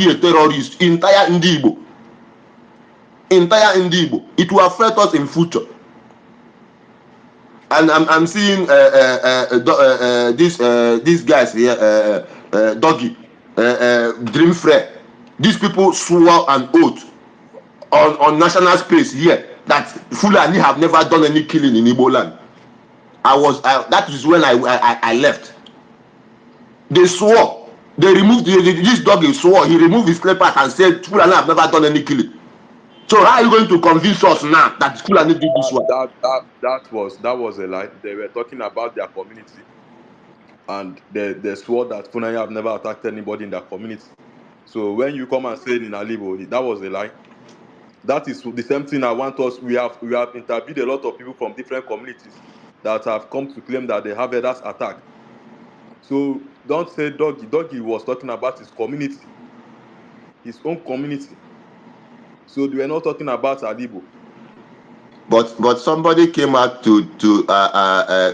be a terrorist. Entire Igbo. It will affect us in future. And I'm seeing these guys here, Doggy, Dream Frere. These people swore an oath on national space here that Fulani have never done any killing in Igbo land. That is when I left. They swore. They removed this Doggy swore. He removed his clay part and said Fulani have never done any killing. So how are you going to convince us now that Fulani did this one? That was a lie. They were talking about their community, and they swore that Fulani have never attacked anybody in their community. So when you come and say in Alibo, that was a lie. That is the same thing I want us. We have interviewed a lot of people from different communities that have come to claim that they have that attack. So don't say Doggy. Doggy was talking about his community, his own community. So they were not talking about Alibo. But somebody came out to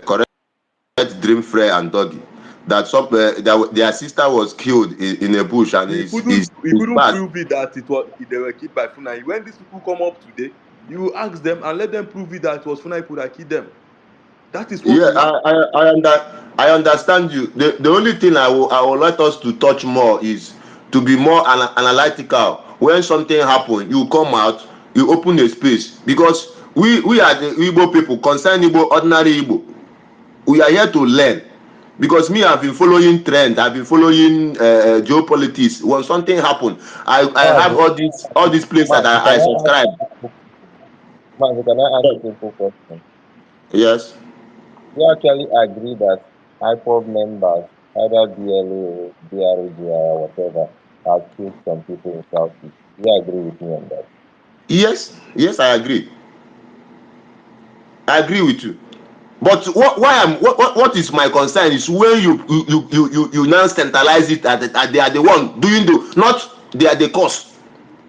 correct Dream Frere and Doggy that their sister was killed in a bush, and he couldn't prove it that they were killed by Fulani. When these people come up today, you ask them and let them prove it that it was Fulani that killed them. That is what. Yeah, I understand you. The only thing I will let us to touch more is to be more analytical. When something happens, you come out, you open a space, because we are the Igbo people, concerned Igbo, ordinary Igbo. We are here to learn. Because me, I've been following trend, I've been following geopolitics. When something happens, I have all these places that I subscribe. Man, can I ask a simple question? Yes. You actually agree that IPOB members, either BLA or BRAG or whatever, have killed some people in SouthEast? You agree with me on that? Yes, I agree. I agree with you. But what is my concern is when you now centralize it that they are the one doing they are the cause.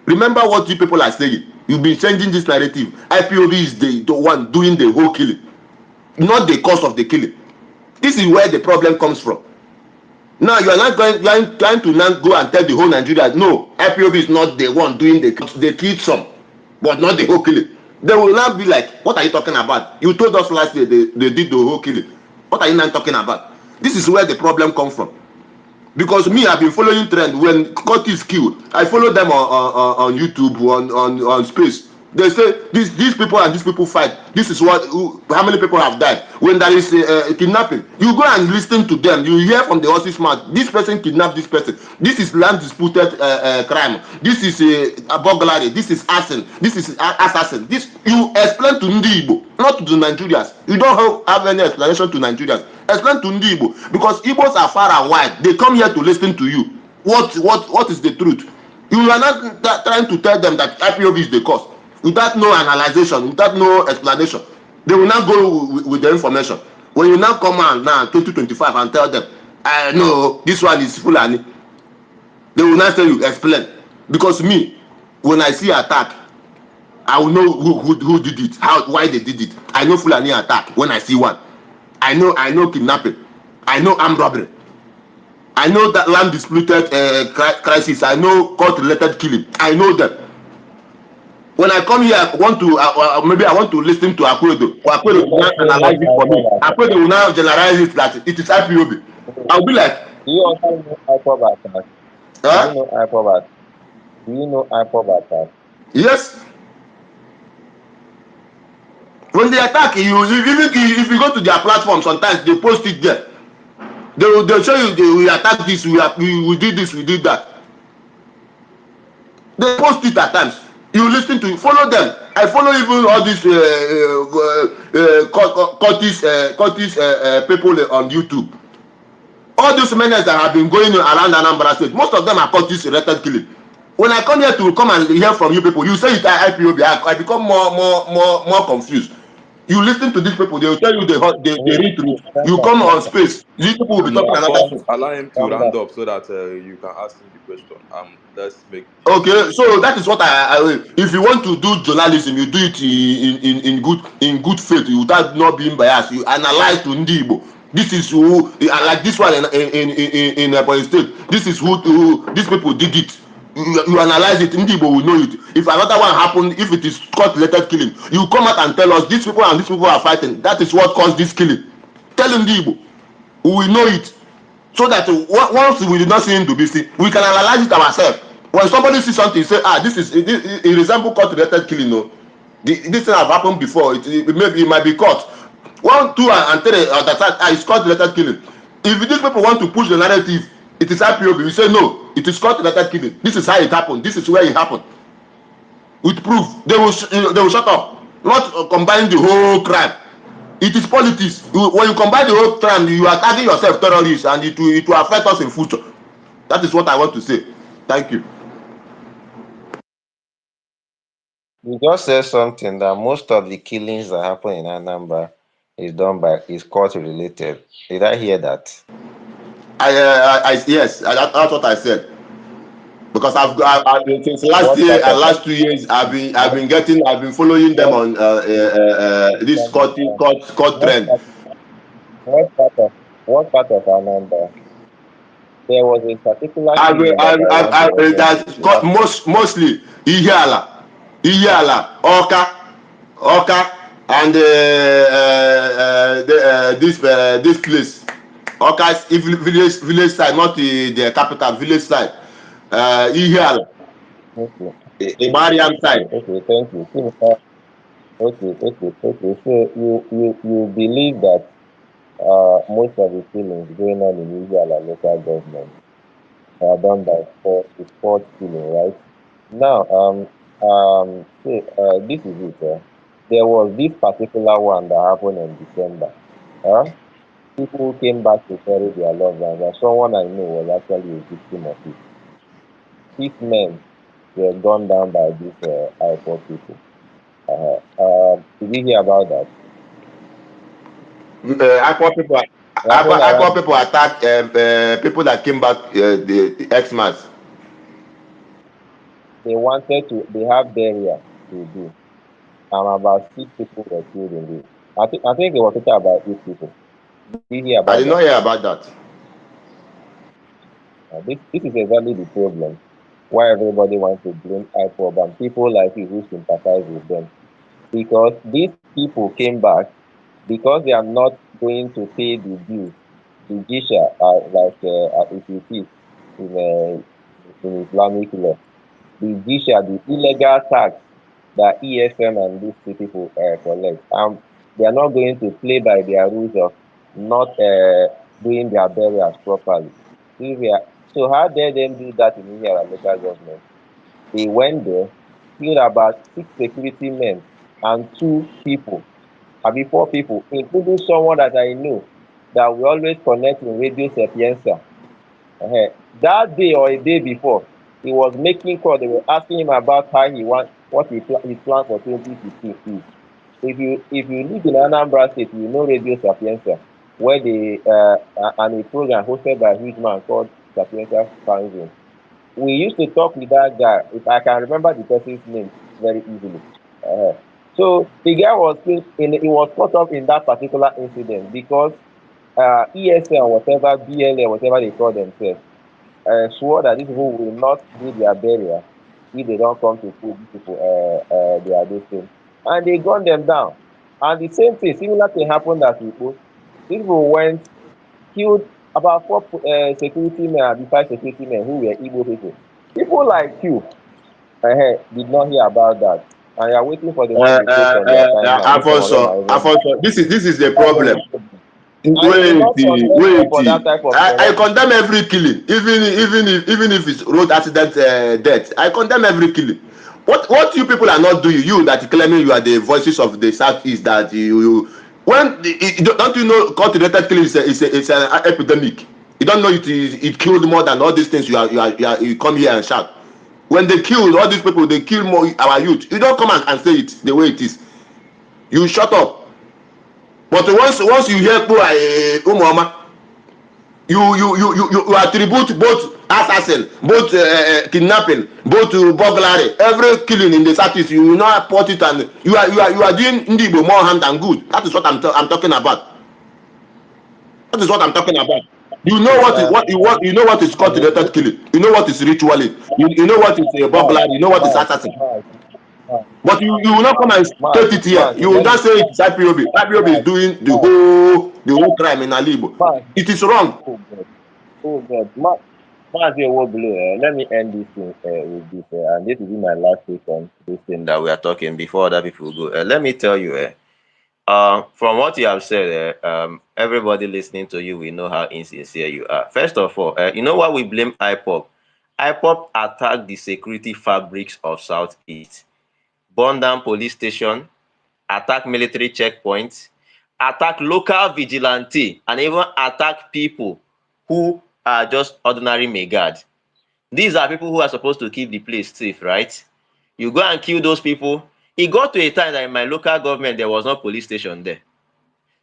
Remember what you people are saying. You've been changing this narrative. IPOB is the one doing the whole killing, not the cause of the killing. This is where the problem comes from. Now you are not trying to now go and tell the whole Nigeria, no, IPOB is not the one doing they killed some, but not the whole killing. They will now be like, what are you talking about? You told us last year they did the whole killing. What are you now talking about? This is where the problem comes from. Because me, I've been following trend. When Curtis killed, I follow them on YouTube, on Space. They say these people and these people fight. This is how many people have died. When there is kidnapping, you go and listen to them. You hear from the horse's mouth. This person kidnapped this person. This is land disputed crime. This is a burglary. This is arson. This is assassin. This you explain to Ndi Igbo, not to the Nigerians. You don't have any explanation to Nigerians. Explain to Ndi Igbo, because Igbos are far and wide. They come here to listen to you. What is the truth? You are not trying to tell them that IPOB is the cause. Without no analyzation, without no explanation, they will not go with the information. When you now come out now 2025 and tell them, no, this one is Fulani, they will not say you explain. Because me, when I see attack, I will know who did it, why they did it. I know Fulani attack when I see one. I know kidnapping. I know armed robbery. I know that land disputed crisis. I know court-related killing. I know them. When I come here, I want to listen to Akwedo. Akwedo will now analyze it for me. Akwedo will now generalize it that it is IPOB. I'll be like, do you also know IPOB attack? Huh? Do you know IPOB attack? Do you know IPOB attack? Yes. When they attack you, if you go to their platform, sometimes they post it there. They'll show you we attack this, we did this, we did that. They post it at times. You listen to it, follow them. I follow even all these Curtis people on YouTube. All those men that have been going around Anambra State, most of them are Curtis related killing. When I come here to come and hear from you people, you say it's IPOB, I become more confused. You listen to these people, they will tell you the real truth. You come on Space, these people will be talking another thing. Allow him to round up so that you can ask him the question. Let's make. Okay, so that is what I if you want to do journalism, you do it in good faith, without not being biased. You analyze to Ndi Igbo. This is who, like this one in Ebonyi State. This is who these people did it. you analyze it, Ndibo will know it. If another one happened, if it is court-related killing, you come out and tell us these people and these people are fighting. That is what caused this killing. Tell Ndibo. We will know it. So that once we did not see Ndubisi, we can analyze it ourselves. When somebody sees something, say, it resembles court-related killing. No, this thing have happened before. It might be caught. 1, 2, and 3 it's court-related killing. If these people want to push the narrative, it is IPOB. We say no, it is court-related killing. This is how it happened. This is where it happened. With proof, they will shut up. Not combine the whole crime. It is politics. When you combine the whole crime, you are tagging yourself terrorists, and it will affect us in future. That is what I want to say. Thank you. You just said something that most of the killings that happen in Anambra is court related. Did I hear that? Yes, that's what I said. Because since last year and last 2 years, I've been following them on this court trend. What part of Anambra? There was a particular mostly Ihiala, Oka, and this place, Oka's village side, not the capital, village side. Ihiala, Mariam side. Okay, thank you. Okay. So you believe that most of the killings going on in Ihiala local government are done by sport killing, right? Now, this is it. There was this particular one that happened in December. People came back to bury their loved ones, and someone I know was actually a victim of it. 6 men were gunned down by these IPOB people. Did you hear about that? IPOB people attacked people that came back the Xmas. They have burial to do. About 6 people were killed in this. I think it was about 8 people. Did you hear about I did not hear about that. This is exactly the problem. Why everybody wants to blame IPOB and people like you who sympathize with them. Because these people came back because they are not going to pay the dues. The Jisha, if you see in Islamic law, the Jisha, the illegal tax that ESM and these people collect. They are not going to play by their rules of not doing their burials properly. So how dare them do that in India local government? They went there, killed about 6 security men and 2 people, 4 people, including someone that I know that we always connect in Radio Sapienza. That day or a day before, he was making call. They were asking him about how he wants, what his plan for 2015 is. If you live in Anambra State, you know Radio Sapienza, where they and a program hosted by a huge man called Sapienza Fanzine. We used to talk with that guy. If I can remember the person's name very easily. So the guy was killed. He was caught up in that particular incident because ESL or whatever, BLA, whatever they call themselves, swore that these people will not do their burial if they don't come to put these people their thing. And they gunned them down. And the same thing, similar thing happened at people. People went, killed about 4 security men and 5 security men who were Igbo people. People like you did not hear about that. And you are waiting for the one to take on their timeline. Alfonso, this is the problem. I condemn every killing, even if it's road accident death. I condemn every killing. What you people are not doing, you that claiming you are the voices of the Southeast, that don't you know court-related killing is an epidemic? You don't know it killed more than all these things you come here and shout. When they killed all these people, they kill more our youth. You don't come and say it the way it is. You shut up. But once you hear Umama, you attribute both assassin, both kidnapping, both burglary, every killing in the Southeast. You now put it, and you are doing Ndibo more harm than good. That is what I'm talking about. That is what I'm talking about. You know you know what is called related killing. You know what is ritually. You know what is a burglary. You know what is assassin. But you will not come and state it here. You will not say it is IPOB. IPOB is doing the whole crime in Alibo. It is wrong. Oh God, let me end this thing with this, and this will be my last take on this thing that we are talking before other people go. Let me tell you, from what you have said, everybody listening to you, we know how insincere you are. First of all, you know why we blame IPOB? IPOB attacked the security fabrics of Southeast, burned down police station, attack military checkpoints, attack local vigilante, and even attack people who are just ordinary megad. These are people who are supposed to keep the place safe, right? You go and kill those people. It got to a time that in my local government, there was no police station there.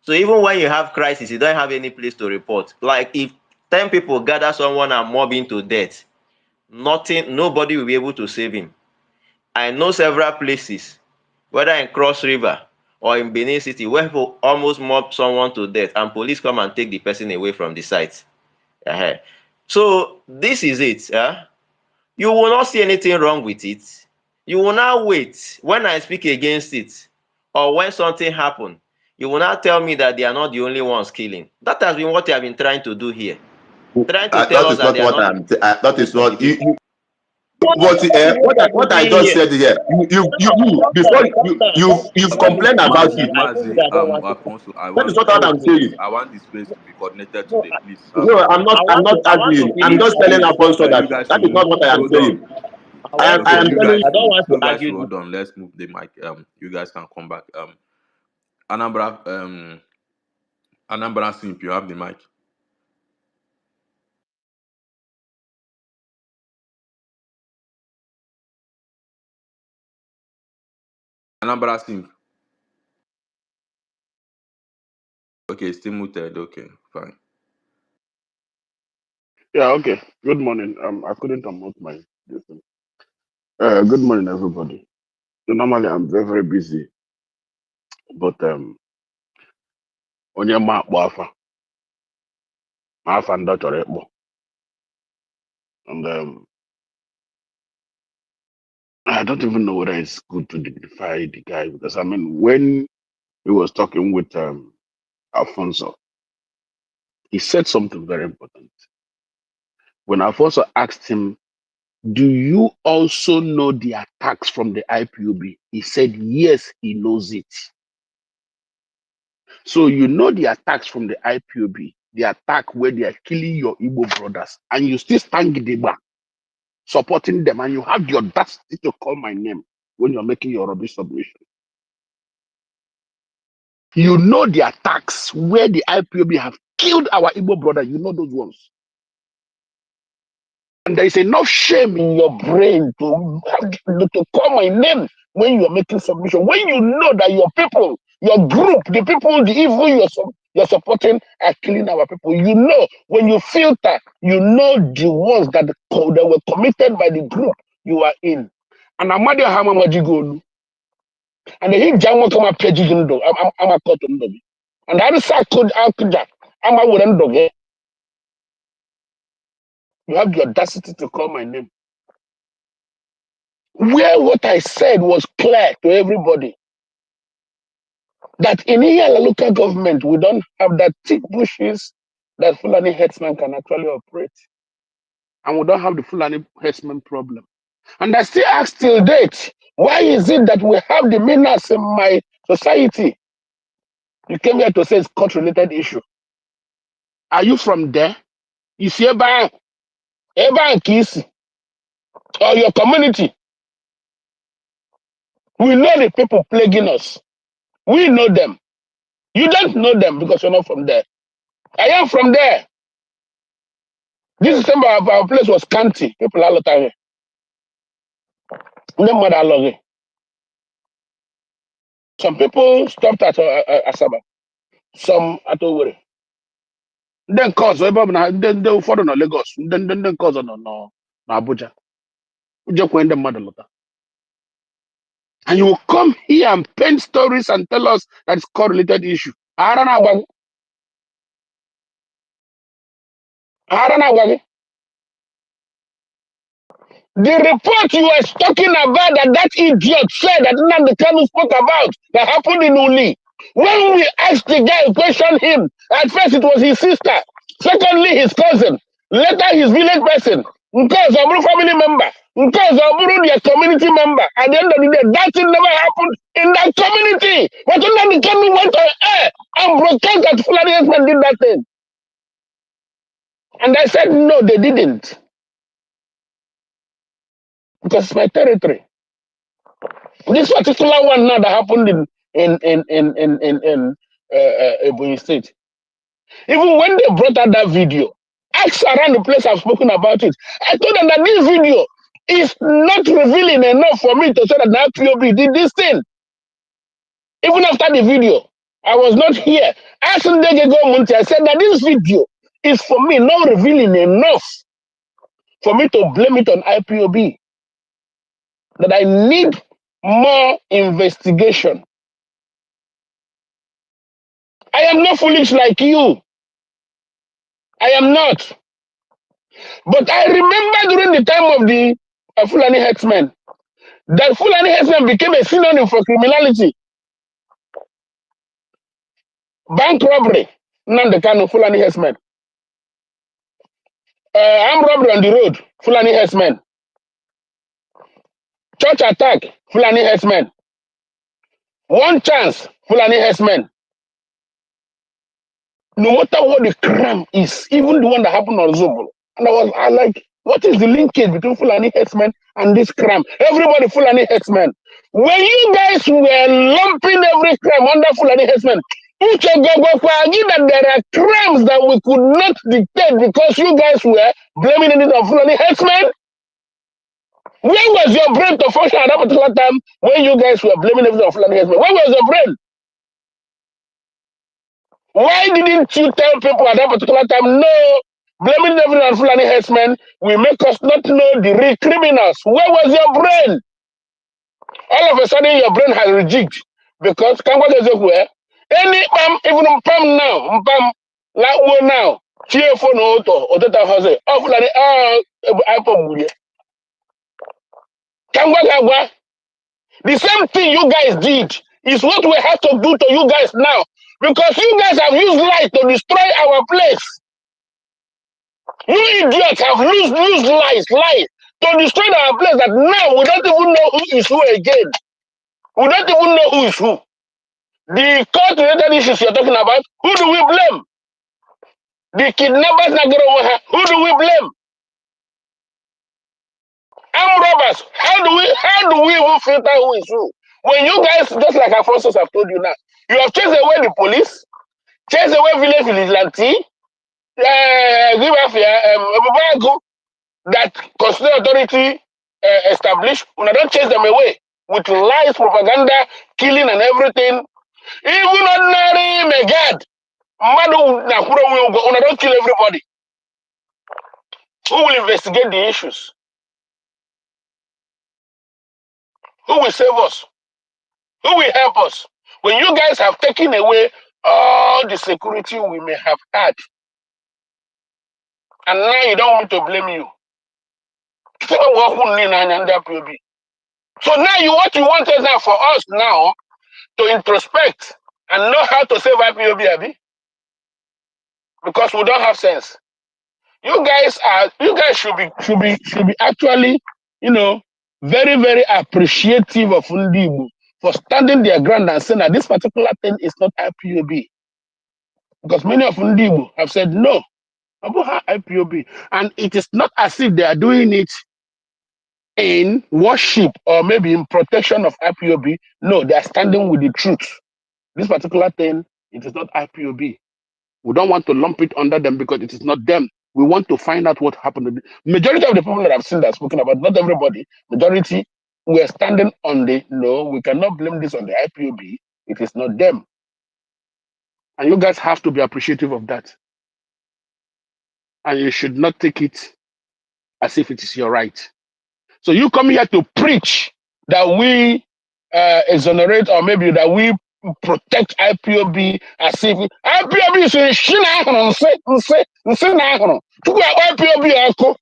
So even when you have crisis, you don't have any place to report. Like if 10 people gather someone and mob him to death, nobody will be able to save him. I know several places, whether in Cross River or in Benin City, where people almost mob someone to death and police come and take the person away from the site. So this is it. You will not see anything wrong with it. You will not wait when I speak against it or when something happens. You will not tell me that they are not the only ones killing. That has been what they have been trying to do here. Trying to tell us that they are not. That is not you. But what I just said here, you've complained about it. Alfonso, That is what I'm saying. I want the space to be coordinated today, please. No, I'm not arguing. I'm just telling Alfonso that that is not what I am saying. I am telling you. You guys hold on. Let's move the mic. You guys can come back. Anambra Simp, you have the mic. Anambra Simp. Okay, still muted. Okay, fine. Yeah, okay. Good morning. I couldn't unmute my listen. Good morning, everybody. So normally I'm very, very busy, but onye ma akpọ afa ndị ọ chọrọ ịkpọ. And I don't even know whether it's good to dignify the guy, because I mean, when he was talking with Alfonso, he said something very important. When Alfonso asked him, "Do you also know the attacks from the IPOB?" He said, yes, he knows it. So you know the attacks from the IPOB, the attack where they are killing your Igbo brothers, and you still stand Gideba supporting them, and you have the audacity to call my name when you're making your rubbish submission. You know the attacks where the IPOB have killed our Igbo brother. You know those ones. And there is enough shame in your brain to call my name when you're making submission. When you know that your people, your group, the people, the evil you're supporting are killing our people. You know, when you filter, you know the ones that were committed by the group you are in. And Amadi Hamamajigolu. And the hit Jamo come up Pejigindo. I'm a cotton dog. And the other side could I'm a wooden dog. You have the audacity to call my name. Where what I said was clear to everybody. That in here, local government, we don't have that thick bushes that Fulani herdsmen can actually operate. And we don't have the Fulani herdsmen problem. And I still ask till date, why is it that we have the menace in my society? You came here to say it's court-related issue. Are you from there? You see Eba and Kisi, or your community? We know the people plaguing us. We know them. You don't know them because you're not from there. I am from there. This December, our place was scanty. People are looking. Some people stopped at Asaba. Some at Owerri. Then cause then they follow on Lagos. Then cause on Abuja. And you will come here and paint stories and tell us that it's correlated issue. I don't know. I don't know what. The report you were talking about that idiot said that Nnamdi Kanu spoke about that happened in Uli. When we asked the guy, questioned him, at first it was his sister, secondly his cousin, later his village person, because Zaburu family member, because Zaburu their community member. At the end of the day, that thing never happened in that community. But Nnamdi Kanu went on air and broadcast that Fulani Herdsmen did that thing. And I said, no, they didn't. Because it's my territory. This particular one now that happened in Ebonyi State. Even when they brought out that video, ask around the place I've spoken about it. I told them that this video is not revealing enough for me to say that the POB did this thing. Even after the video, I was not here. Ask Njenje Munti, I said that this video is for me not revealing enough for me to blame it on IPOB. That I need more investigation. I am not foolish like you. I am not. But I remember during the time of the Fulani Herdsmen, that Fulani Herdsmen became a synonym for criminality. Bank robbery, Nnamdi Kanu, Fulani Herdsmen. Armed robbery on the road, Fulani Herdsmen. Church attack, Fulani Herdsmen. One chance, Fulani Herdsmen. No matter what the crime is, even the one that happened on Zobolo. And I like, what is the linkage between Fulani Herdsmen and this crime? Everybody Fulani Herdsmen. When you guys were lumping every crime under Fulani Herdsmen, that there are crimes that we could not detect because you guys were blaming it on Fulani Herdsmen. Where was your brain to function at that particular time when you guys were blaming everything on Fulani Herdsmen? Where was your brain? Why didn't you tell people at that particular time, no, blaming everything on Fulani Herdsmen will make us not know the real criminals? Where was your brain? All of a sudden, your brain has rejigged because any even now, like one now, cheerful auto or that house, oh Fulani, the same thing you guys did is what we have to do to you guys now because you guys have used light to destroy our place. You idiots have used lies to destroy our place that now we don't even know who is who again. We don't even know who is who. The court-related issues you're talking about, who do we blame? The kidnappers, who do we blame? Armed robbers, how do we even filter who is who? When you guys, just like Alphonsus have told you now, you have chased away the police, chased away village vigilante, that constitutional authority established, when I don't chase them away with lies, propaganda, killing and everything. Even ordinary megad, when I don't kill everybody. Who will investigate the issues? Who will save us? Who will help us? When you guys have taken away all the security we may have had, and now you don't want to blame you. So now what you want is now for us now to introspect and know how to save IPOB, because we don't have sense. You guys should be actually, very, very appreciative of Ndibu for standing their ground and saying that this particular thing is not IPOB. Because many of Ndibu have said no about IPOB. And it is not as if they are doing it in worship or maybe in protection of IPOB. No, they are standing with the truth. This particular thing, it is not IPOB. We don't want to lump it under them because it is not them. We want to find out what happened. Majority of the people that I've seen that spoken about, not everybody, majority, we are standing on the no, we cannot blame this on the IPOB. It is not them. And you guys have to be appreciative of that. And you should not take it as if it is your right. So you come here to preach that we exonerate, or maybe that we protect IPOB as if IPOB is in Shina, say now. To go IPOB uncle.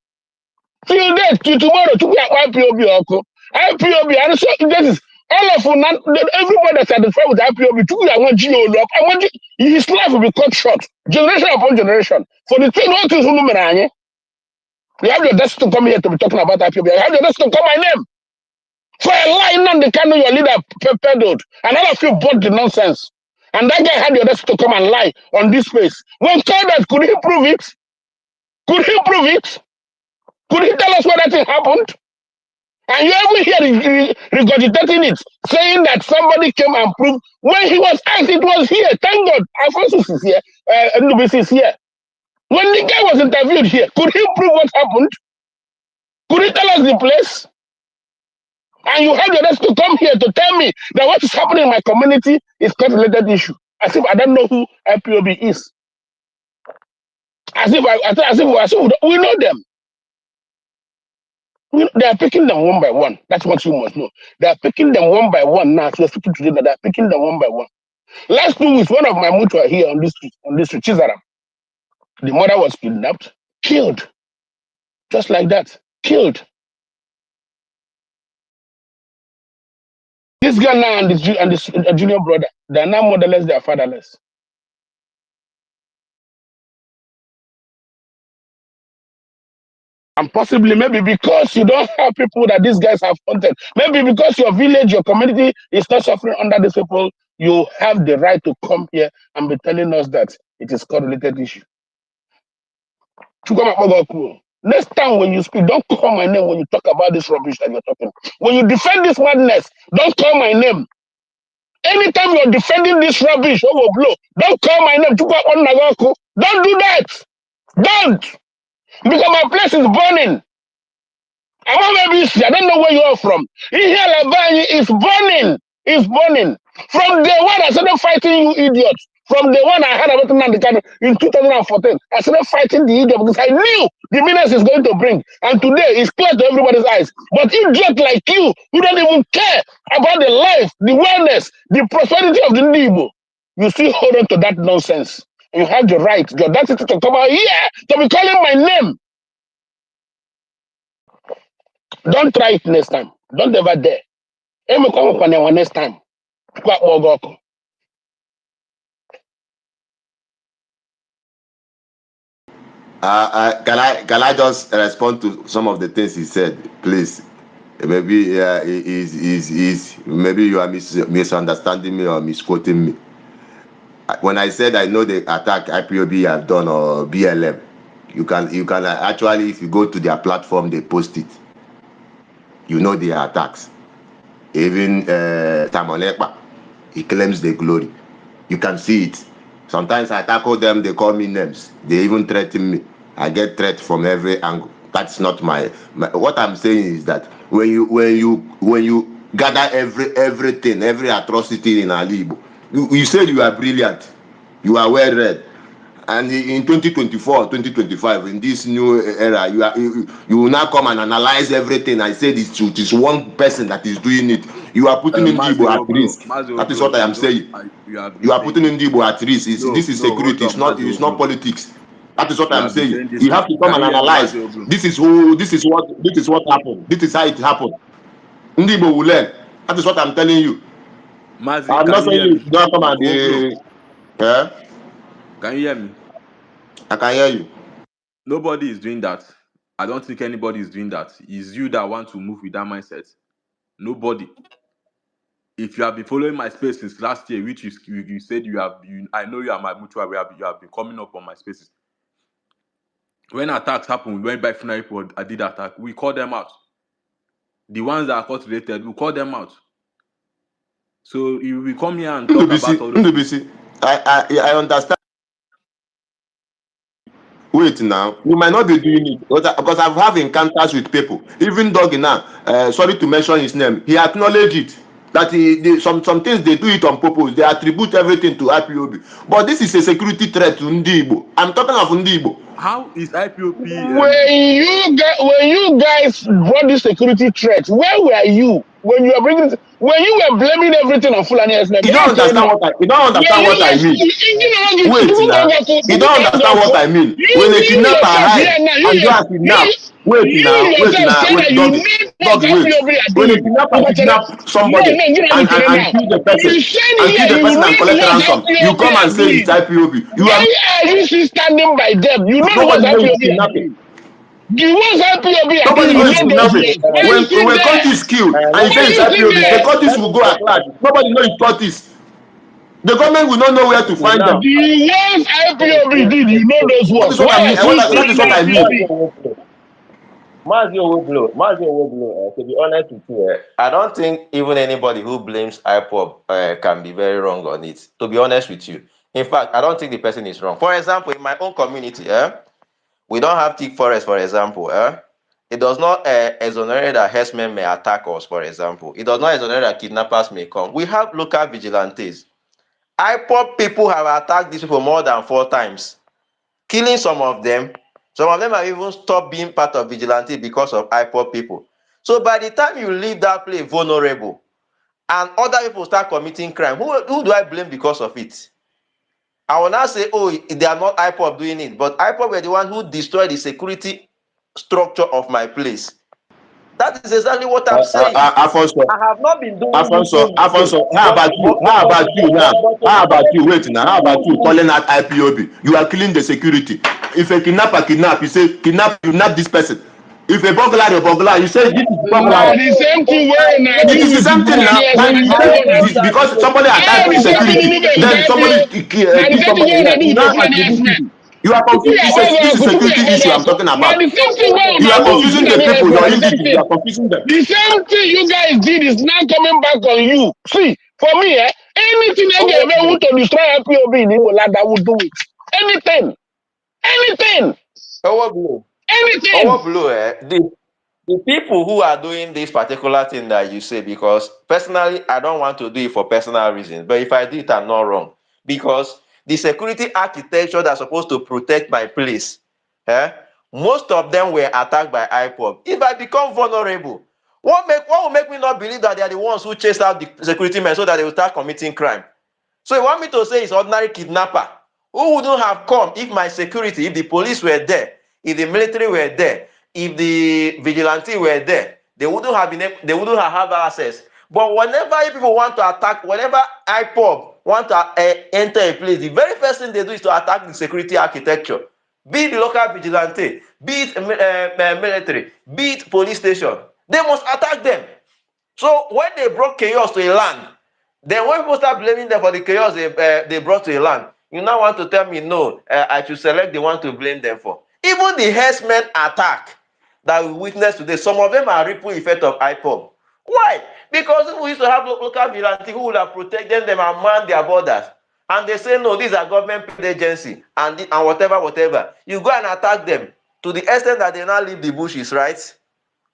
Till date, till tomorrow, to go IPOB uncle. IPOB, and so this is all of everybody that's satisfied with IPOB. To go, I want Geo lock. I want his life will be cut short, generation upon generation. For the thing, what is Hulumeranye? You have your desk to come here to be talking about IPOB. You have your desk to call my name. For a lie, none the kind of your leader peddled. And all of you bought the nonsense. And that guy had the audacity to come and lie on this space. When told that, could he prove it? Could he prove it? Could he tell us where that thing happened? And you ever hear regurgitating it, saying that somebody came and proved when he was asked, it was here. Thank God, Alphonsus is here, Nubis is here. When the guy was interviewed here, could he prove what happened? Could he tell us the place? And you have the rest to come here to tell me that what is happening in my community is not a related issue. As if I don't know who IPOB is. As if we know them. They are picking them one by one. That's what you must know. They are picking them one by one now. So you're speaking to them, they are picking them one by one. Last 2 weeks, one of my mutual here on this street, Chizaram, the mother was kidnapped, killed. Just like that. Killed. This girl now and this junior brother, they are now motherless, they are fatherless. And possibly maybe because you don't have people that these guys have content, maybe because your village, your community is not suffering under these people, you have the right to come here and be telling us that it is correlated issue. Next time when you speak, don't call my name when you talk about this rubbish that you're talking. When you defend this madness, don't call my name. Anytime you're defending this rubbish, don't call my name. Don't do that. Don't. Because my place is burning. I don't know where you are from. Labani is burning. It's burning. From day one, I started fighting you idiots. From day one, I had a veteran in 2014. I started fighting the idiot because I knew the menace is going to bring. And today, it's clear to everybody's eyes. But idiots like you, who don't even care about the life, the wellness, the prosperity of the Igbo, you still hold on to that nonsense. You have the right, the audacity to come out here to be calling my name. Don't try it next time. Don't ever dare. Next time. Can I just respond to some of the things he said, please? Maybe maybe you are misunderstanding me or misquoting me. When I said I know the attack IPOB have done or BLM, you can actually, if you go to their platform, they post it. You know their attacks. Even Tamonekpa, he claims the glory. You can see it. Sometimes I tackle them, they call me names. They even threaten me. I get threat from every angle. That's not my what I'm saying is that when you gather everything, every atrocity in Alibo, you said you are brilliant, you are well read. And in 2024, 2025, in this new era, you will now come and analyze everything. I said it is one person that is doing it. You are putting Igbo at risk. That is what I am saying. You are putting Igbo at risk. This is security. It's not politics. That is what I'm saying. You have to come and analyze. This is what happened. This is how it happened. Igbo will learn. That is what I'm telling you. I'm not saying you don't come and yeah. Can you hear me? I can hear you. Nobody is doing that. I don't think anybody is doing that. It's you that want to move with that mindset. Nobody. If you have been following my space since last year, which you said I know you are my mutual, you have been coming up on my spaces. When attacks happen, when by final report I did attack, we call them out. The ones that are court related, we call them out. So if we come here and talk about all those I understand. Wait now, you might not be doing it because I've had encounters with people. Even Doggy now, sorry to mention his name, he acknowledged it. That some things they do it on purpose. They attribute everything to IPOB. But this is a security threat to Ndi Igbo. I'm talking of Ndi Igbo. How is IPOP? When you guys brought the security threat, where were you when you were bringing? When you were blaming everything on Fulani herdsmen? You don't understand what I mean. Wait now. You don't understand what I mean. When a kidnapper hide and you are kidnapped. Wait now. Wait, doggy, wait. When a kidnapper kidnap somebody and kill the person and collect ransom, you come and say it's IPOB. You are Why are you still standing by them? You know what nobody knows IPOB it's are kidnapping. doing. The ones IPOB are Nobody doing, you knows it's know those kidnapping. ones. Why you still When there? Curtis is killed and you Why say you it's still IPOB, the there? Curtis will go at large. Nobody knows it's Curtis. The government will not know where to find them. The ones IPOB did, you know those That ones. is what I Why mean. are you That is what I mean. still Mazio Woblo, to be honest with you, I don't think even anybody who blames IPOB can be very wrong on it. To be honest with you. In fact, I don't think the person is wrong. For example, in my own community, we don't have thick forest, for example. It does not exonerate that herdsmen may attack us, for example. It does not exonerate that kidnappers may come. We have local vigilantes. IPOB people have attacked these people more than 4 times, killing some of them. Some of them have even stopped being part of vigilante because of IPOB people. So by the time you leave that place vulnerable and other people start committing crime, who do I blame because of it? I will not say, oh, they are not IPOB doing it, but IPOB were the one who destroyed the security structure of my place. That is exactly what I'm saying. Afonso, I have not been doing anything. how about you? How about you now? How about you? Wait now. How about you calling out IPOB? You are killing the security. If a kidnapper kidnap, you say kidnap this person. If a burglar, you say this is Nah, burglar. the same thing where na It do is the with the same thing now. Fulani When herdsmen. you The say same one. this because somebody Ah, attacked the the same thing you security, do with then somebody Now the kill same thing somebody. where na do You with the now Fulani herdsmen. attribute it. You are Kuku confused. ya This is bago, kuku security ya issue I'm bago. talking Now about. the same thing where You na are do with confusing the Fulani people, herdsmen. your The same individuals, you thing. are confusing them. The same thing you guys did is now coming back on you. See, for me, anything I get ever to destroy IPOB in Igbo I would do it. Anything. Anything. Our Anything. blue, the people who are doing this particular thing that you say, because personally, I don't want to do it for personal reasons, but if I do it, I'm not wrong. Because the security architecture that's supposed to protect my place, eh, most of them were attacked by IPOB. If I become vulnerable, what will make me not believe that they are the ones who chased out the security men so that they will start committing crime? So you want me to say it's ordinary kidnapper who wouldn't have come if my security, if the police were there, if the military were there, if the vigilante were there, they wouldn't have had access. But whenever people want to attack, whenever IPOB want to enter a place, the very first thing they do is to attack the security architecture. Be it the local vigilante, be it military, be it police station, they must attack them. So when they brought chaos to a land, then when people start blaming them for the chaos they brought to a land, you now want to tell me, no, I should select the one to blame them for. Even the herdsmen attack that we witnessed today, some of them are ripple effect of IPOB. Why? Because we used to have local vigilante who would have protected them and manned their borders. And they say, no, these are government paid agency and whatever. You go and attack them to the extent that they now leave the bushes, right?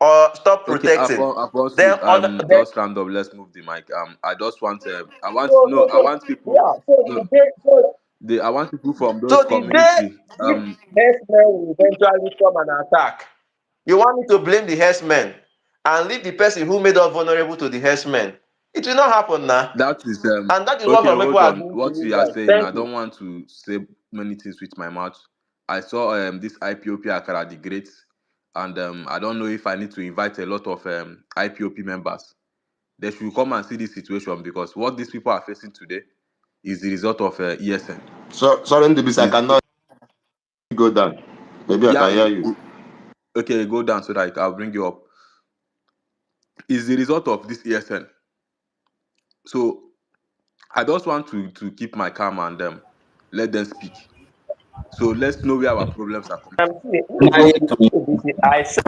Or stop Okay, protecting. Then Apostle, on then just round up. Let's move the mic. I just want, I so want people, yeah, so no, the day I want people from those so the day community. this herdsmen will eventually come and attack, you want me to blame the herdsmen and leave the person who made us vulnerable to the herdsmen? It will not happen now. That is And that is what okay. some people Hold are on. doing to What you you are guys. saying, I Thank you. don't want to say many things with my mouth. I saw this IPOP Akara the Great, and I don't know if I need to invite a lot of IPOP members. They should come and see this situation, because what these people are facing today is the result of ESN. So sorry, Ndebis, I Is cannot go down. Maybe I can yeah. hear you. Okay, go down so that I'll bring you up. Is the result of this ESN. So I just want to keep my calm and let them speak. So let's know where our problems are coming from. I said,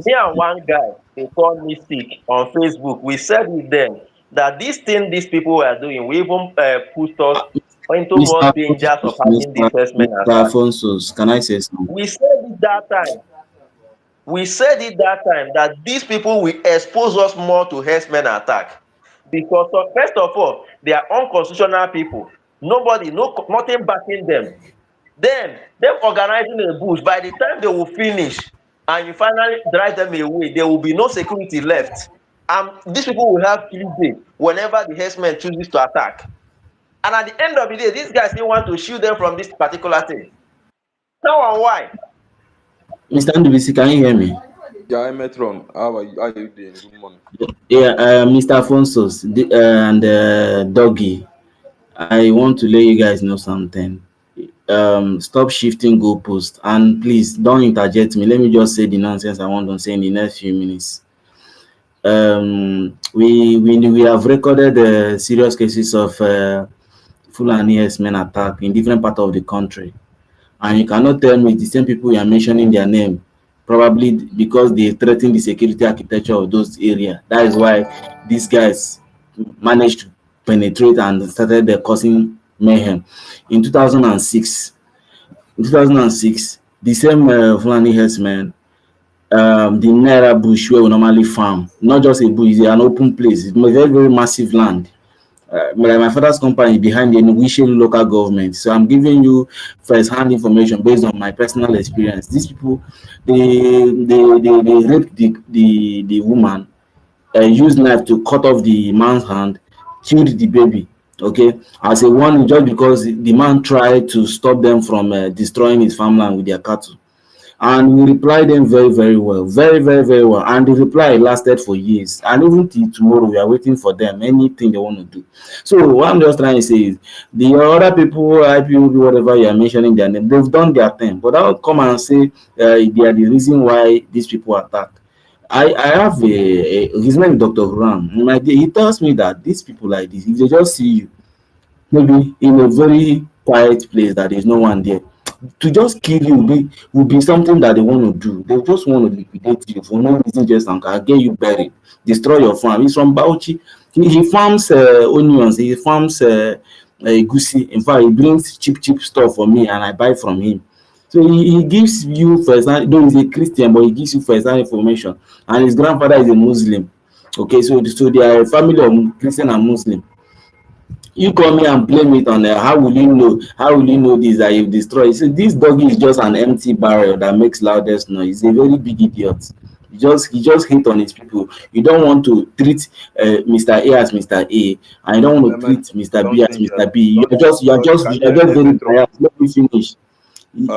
me and one guy, they call Mystic on Facebook. We said with them that this thing these people were doing, we even put us into more Mr. dangers of Mr. having the herdsmen Mr. attack. Alphonsus, can I say something? We said it that time. We said it that time that these people will expose us more to herdsmen attack. Because first of all, they are unconstitutional people. Nothing backing them. Then them organizing a bush, by the time they will finish and you finally drive them away, there will be no security left. And these people will have field day whenever the herdsmen chooses to attack. And at the end of the day, these guys still want to shield them from this particular thing. How and why? Mr. Ndubisi, can you hear me? Yeah, Metron, how are you doing? Good morning. Yeah, Mr. Afonso and Doggy, I want to let you guys know something. Stop shifting goalposts and please don't interject me. Let me just say the nonsense I want to say in the next few minutes. We have recorded serious cases of Fulani herdsmen attack in different parts of the country, and you cannot tell me the same people you are mentioning their name, probably because they threaten the security architecture of those areas. That is why these guys managed to penetrate and started causing mayhem. In 2006, the same Fulani herdsmen, the Naira bush where we normally farm, not just a bush, it's an open place. It's a very, very massive land. My father's company is behind the Njenje local government, so I'm giving you first-hand information based on my personal experience. These people, they raped the woman, used knife to cut off the man's hand, killed the baby. Okay, as a warning, just because the man tried to stop them from destroying his farmland with their cattle. And we replied them very, very well, very, very, very well. And the reply lasted for years. And even till tomorrow, we are waiting for them, anything they want to do. So what I'm just trying to say is, the other people, IPOB, whatever you are mentioning their name, they've done their thing. But I don't come and say they are the reason why these people attacked. I have his name is Dr. Huram. He tells me that these people like this, if they just see you, maybe in a very quiet place that there's no one there, to just kill you will be something that they want to do. They just want to liquidate you for no reason, just get you buried, destroy your farm. He's from Bauchi. He farms onions, he farms goosey. In fact, he brings cheap stuff for me and I buy from him. So he gives you first, though he's a Christian, but he gives you first-hand information. And his grandfather is a Muslim. Okay, so they are a family of Christian and Muslim. You come here and blame it on how will you know? How will you know this that you've destroyed? So this doggy is just an empty barrel that makes loudest noise. He's a very big idiot. He just hate on his people. You don't want to treat Mr. A as Mr. A, and you don't want to treat Mr. B as Mr. B. You're just very biased. Let me finish.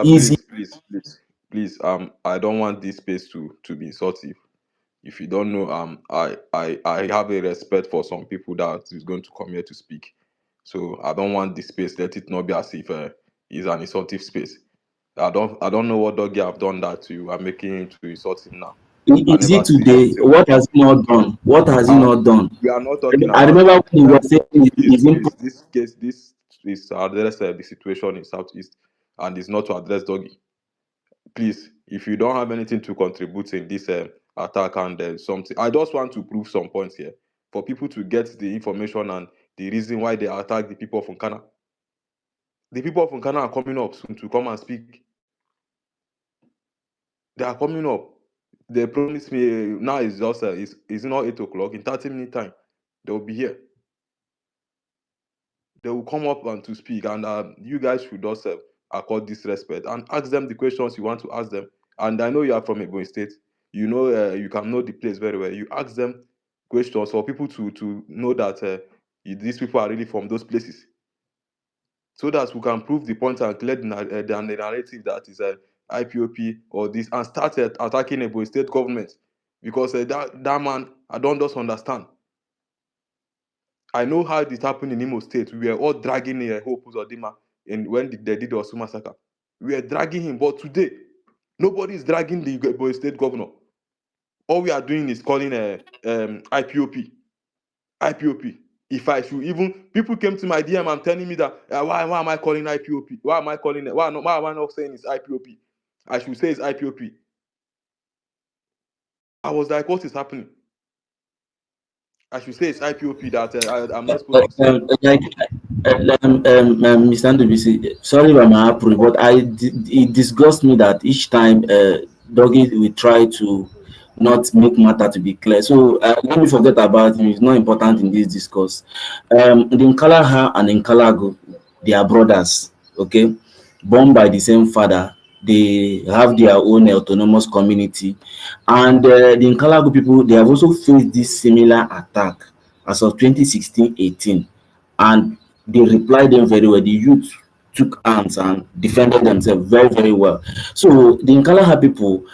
Easy. Please, I don't want this space to be insultive. If you don't know, I have a respect for some people that is going to come here to speak. So I don't want this space. Let it not be as if it's an insultive space. I don't know what doggy have done that to you. I'm making him to insult him now. Is it today? What has he not done? What has he not done? We are not talking I remember when he was saying this case. This is to address the situation in Southeast, and it's not to address doggy. Please, if you don't have anything to contribute in this attack and something, I just want to prove some points here for people to get the information and the reason why they attack the people of Nkana. The people of Nkana are coming up soon to come and speak. They are coming up. They promised me now it's just it's not 8 o'clock. In 30-minute time, they will be here. They will come up and to speak, and you guys should just accord this respect and ask them the questions you want to ask them. And I know you are from Ebonyi State. You know you can know the place very well. You ask them questions for people to know that these people are really from those places, so that we can prove the point and clear the narrative that is IPOP or this, and start attacking Ebonyi State government, because that man, I don't just understand. I know how it happened in Imo State. We were all dragging Hope Uzodinma when they did the Osu massacre. We were dragging him, but today, nobody is dragging the Ebonyi State governor. All we are doing is calling IPOP. IPOP. If I should even, people came to my DM and telling me that, why am I calling IPOP? Why am I calling it? Why am I not saying it's IPOP? I should say it's IPOP. I was like, what is happening? I should say it's IPOP that I'm not supposed to say. Mr. Ndubisi, sorry about my approach, but it disgusts me that each time Doggy will try to not make matter to be clear. So let me forget about him. It's not important in this discourse. The Nkalaha and Nkalago, they are brothers. Okay, born by the same father. They have their own autonomous community, and the Nkalago people, they have also faced this similar attack as of 2016-18, and they replied them very well. The youth took arms and defended themselves very, very well. So the Nkalaha people,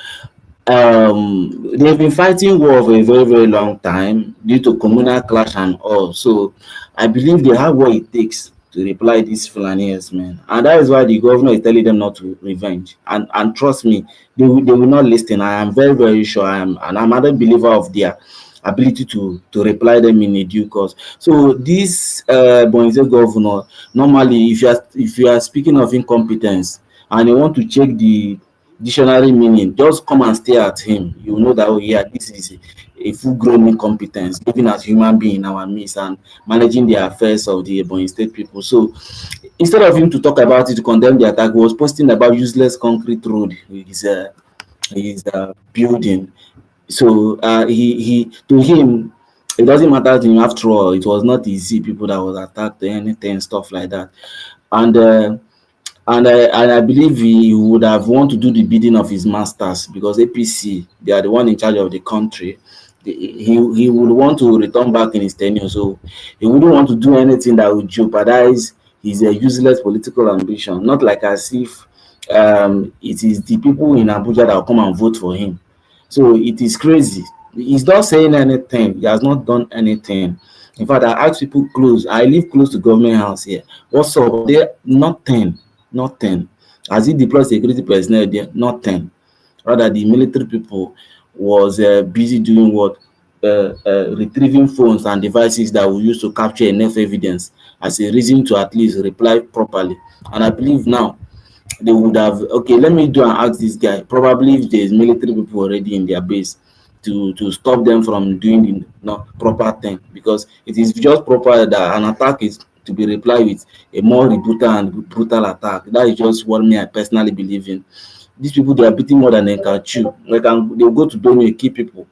they've been fighting war for a very, very long time due to communal clash and all. So I believe they have what it takes to reply these Fulani men, and that is why the governor is telling them not to revenge. And trust me, they will not listen. I am very, very sure. I'm a believer of their ability to reply them in a due course. So this Bonze governor, normally, if you are speaking of incompetence and you want to check the dictionary meaning, just come and stare at him. You will know that, oh yeah, this is a full-grown incompetence, living as human being in our midst and managing the affairs of the Ebonyi State people. So instead of him to talk about it, to condemn the attack, he was posting about useless concrete road his building. So he to him, it doesn't matter to him. After all, it was not easy people that was attacked or anything, stuff like that. And I believe he would have want to do the bidding of his masters, because APC, they are the one in charge of the country. He would want to return back in his tenure, so he wouldn't want to do anything that would jeopardize his useless political ambition. Not like as if it is the people in Abuja that will come and vote for him. So it is crazy. He's not saying anything. He has not done anything. In fact, I ask people close. I live close to government house here. What's up? There, nothing. As he deployed security personnel there, nothing. Rather, the military people was busy doing what? Retrieving phones and devices that we use to capture enough evidence as a reason to at least reply properly. And I believe now they would have, okay, let me do and ask this guy. Probably if there's military people already in their base to stop them from doing the proper thing, because it is just proper that an attack is to be replied with a more brutal attack. That is just what I personally believe in. These people, they are beating more than they can chew. They'll go to Benue, kill people,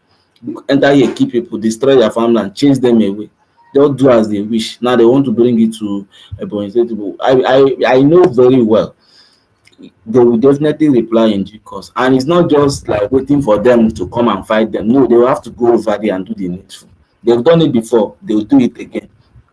enter here, kill people, destroy their family, and chase them away. They'll do as they wish. Now they want to bring it to Ebonyi State. I know very well they will definitely reply in due course. And it's not just like waiting for them to come and fight them. No, they will have to go over there and do the needful. They've done it before, they will do it again.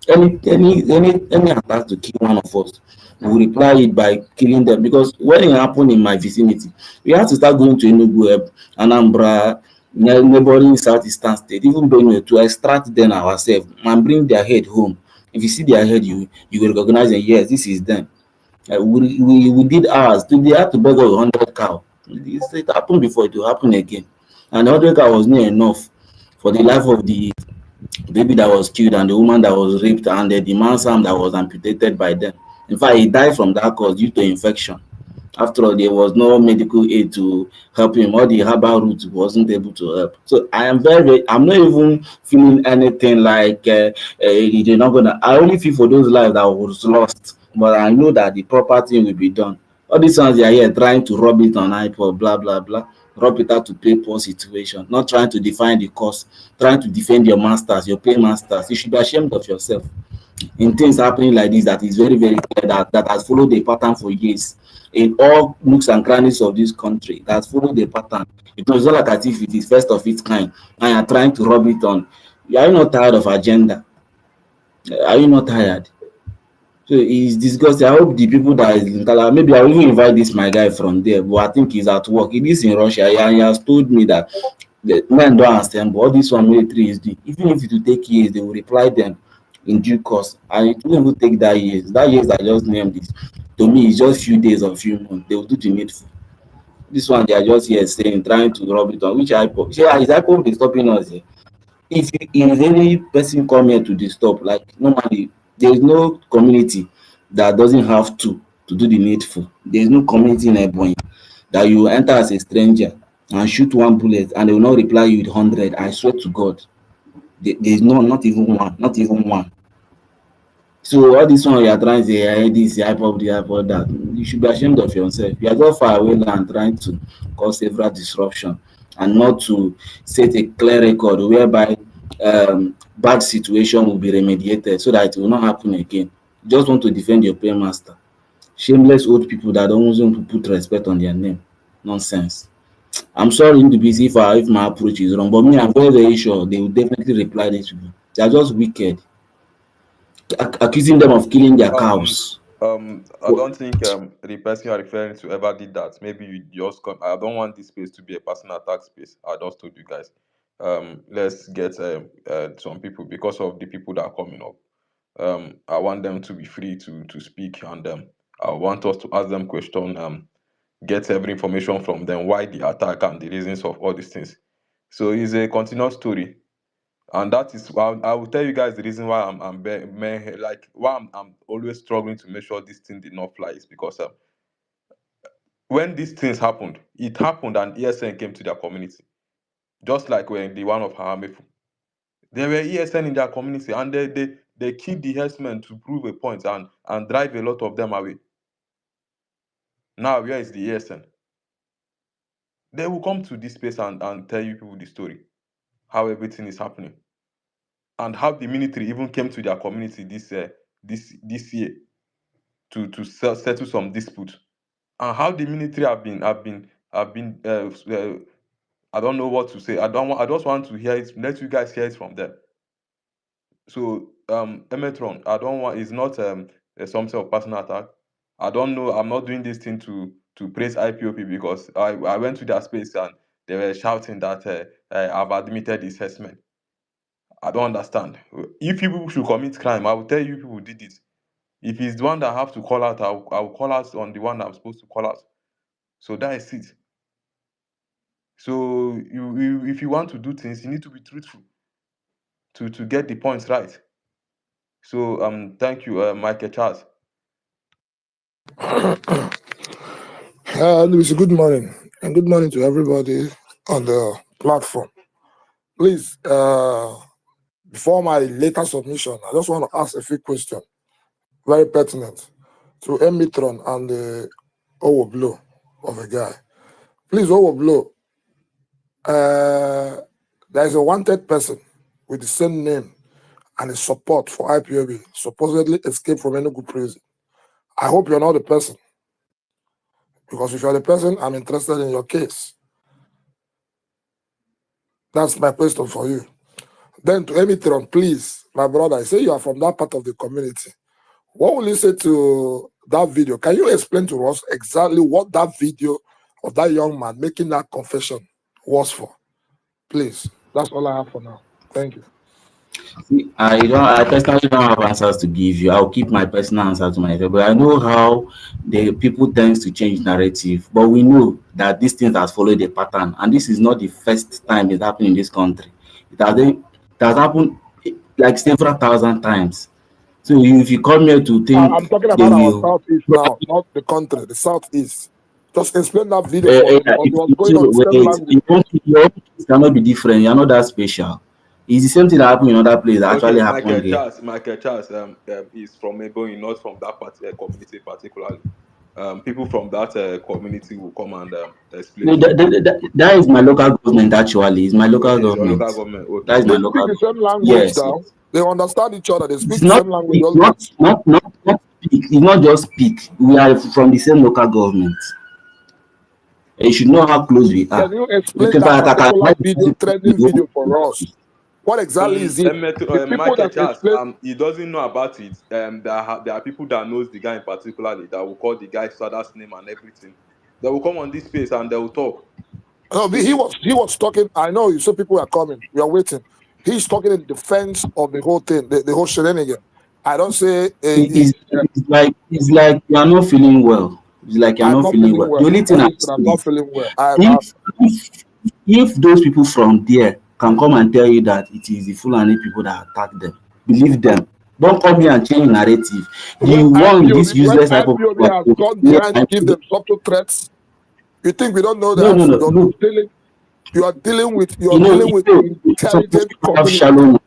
Any attack to kill one of us, we will reply it by killing them. Because when it happened in my vicinity, we had to start going to Enugu, Anambra, neighboring Southeastern state, even Benue, to extract them ourselves and bring their head home. If you see their head, you will recognize them. Yes, this is them. We did ours. They had to beg 100 cow. It happened before, it will happen again. And 100 cow was near enough for the life of the baby that was killed and the woman that was raped and the man's arm that was amputated by them. In fact, he died from that cause due to infection. After all, there was no medical aid to help him. All the herbal roots wasn't able to help. So I am I'm not even feeling anything like they're not gonna. I only feel for those lives that was lost. But I know that the proper thing will be done. All these ones they are here trying to rub it on iPod, blah blah blah. Rub it out to pay poor situation, not trying to define the cost, trying to defend your masters, your paymasters. You should be ashamed of yourself. In things happening like this, that is very, very clear, that has followed the pattern for years in all nooks and crannies of this country. That has followed the pattern. It was not like as if it is first of its kind and you are trying to rub it on. Are you not tired of agenda? Are you not tired? So it's disgusting. I hope the people that is in Kala, maybe I'll even invite this my guy from there, but I think he's at work. He is in Russia. He has told me that the men don't understand, but all this one military is doing. Even if it will take years, they will reply them in due course. And it won't even take that years. That years I just named this. To me, it's just few days or few months. They will do the needful. This one, they are just here saying, trying to rub it on. Which IPOP? Yeah, is IPOP stopping us here? If any person come here to disturb, like normally, there is no community that doesn't have to do the needful. There is no community in Ebonyi that you enter as a stranger and shoot one bullet and they will not reply you with 100. I swear to God, there is not even one. So all this one you are trying to say, hey, this hype-up, the hype-up, that, you should be ashamed of yourself. You are just far away and trying to cause several disruption and not to set a clear record whereby bad situation will be remediated so that it will not happen again. You just want to defend your paymaster. Shameless old people that don't want to put respect on their name. Nonsense. I'm sorry to be if my approach is wrong, but me, I'm very, very sure they will definitely reply these people. They are just wicked. Accusing them of killing their cows. I don't think the person you're referring to ever did that. Maybe you just come. I don't want this space to be a personal attack space. I just told you guys. Let's get some people because of the people that are coming up. I want them to be free to speak, and I want us to ask them question. Get every information from them, why the attack and the reasons of all these things. So it's a continuous story, and that is I will tell you guys the reason why like why I'm always struggling to make sure this thing did not fly is because when these things happened, it happened and ESN came to their community, just like when the one of Haramefu. There were ESN in their community, and they killed the herdsmen to prove a point and drive a lot of them away. Now where is the ESN? They will come to this space and tell you people the story, how everything is happening, and how the military even came to their community this year to settle some dispute, and how the military have been I don't know what to say. I just want to hear it. Let you guys hear it from them. So Emetron, I don't want. It's not something of personal attack. I don't know. I'm not doing this thing to praise IPOP because I went to their space and they were shouting that I've admitted this assessment. I don't understand. If people should commit crime, I will tell you people did it. If it's the one that I have to call out, I will call out on the one I'm supposed to call out. So that is it. So if you want to do things, you need to be truthful to get the points right. So thank you, Michael Charles. Luis, good morning, and good morning to everybody on the platform. Please, before my later submission, I just want to ask a few questions, very pertinent, to Emitron and the Owoblo of a guy. Please, Owoblo, there is a wanted person with the same name and a support for IPOB, supposedly escaped from Enugu prison. I hope you're not the person, because if you're the person, I'm interested in your case. That's my question for you. Then to Emitron, please, my brother, I say you are from that part of the community. What will you say to that video? Can you explain to us exactly what that video of that young man making that confession was for? Please. That's all I have for now. Thank you. See, I personally don't have answers to give you. I'll keep my personal answer to myself. But I know how the people tends to change narrative. But we know that these things has followed a pattern, and this is not the first time it's happening in this country. It has happened like several thousand times. So if you come here to think I'm talking they about our will Southeast now, not the country, the Southeast. Just explain that video for me, because it was going on the same language. your case cannot be different. You're not that special. It's the same thing that happened in other places that actually happened here. Michael Charles is from Ebonyi, not from that community particularly. People from that community will come and explain. No, that is my local government actually. It's my local government. Local government. Okay. That is my They local speak the same language yes, now. yes. They understand each other. They speak It's the not same language. not speak. It's not just speak. We are from the same local government. You should know how close we are. Can you explain that particular video, trending video for us? What exactly is it? The people that explain, he doesn't know about it. There are people that knows the guy in particularly that will call the guy's father's name and everything. They will come on this space and they will talk. No, he was talking. I know you said people are coming. We are waiting. He's talking in defense of the whole thing, the whole shenanigan. I don't say it's like you are not feeling well. It's like you're not feeling well. The only thing I'm not feeling well. If those people from there can come and tell you that it is the Fulani people that attack them, believe them. Don't come here and change narrative. You want this useless type of people has gone behind to give them subtle threats. You think we don't know that? No. You are dealing with intelligent community. Not when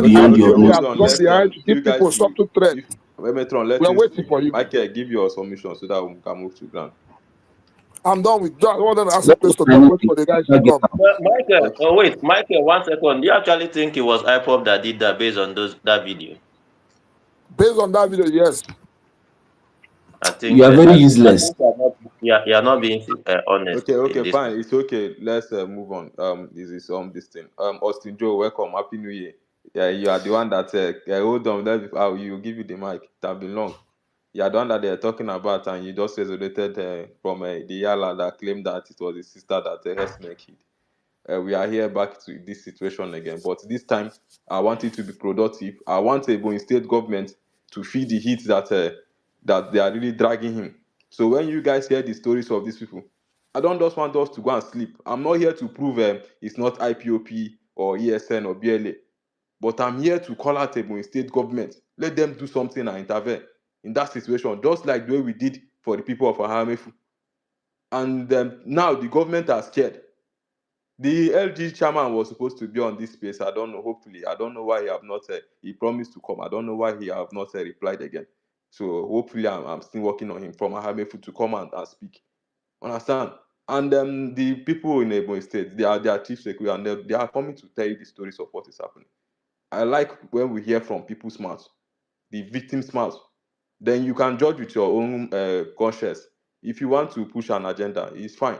IPOB has gone behind to give people subtle threats. We are waiting for you. Michael, give your submission so that we can move to ground. I'm done with that. I want to ask a question. Wait for the guys to come. Michael, Michael, 1 second. Do you actually think it was IPOP that did that based on that video? Based on that video, yes. I think You are very I useless. think you're not being honest Okay, in okay, this. fine. It's okay. Let's move on. This is this thing. Austin Joe, welcome. Happy New Year. Yeah, you are the one that hold on. You give you the mic. It has been long. You are the one that they're talking about, and you just isolated from the Yala that claimed that it was his sister that Herdsmen killed. We are here back to this situation again, but this time I want it to be productive. I want a Ebonyi State government to feel the heat that they are really dragging him. So when you guys hear the stories of these people, I don't just want us to go and sleep. I'm not here to prove it's not IPOP or ESN or BLA, but I'm here to call out Ebonyi State government. Let them do something and intervene in that situation, just like the way we did for the people of Ahamefu. And now the government are scared. The LG chairman was supposed to be on this space. I don't know. Hopefully, I don't know why he have not. He promised to come. I don't know why he have not replied again. So hopefully, I'm still working on him from Ahamefu to come and speak. Understand? And the people in Ebonyi State, they are chief security, and they are coming to tell you the stories of what is happening. I like when we hear from people's mouths, the victims' mouths. Then you can judge with your own conscience. If you want to push an agenda, it's fine.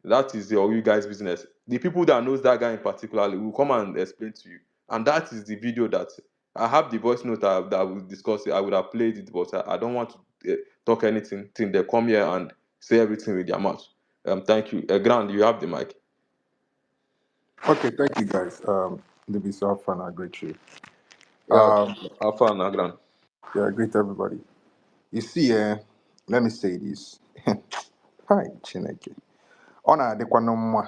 That is you guys' business. The people that knows that guy in particular will come and explain to you. And that is the video that I have the voice note that will discuss it. I would have played it, but I don't want to talk anything till they come here and say everything with their mouth. Thank you. Grand, you have the mic. Okay, thank you guys. Libby Alpha and I greet you. Yeah, Alpha and Grand. Yeah, I greet everybody. You see, let me say this. Hi, Chineke. Ọ na-adịkwanụ mma,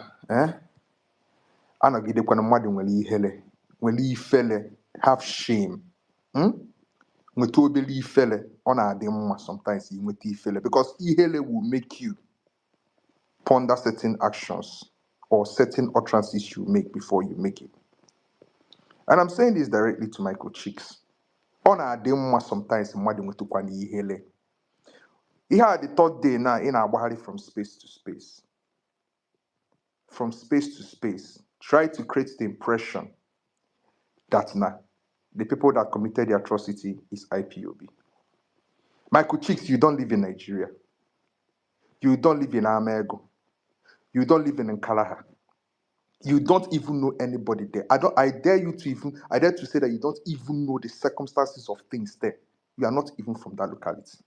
anọgidekwanụ mmadụ nwere ihele, nwere ifele, have shame. Nweta obere ifele, ọ na-adị mma sometimes nweta ifele because ihele will make you ponder certain actions or certain utterances you make before you make it. And I'm saying this directly to Michael Chicks. Ọ na-adị mma sometimes mmadụ nwetakwana ihele. Ihe a the third day now ị na-agbagharị from space to space. From space to space. Try to create the impression that the people that committed the atrocity is IPOB. Michael Chicks, you don't live in Nigeria. You don't live in Amego. You don't live in Nkalaha. You don't even know anybody there. I dare to say that you don't even know the circumstances of things there. You are not even from that locality.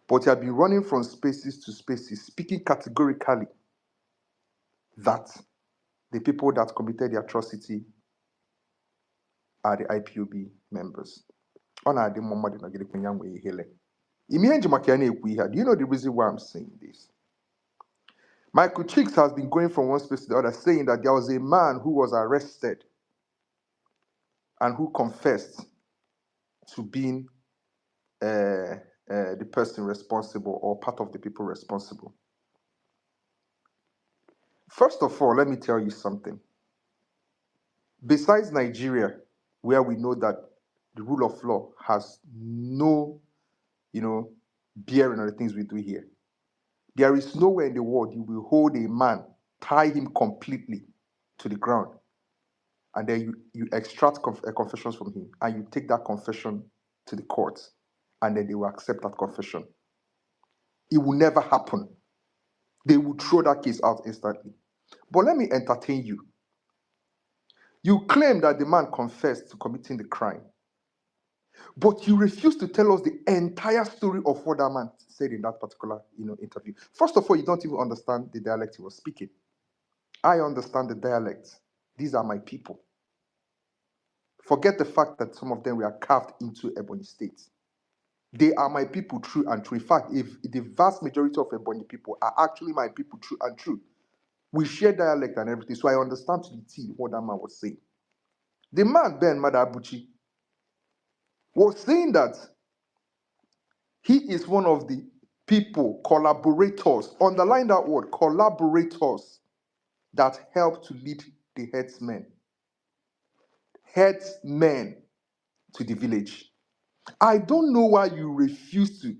But you have been running from spaces to spaces, speaking categorically that the people that committed the atrocity are the IPOB members. Do you know the reason why I'm saying this? Michael Chicks has been going from one space to the other, saying that there was a man who was arrested and who confessed to being the person responsible or part of the people responsible. First of all, let me tell you something. Besides Nigeria, where we know that the rule of law has no, bearing on the things we do here, there is nowhere in the world you will hold a man, tie him completely to the ground, and then you extract confessions from him, and you take that confession to the courts, and then they will accept that confession. It will never happen. They will throw that case out instantly. But let me entertain you. You claim that the man confessed to committing the crime, but you refuse to tell us the entire story of what that man said in that particular interview. First of all, you don't even understand the dialect he was speaking. I understand the dialect. These are my people. Forget the fact that some of them were carved into Ebonyi State. They are my people, true and true. In fact, if the vast majority of Ebonyi people are actually my people, true and true. We share dialect and everything, so I understand to the T what that man was saying. The man, Ben Madabuchi, was saying that he is one of the people, collaborators, underline that word, collaborators, that helped to lead the herdsmen to the village. I don't know why you refuse to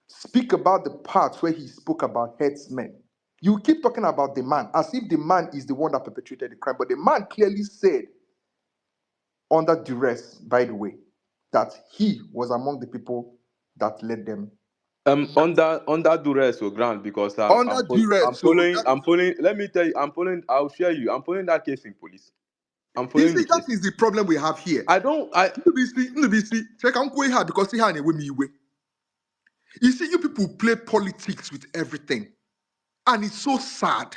speak about the parts where he spoke about herdsmen. You keep talking about the man as if the man is the one that perpetrated the crime, but the man clearly said, under duress, by the way, that he was among the people that led them Under duress or grant because under duress. So I'm following. Let me tell you, I'm following. I'll share you. I'm following that case in police. I'm you following see, the that case. is the problem we have here. NBC, check I'm going hard because see how way. You see, you people play politics with everything, and it's so sad.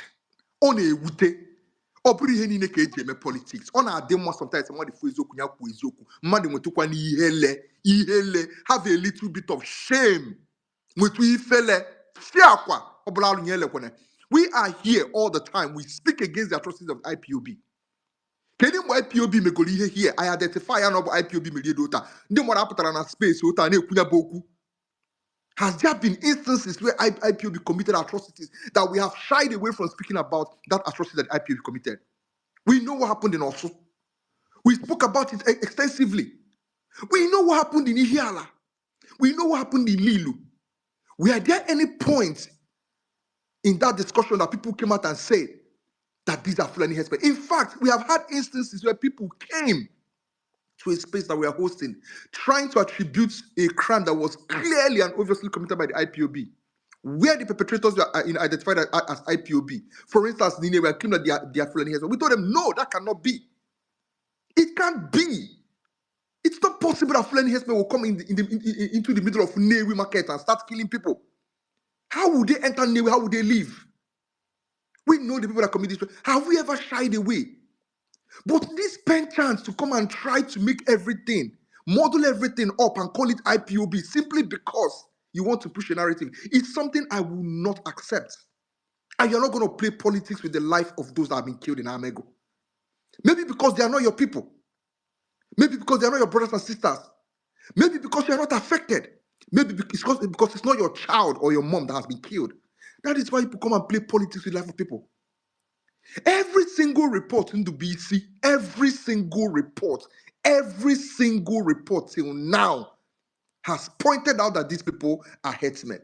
On a wute, obri he ni ne keje me politics. On a demo sometimes somebody fuezoku nya kuezoku. Mmadụ nwetukwa ni ihele. Have a little bit of shame. Nwetu ifele. Fiakwa. Obula alu nyele kwene. We are here all the time. We speak against the atrocities of IPOB. Kedu mgbe IPOB megoro ihe here? I identify ya na ọ bụ IPOB merie dota. Ndị mmadụ apụtara na space ota na-ekwunya bụ okwu. Has there been instances where IPOB committed atrocities that we have shied away from speaking about that atrocity that IPOB committed? We know what happened in Osu. We spoke about it extensively. We know what happened in Ihiala. We know what happened in Lilu. Were there any points in that discussion that people came out and said that these are Fulani herdsmen? In fact, we have had instances where people came to a space that we are hosting, trying to attribute a crime that was clearly and obviously committed by the IPOB, where the perpetrators were identified as IPOB. For instance, Nine were claiming that they are Fulani herdsmen. We told them, no, that cannot be. It can't be. It's not possible that Fulani herdsmen will come into the middle of Newi market and start killing people. How would they enter Newi? How would they live? We know the people that commit this. Have we ever shied away? But this pen chance to come and try to make everything, model everything up and call it IPOB simply because you want to push a narrative, it's something I will not accept. And you're not going to play politics with the life of those that have been killed in Amego. Maybe because they are not your people. Maybe because they are not your brothers and sisters. Maybe because you are not affected. Maybe because it's not your child or your mom that has been killed. That is why people come and play politics with the life of people. Every single report in the BC, every single report till now has pointed out that these people are herdsmen.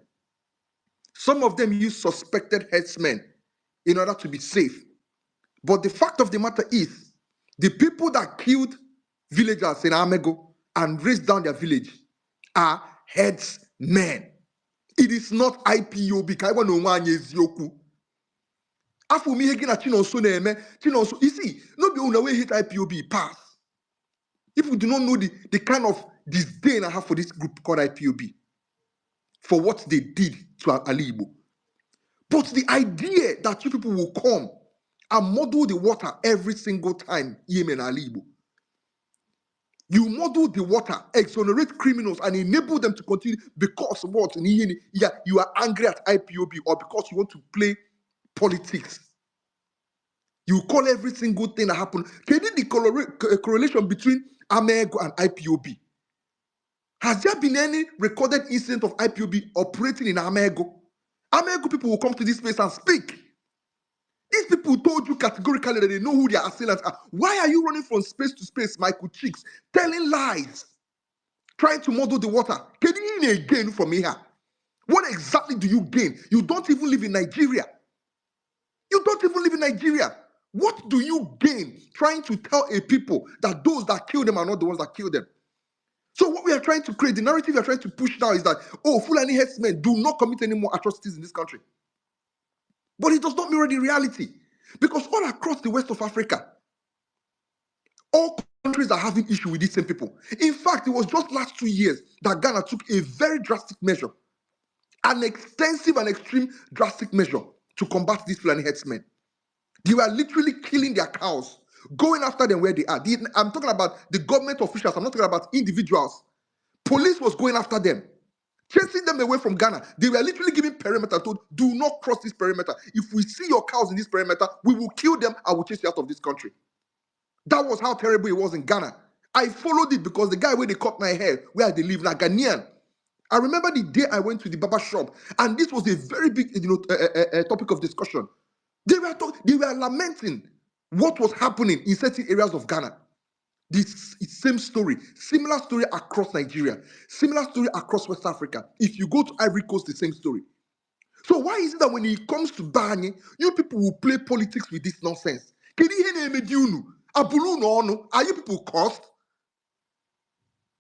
Some of them use suspected herdsmen in order to be safe. But the fact of the matter is, the people that killed villagers in Amego and razed down their village are herdsmen. It is not IPOB. You see, nobody will hate IPOB pass. If we do not know the kind of disdain I have for this group called IPOB, for what they did to Ali Igbo. But the idea that you people will come and muddle the water every single time, Yemen Ali Igbo. You muddle the water, exonerate criminals, and enable them to continue because what? Yeah, you are angry at IPOB or because you want to play politics. You call every single thing that happened. Can you the correlation between Amego and IPOB? Has there been any recorded incident of IPOB operating in Amego? Amego people will come to this place and speak. These people told you categorically that they know who their assailants are. Why are you running from space to space, Michael Cheeks, telling lies, trying to muddle the water? Can you gain from here? What exactly do you gain? You don't even live in Nigeria. You don't even live in Nigeria. What do you gain trying to tell a people that those that kill them are not the ones that kill them? So what we are trying to create, the narrative we are trying to push now is that, oh, Fulani herdsmen do not commit any more atrocities in this country. But it does not mirror the reality. Because all across the west of Africa, all countries are having issue with these same people. In fact, it was just last 2 years that Ghana took a very drastic measure, an extensive and extreme drastic measure to combat these Fulani herdsmen. They were literally killing their cows, going after them where they are. I'm talking about the government officials. I'm not talking about individuals. Police was going after them, chasing them away from Ghana. They were literally giving perimeter, told, do not cross this perimeter. If we see your cows in this perimeter, we will kill them. I will chase you out of this country. That was how terrible it was in Ghana. I followed it because the guy where they cut my hair, where they live, like Ghanaian. I remember the day I went to the barber shop, and this was a very big topic of discussion. They were lamenting what was happening in certain areas of Ghana. This same story, similar story across Nigeria, similar story across West Africa. If you go to Ivory Coast, the same story. So why is it that when it comes to Bani, you people will play politics with this nonsense? Are you people cursed?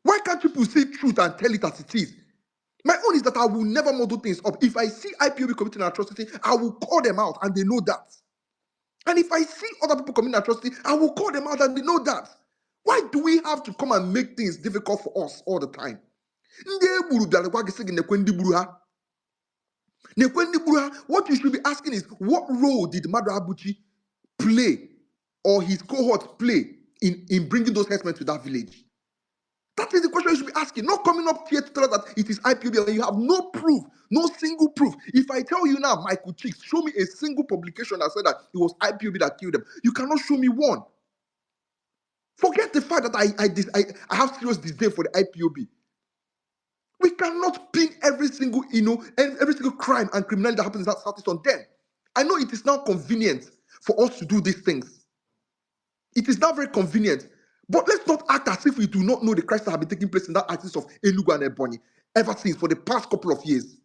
Why can't people say truth and tell it as it is? My own is that I will never model things up. If I see IPOB committing an atrocity, I will call them out, and they know that. And if I see other people committing atrocity, I will call them out, and they know that. Why do we have to come and make things difficult for us all the time? What you should be asking is, what role did Madu Abuchi play or his cohort play in bringing those herdsmen to that village? That is the question you should be asking, not coming up here to tell us that it is IPOB and you have no proof, no single proof. If I tell you now, Michael Chicks, show me a single publication that said that it was IPOB that killed them. You cannot show me one. Forget the fact that I have serious disdain for the IPOB. We cannot pin every single, every single crime and criminality that happens in Southeast on them. I know it is now convenient for us to do these things. It is now very convenient. But let's not act as if we do not know the crisis that have been taking place in that axis of Enugu and Ebonyi ever since for the past couple of years.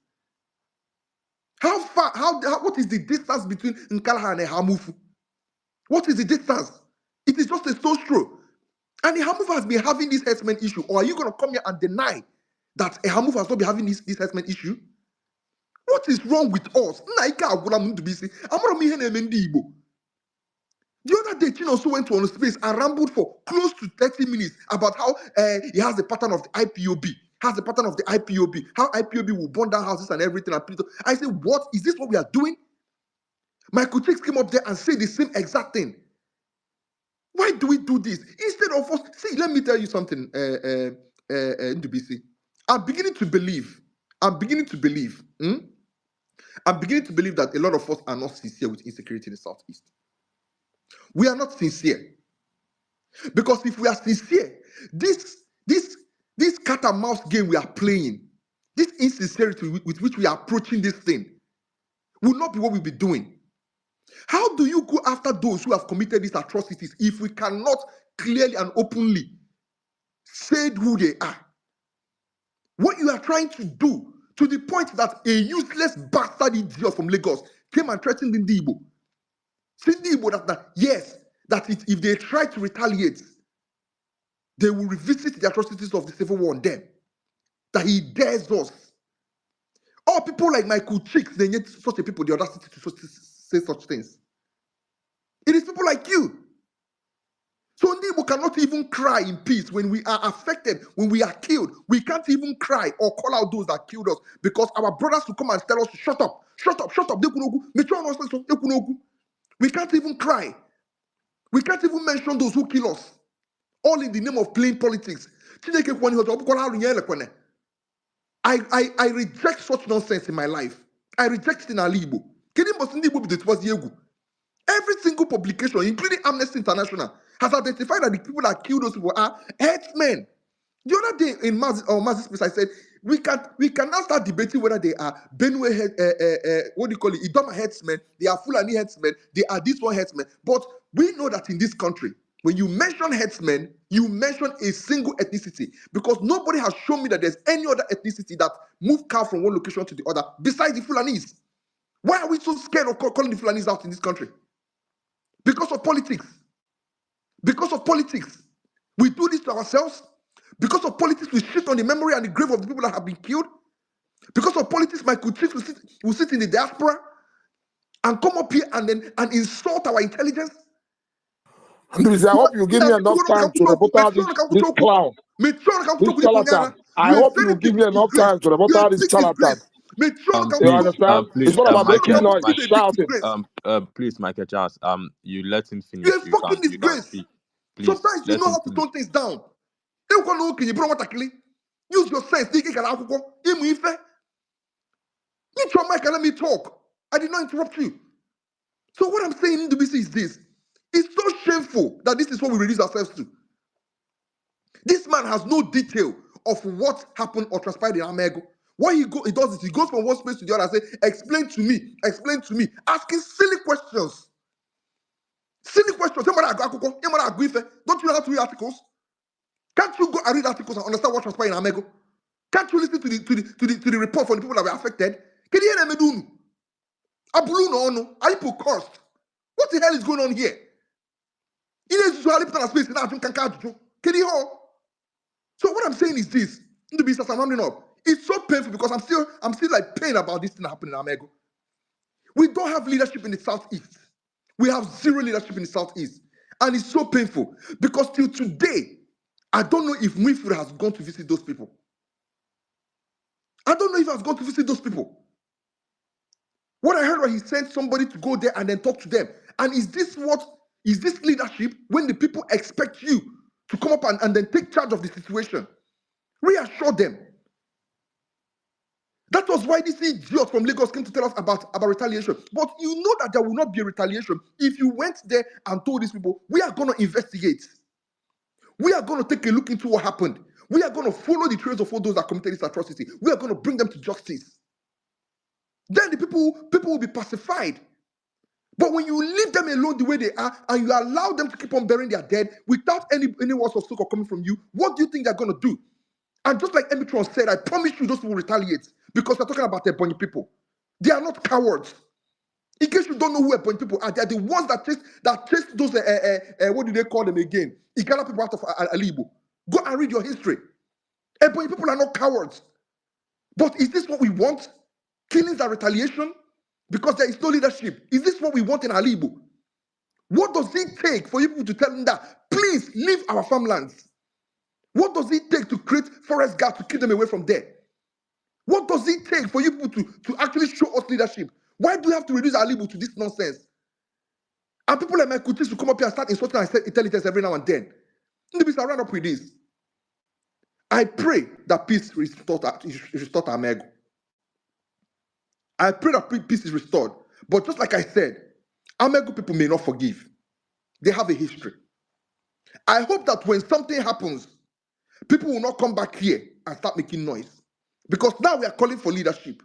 What is the distance between Nkalaha and Ehamufu? What is the distance? It is just a stone's throw. And Ehamufu has been having this herdsmen issue. Or are you going to come here and deny that Ehamufu has not been having this herdsmen issue? What is wrong with us? The other day, Chin also went to on space and rambled for close to 30 minutes about how he has the pattern of the IPOB, how IPOB will burn down houses and everything. I said, what? Is this what we are doing? Michael Chicks came up there and said the same exact thing. Why do we do this? Instead of us, see, let me tell you something, NDBC. I'm beginning to believe that a lot of us are not sincere with insecurity in the Southeast. We are not sincere. Because if we are sincere, this cat and mouse game we are playing, this insincerity with which we are approaching this thing, will not be what we'll be doing. How do you go after those who have committed these atrocities if we cannot clearly and openly say who they are? What you are trying to do, to the point that a useless bastard idiot from Lagos came and threatened Igbo. That if they try to retaliate, they will revisit the atrocities of the civil war on them. That he dares us. All people like Michael Chicks, they need such a people the audacity to say such things. It is people like you. So Igbo cannot even cry in peace when we are affected, when we are killed. We can't even cry or call out those that killed us because our brothers will come and tell us to shut up. We can't even cry. We can't even mention those who kill us. All in the name of playing politics. I reject such nonsense in my life. I reject it in Alibo. Every single publication, including Amnesty International, has identified that the people that kill those people are herdsmen. The other day in Maz's space, I said we can now start debating whether they are Benue Idoma herdsmen, they are Fulani herdsmen, they are this one herdsmen. But we know that in this country, when you mention herdsmen, you mention a single ethnicity because nobody has shown me that there's any other ethnicity that move cow from one location to the other besides the Fulanis. Why are we so scared of calling the Fulanis out in this country? Because of politics. Because of politics. We do this to ourselves. Because of politics, we shit on the memory and the grave of the people that have been killed. Because of politics, Michael Chicks will sit in the diaspora and come up here and insult our intelligence. I hope you give me enough time to report out this clown. This charlatan. I hope you give me enough time to report out this charlatan. You understand? It's not about making noise, shouting. Please, Michael Charles, you let him finish. You're a fucking disgrace. Please, sometimes you know how to tone things down. Use your sense. Mute your mic and let me talk. I did not interrupt you. So what I'm saying in DBC is this. It's so shameful that this is what we reduce ourselves to. This man has no detail of what happened or transpired in Amego. What he does is he goes from one space to the other and says, explain to me, asking silly questions. Silly questions. Don't you know how to read articles? Can't you go and read articles and understand what transpired in Amego? Can't you listen to the report from the people that were affected? Are you cursed? What the hell is going on here? So what I'm saying is this. I'm rounding up. It's so painful because I'm still like pain about this thing happening in Amego. We don't have leadership in the Southeast. We have zero leadership in the Southeast. And it's so painful because till today, I don't know if Winfrey has gone to visit those people. I don't know if he has gone to visit those people. What I heard was he sent somebody to go there and then talk to them. And is this leadership when the people expect you to come up and then take charge of the situation? Reassure them. That was why this idiot from Lagos came to tell us about retaliation. But you know that there will not be a retaliation if you went there and told these people, we are going to investigate. We are going to take a look into what happened. We are going to follow the trails of all those that committed this atrocity. We are going to bring them to justice. Then the people will be pacified. But when you leave them alone the way they are and you allow them to keep on burying their dead without any words of succor coming from you, what do you think they're going to do? And just like Emitron said, I promise you those will retaliate because we're talking about Ebonyi people. They are not cowards. In case you don't know who Ebonyi people are, they are the ones that chase those, what do they call them again? Igala people out of Alibo. Go and read your history. Ebonyi people are not cowards. But is this what we want? Killings and retaliation? Because there is no leadership. Is this what we want in Alibo? What does it take for you people to tell them that, please leave our farmlands? What does it take to create forest guards to keep them away from there? What does it take for you people to actually show us leadership? Why do we have to reduce Alibo to this nonsense? And people like my coaches will come up here and start insulting and intelligence every now and then. Nibis, I run up with this. I pray that peace is restored to Amego. I pray that peace is restored. But just like I said, Amego people may not forgive. They have a history. I hope that when something happens, people will not come back here and start making noise. Because now we are calling for leadership.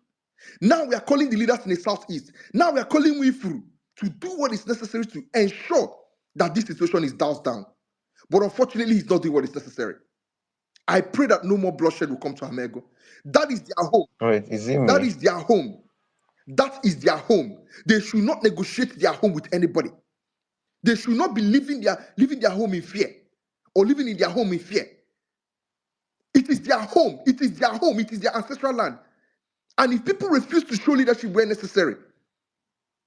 Now we are calling the leaders in the Southeast. Now we are calling Winfrey to do what is necessary to ensure that this situation is doused down. But unfortunately, he's not doing what is necessary. I pray that no more bloodshed will come to Amego. That is their home. Wait, is it That me? is their home. That is their home. They should not negotiate their home with anybody. They should not be living their home in fear or living in their home in fear. It is their home. It is their home. It is their ancestral land. And if people refuse to show leadership where necessary,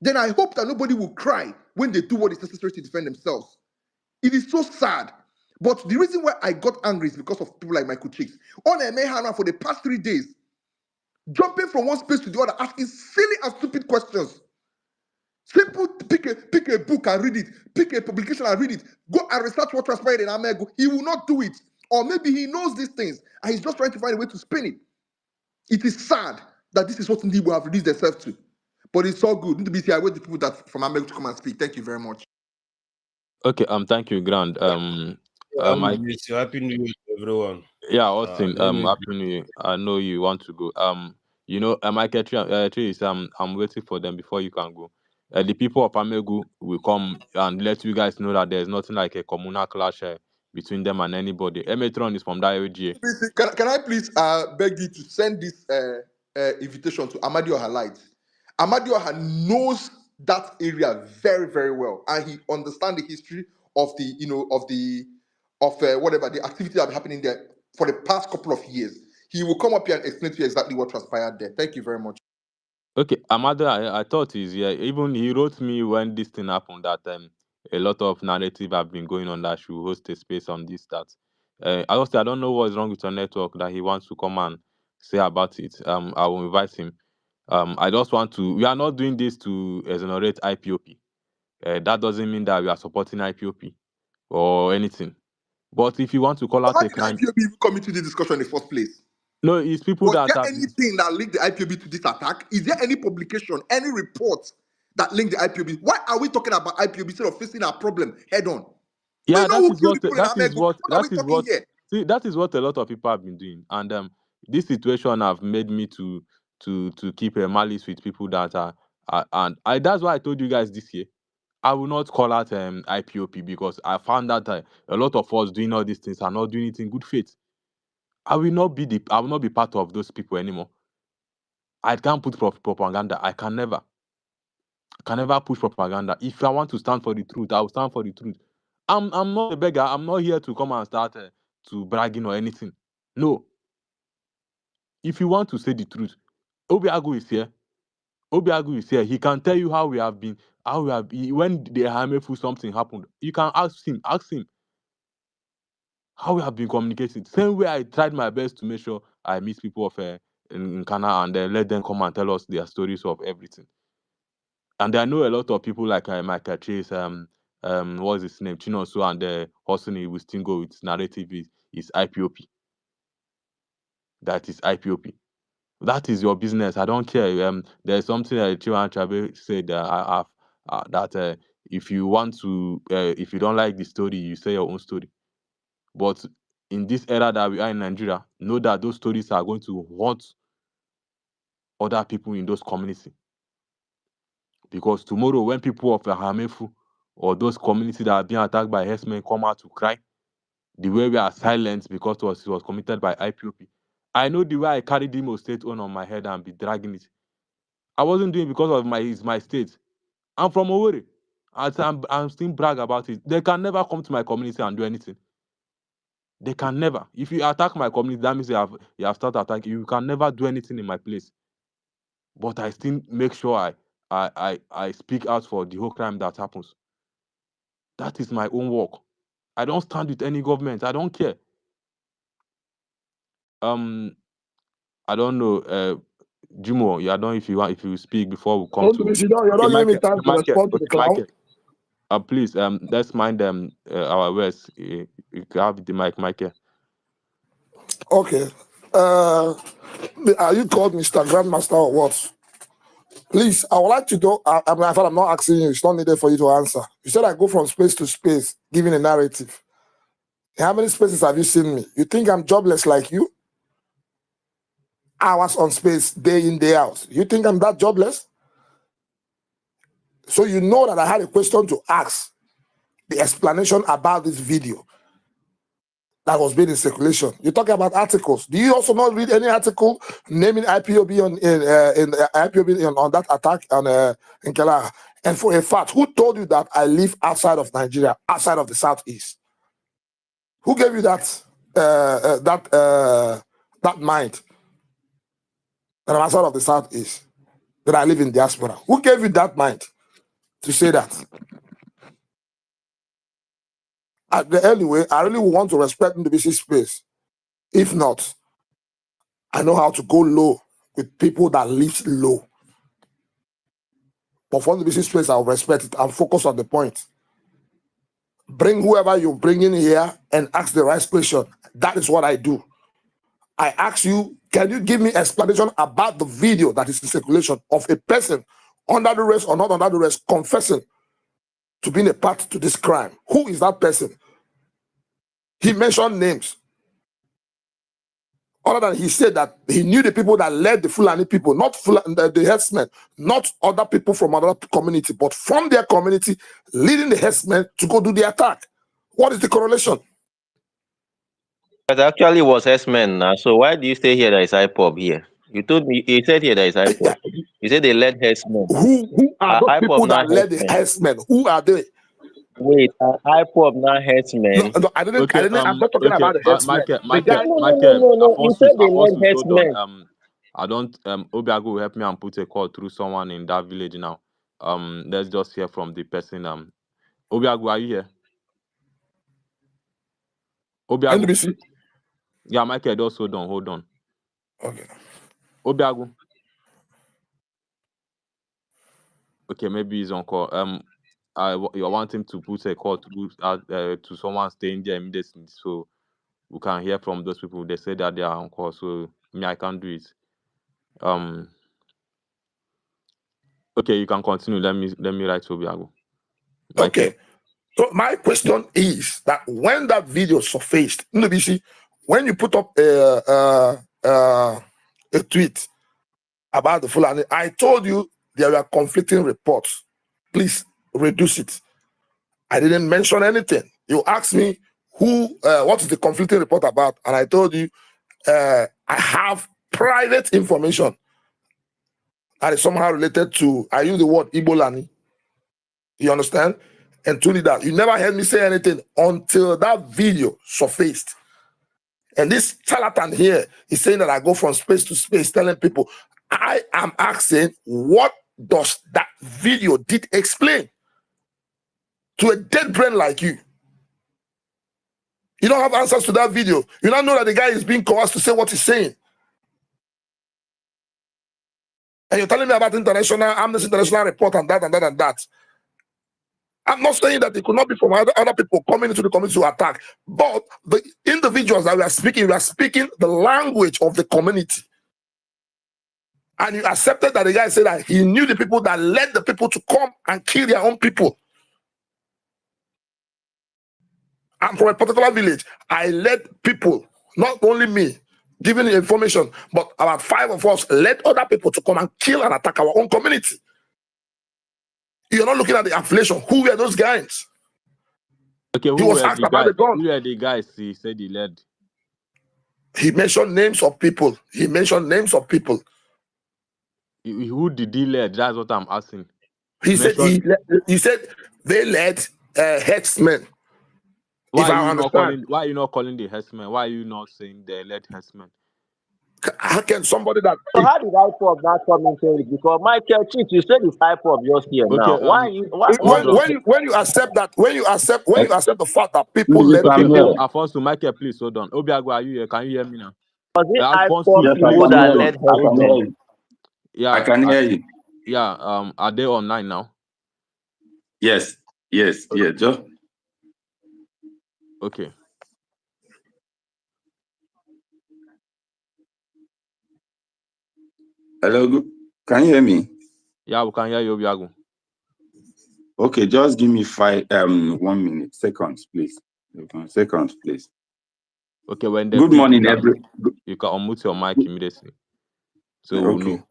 then I hope that nobody will cry when they do what is necessary to defend themselves. It is so sad. But the reason why I got angry is because of people like Michael Chicks. On Emehana for the past 3 days, jumping from one space to the other, asking silly and stupid questions. Simple, pick a book and read it. Pick a publication and read it. Go and research what transpired in Amego. He will not do it. Or maybe he knows these things and he's just trying to find a way to spin it. It is sad that this is what Ndibo have reduced themselves to. But it's all good. I wait the people that from Amego to come and speak. Thank you very much. Okay, thank you, Grand. I Happy New Year to everyone. Yeah, Austin. Let me Happy New Year. I know you want to go. Michael Tree is I'm waiting for them before you can go. The people of Amegu will come and let you guys know that there's nothing like a communal clash between them and anybody. Emetron is from that area. Can I please beg you to send this invitation to Amadioha Light? Amadioha knows that area very, very well, and he understands the history of whatever the activity that happening there for the past couple of years. He will come up here and explain to you exactly what transpired there. Thank you very much. Okay, Amado, I thought he's here. Even he wrote me when this thing happened that a lot of narrative have been going on that should host a space on this, that. I don't know what's wrong with your network that he wants to come and say about it. I will invite him. I just want to. We are not doing this to exonerate IPOP. That doesn't mean that we are supporting IPOP or anything. But if you want to call out How a did crime, IPOB even come into the discussion in the first place? no, it's people Was that there have. anything that linked the IPOB to this attack? Is there any publication, any report that linked the IPOB? Why are we talking about IPOB instead of facing our problem head on? Yeah, We know who killed the people in Amego. What are we talking here? See, that is what a lot of people have been doing, and this situation have made me to keep a malice with people that are and that's why I told you guys this year I will not call out IPOP because I found that a lot of us doing all these things are not doing it in good faith. I will not be part of those people anymore. I can't put propaganda. I can never push propaganda. If I want to stand for the truth, I will stand for the truth. I'm not a beggar. I'm not here to come and start to bragging or anything. No. If you want to say the truth, Obiago is here. Obiago is here. He can tell you how we have been, when the Hamefu something happened. You can ask him how we have been communicating. Same way I tried my best to make sure I meet people of in Ghana and then let them come and tell us their stories of everything. And I know a lot of people like Michael Chase, what's his name, Chinoso, and Hosni will still go with narrative is IPOP. That is IPOP. That is your business. I don't care. There's something that Chiwan Chabe said that if you want to, if you don't like the story, you say your own story. But in this era that we are in Nigeria, know that those stories are going to haunt other people in those communities. Because tomorrow, when people of Hamefu or those communities that are being attacked by herdsmen come out to cry, the way we are silent because it was committed by IPOP. I know the way I carried Imo State on my head and be dragging it. I wasn't doing it because of my state. I'm from Owerri. I'm still brag about it. They can never come to my community and do anything. They can never. If you attack my community, that means you have started attacking. You can never do anything in my place. But I still make sure I speak out for the whole crime that happens. That is my own work. I don't stand with any government. I don't care. I don't know. Jumo, I don't know if you speak before we come to. You're not giving me time to respond to the clown. Michael, please, let's mind our words. You have the mic, Michael. Okay. Are you called Mr. Grandmaster or what? Please, I would like to know. I'm not asking you. It's not needed for you to answer. You said I go from space to space, giving a narrative. How many spaces have you seen me? You think I'm jobless like you? Hours on space, day in, day out. You think I'm that jobless? So you know that I had a question to ask, the explanation about this video that was being in circulation. You talk about articles. Do you also not read any article naming IPOB on that attack in Kela? And for a fact, who told you that I live outside of Nigeria, outside of the Southeast? Who gave you that mind that I'm outside of the Southeast, that I live in diaspora? Who gave you that mind to say that? Anyway, I really want to respect the BC space. If not, I know how to go low with people that live low. But from the BC space, I'll respect it and focus on the point. Bring whoever you bring in here and ask the right question. That is what I do. I ask you, can you give me explanation about the video that is in circulation of a person under the arrest or not under the arrest confessing to being a part to this crime? Who is that person? He mentioned names. Other than he said that he knew the people that led the Fulani people, not the herdsmen, not other people from another community, but from their community leading the herdsmen to go do the attack. What is the correlation? But actually it was herdsmen now. So why do you say here there is IPOB here? You told me, you said here there is IPOB. You said they led herdsmen. Who are those people that led the herdsmen? herdsmen? Who are they? Wait, IPOB not herdsmen? No, I didn't. I'm not talking about the herdsmen. No. You said they led herdsmen. I don't. Obiago will help me and put a call through someone in that village now. Let's just hear from the person. Obiago, are you here? Obiago. NBC? Yeah, Michael, just hold on. Okay. Obiago. Okay, maybe he's on call. I want him to put a call to someone staying there immediately, so we can hear from those people. They say that they are on call, so me, I can't do it. Okay, you can continue. Let me write to Obiago. Okay. So my question is that when that video surfaced, when you put up a tweet about the Fulani, I told you there were conflicting reports. Please reduce it. I didn't mention anything. You asked me what is the conflicting report about, and I told you I have private information that is somehow related to, I use the word Ibolani. You understand? And truly that you never heard me say anything until that video surfaced. And this charlatan here is saying that I go from space to space telling people. I am asking, what does that video did explain to a dead brain like you? You don't have answers to that video. You don't know that the guy is being coerced to say what he's saying. And you're telling me about international Amnesty International report and that and that and that. I'm not saying that it could not be from other people coming into the community to attack, but the individuals that we are speaking the language of the community. And you accepted that the guy said that he knew the people that led the people to come and kill their own people. I'm from a particular village. I led people, not only me, giving the information, but about 5 of us led other people to come and kill and attack our own community. You're not looking at the affiliation. Who were those guys? Okay, He was asked about the gun. Who were the guys he said he led? He mentioned names of people. Who did he lead? That's what I'm asking. He said they led Herdsmen. Why are you not calling the Herdsmen? Why are you not saying they led Herdsmen? How can somebody that... So how did IPOB not come into it? Because Michael Chief, you said it's IPOB just here now. When you accept the fact that people led people... Alfonso, Michael, please hold on. Obiago, are you here? Can you hear me now? Was it Alfonso, IPOB people that led Herdsmen? Yeah, I can hear you. Yeah, are they online now? Yes. Just okay. Hello, can you hear me? Yeah, we can hear you, Obiago. Okay, just give me 1 minute, seconds, please. Seconds, please. Okay, when good morning, everyone. You can unmute your mic immediately, so we'll know.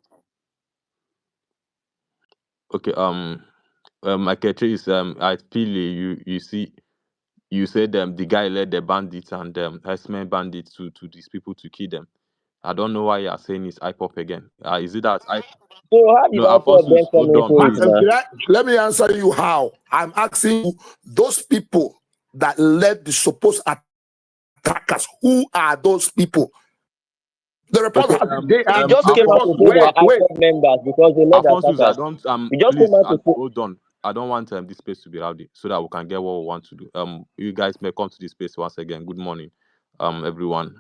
Okay, my is I feel you see, you said the guy led the bandits and Herdsmen bandits to these people to kill them. I don't know why you are saying it's IPOP again. Is it that I? So how did IPOP then come into it? Let me answer you how. I'm asking you, those people that led the supposed attackers, who are those people? The report has you just came out to say they are IPOP members because they led the attackers. Hold on. I don't want this space to be rowdy so that we can get what we want to do. You guys may come to this space once again. Good morning, everyone.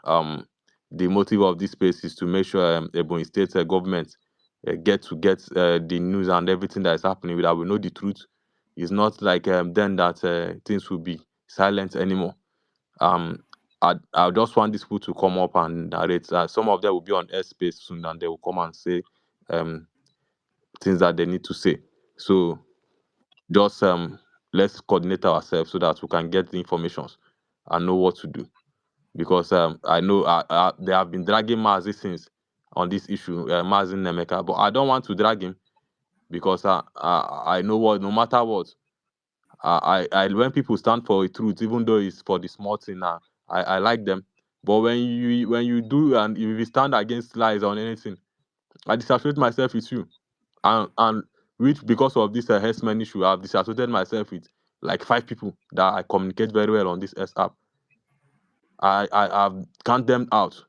The motive of this space is to make sure Ebonyi State government get the news and everything that is happening, that we know the truth. It's not like then that things will be silent anymore. I just want these people to come up and narrate. Some of them will be on airspace soon, and they will come and say things that they need to say. So just let's coordinate ourselves so that we can get the information and know what to do. Because I know they have been dragging Mazi since on this issue, Mazi Nemeka, but I don't want to drag him because I know what, no matter what, I when people stand for a truth, even though it's for the small thing, I like them. But when you do and if you stand against lies on anything, I disassociate myself with you, and which because of this Herdsmen issue, I've disassociated myself with like 5 people that I communicate very well on this S app. I've count them out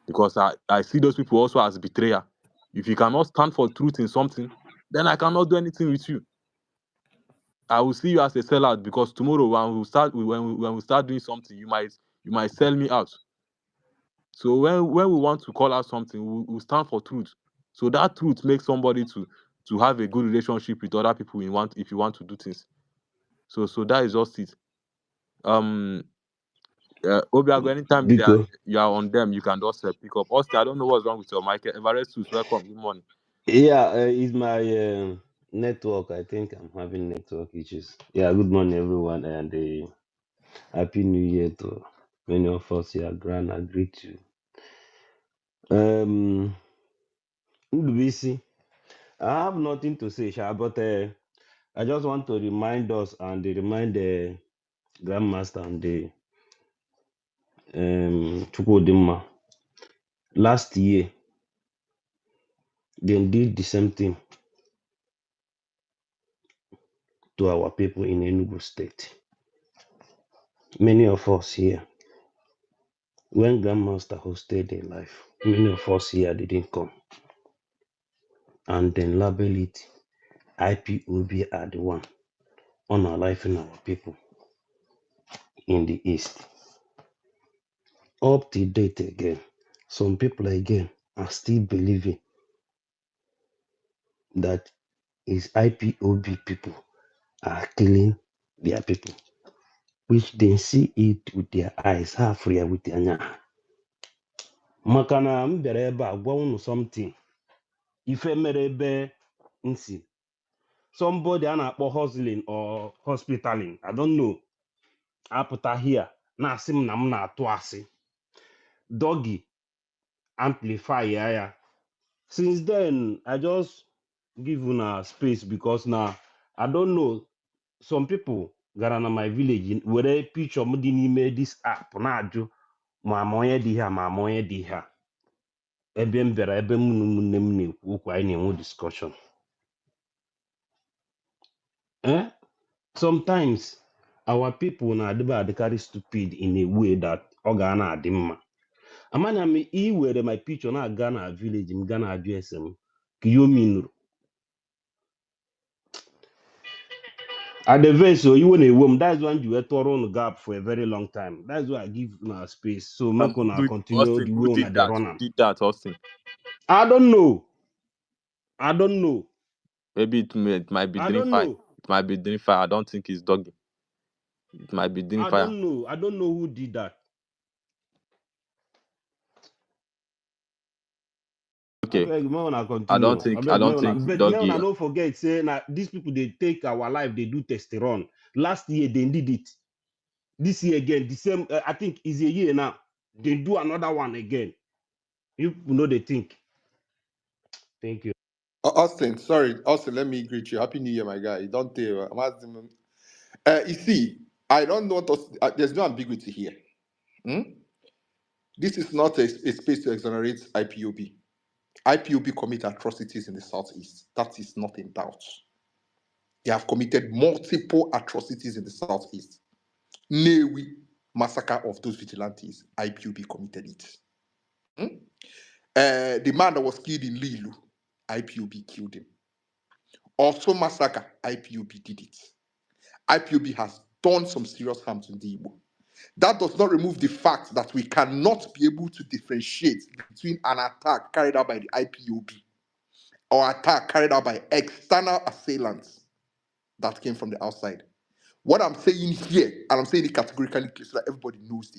because I see those people also as betrayer. If you cannot stand for truth in something, then I cannot do anything with you. I will see you as a sellout because tomorrow when we start doing something, you might sell me out. So when we want to call out something, we'll stand for truth. So that truth makes somebody to have a good relationship with other people if you want to do things. So that is just it. Obiago, anytime you are on them, you can just pick up. Austin, I don't know what's wrong with your mic. Everestus, welcome. Good morning. Yeah, it's my network. I think I'm having network issues. Yeah, good morning, everyone, and happy New Year to many of us here. Grand, I greet you. Ndubisi, I have nothing to say, Sha, but I just want to remind us and remind the Grandmaster and the Chukwudimma. Last year, they did the same thing to our people in Enugu State. Many of us here When Grandmaster hosted their life, many of us here didn't come. And then label it IPOB are the one on our life and our people in the East. Up to date again, some people again are still believing that is IPOB people are killing their people, which they see it with their eyes, half real with their nya. Makana mbereba gwa unu something. Ife merebe nsi. Somebody a na-akpọ hustling or hospitaling, I don't know. Apụta here na-asị m na m na-atụ asị. Doggy amplify ya. Since then, I just give una space because now I don't know. Some people gara na my village were picture m dị n'ime this app na-ajụ ma ama onye dị ha ma ama onye dị ha. Ebe m bịara ebe m na ụmụnne m na-ekwu okwu anyị na-enwe discussion. Sometimes our people na-adịkarị stupid in a way that ọ ga na-adị mma. Amanya m iwere my picture na-aga na village m ga na-ajụ ese m ka ihe omi nụrụ. At the very so you want a woman, that's when you were torn on the gap for a very long time. That's why I give una space. So make Who una do continue Austin? the Who way una did dey that? run Who am. did that, Austin? I don't know. I don't know. Maybe it might be I Dream don't Five. know. It might be Dream Five. I don't think it's Doggy. It might be Dream I Five. don't know. I don't know who did that. I Okay. beg, may una I continue. don't think May una, but may Doggy. una don't forget, say now these people they take our life, they do testosterone. Last year they did it. This year again, the same. I think is a year now. They do another one again. You know they think. Thank you. Austin, sorry, Austin, let me greet you. Happy New Year, my guy. Don't tell. I'm asking him. You see, I don't know. There's no ambiguity here. Hmm? This is not a space to exonerate IPOB. IPOB commit atrocities in the Southeast. That is not in doubt. They have committed multiple atrocities in the Southeast. Newi massacre of those vigilantes. IPOB committed it. Hmm? The man that was killed in Lilu, IPOB killed him. Also massacre, IPOB did it. IPOB has done some serious harm to the Igbo. That does not remove the fact that we cannot be able to differentiate between an attack carried out by the IPOB or attack carried out by external assailants that came from the outside. What I'm saying here, and I'm saying it categorically so that everybody knows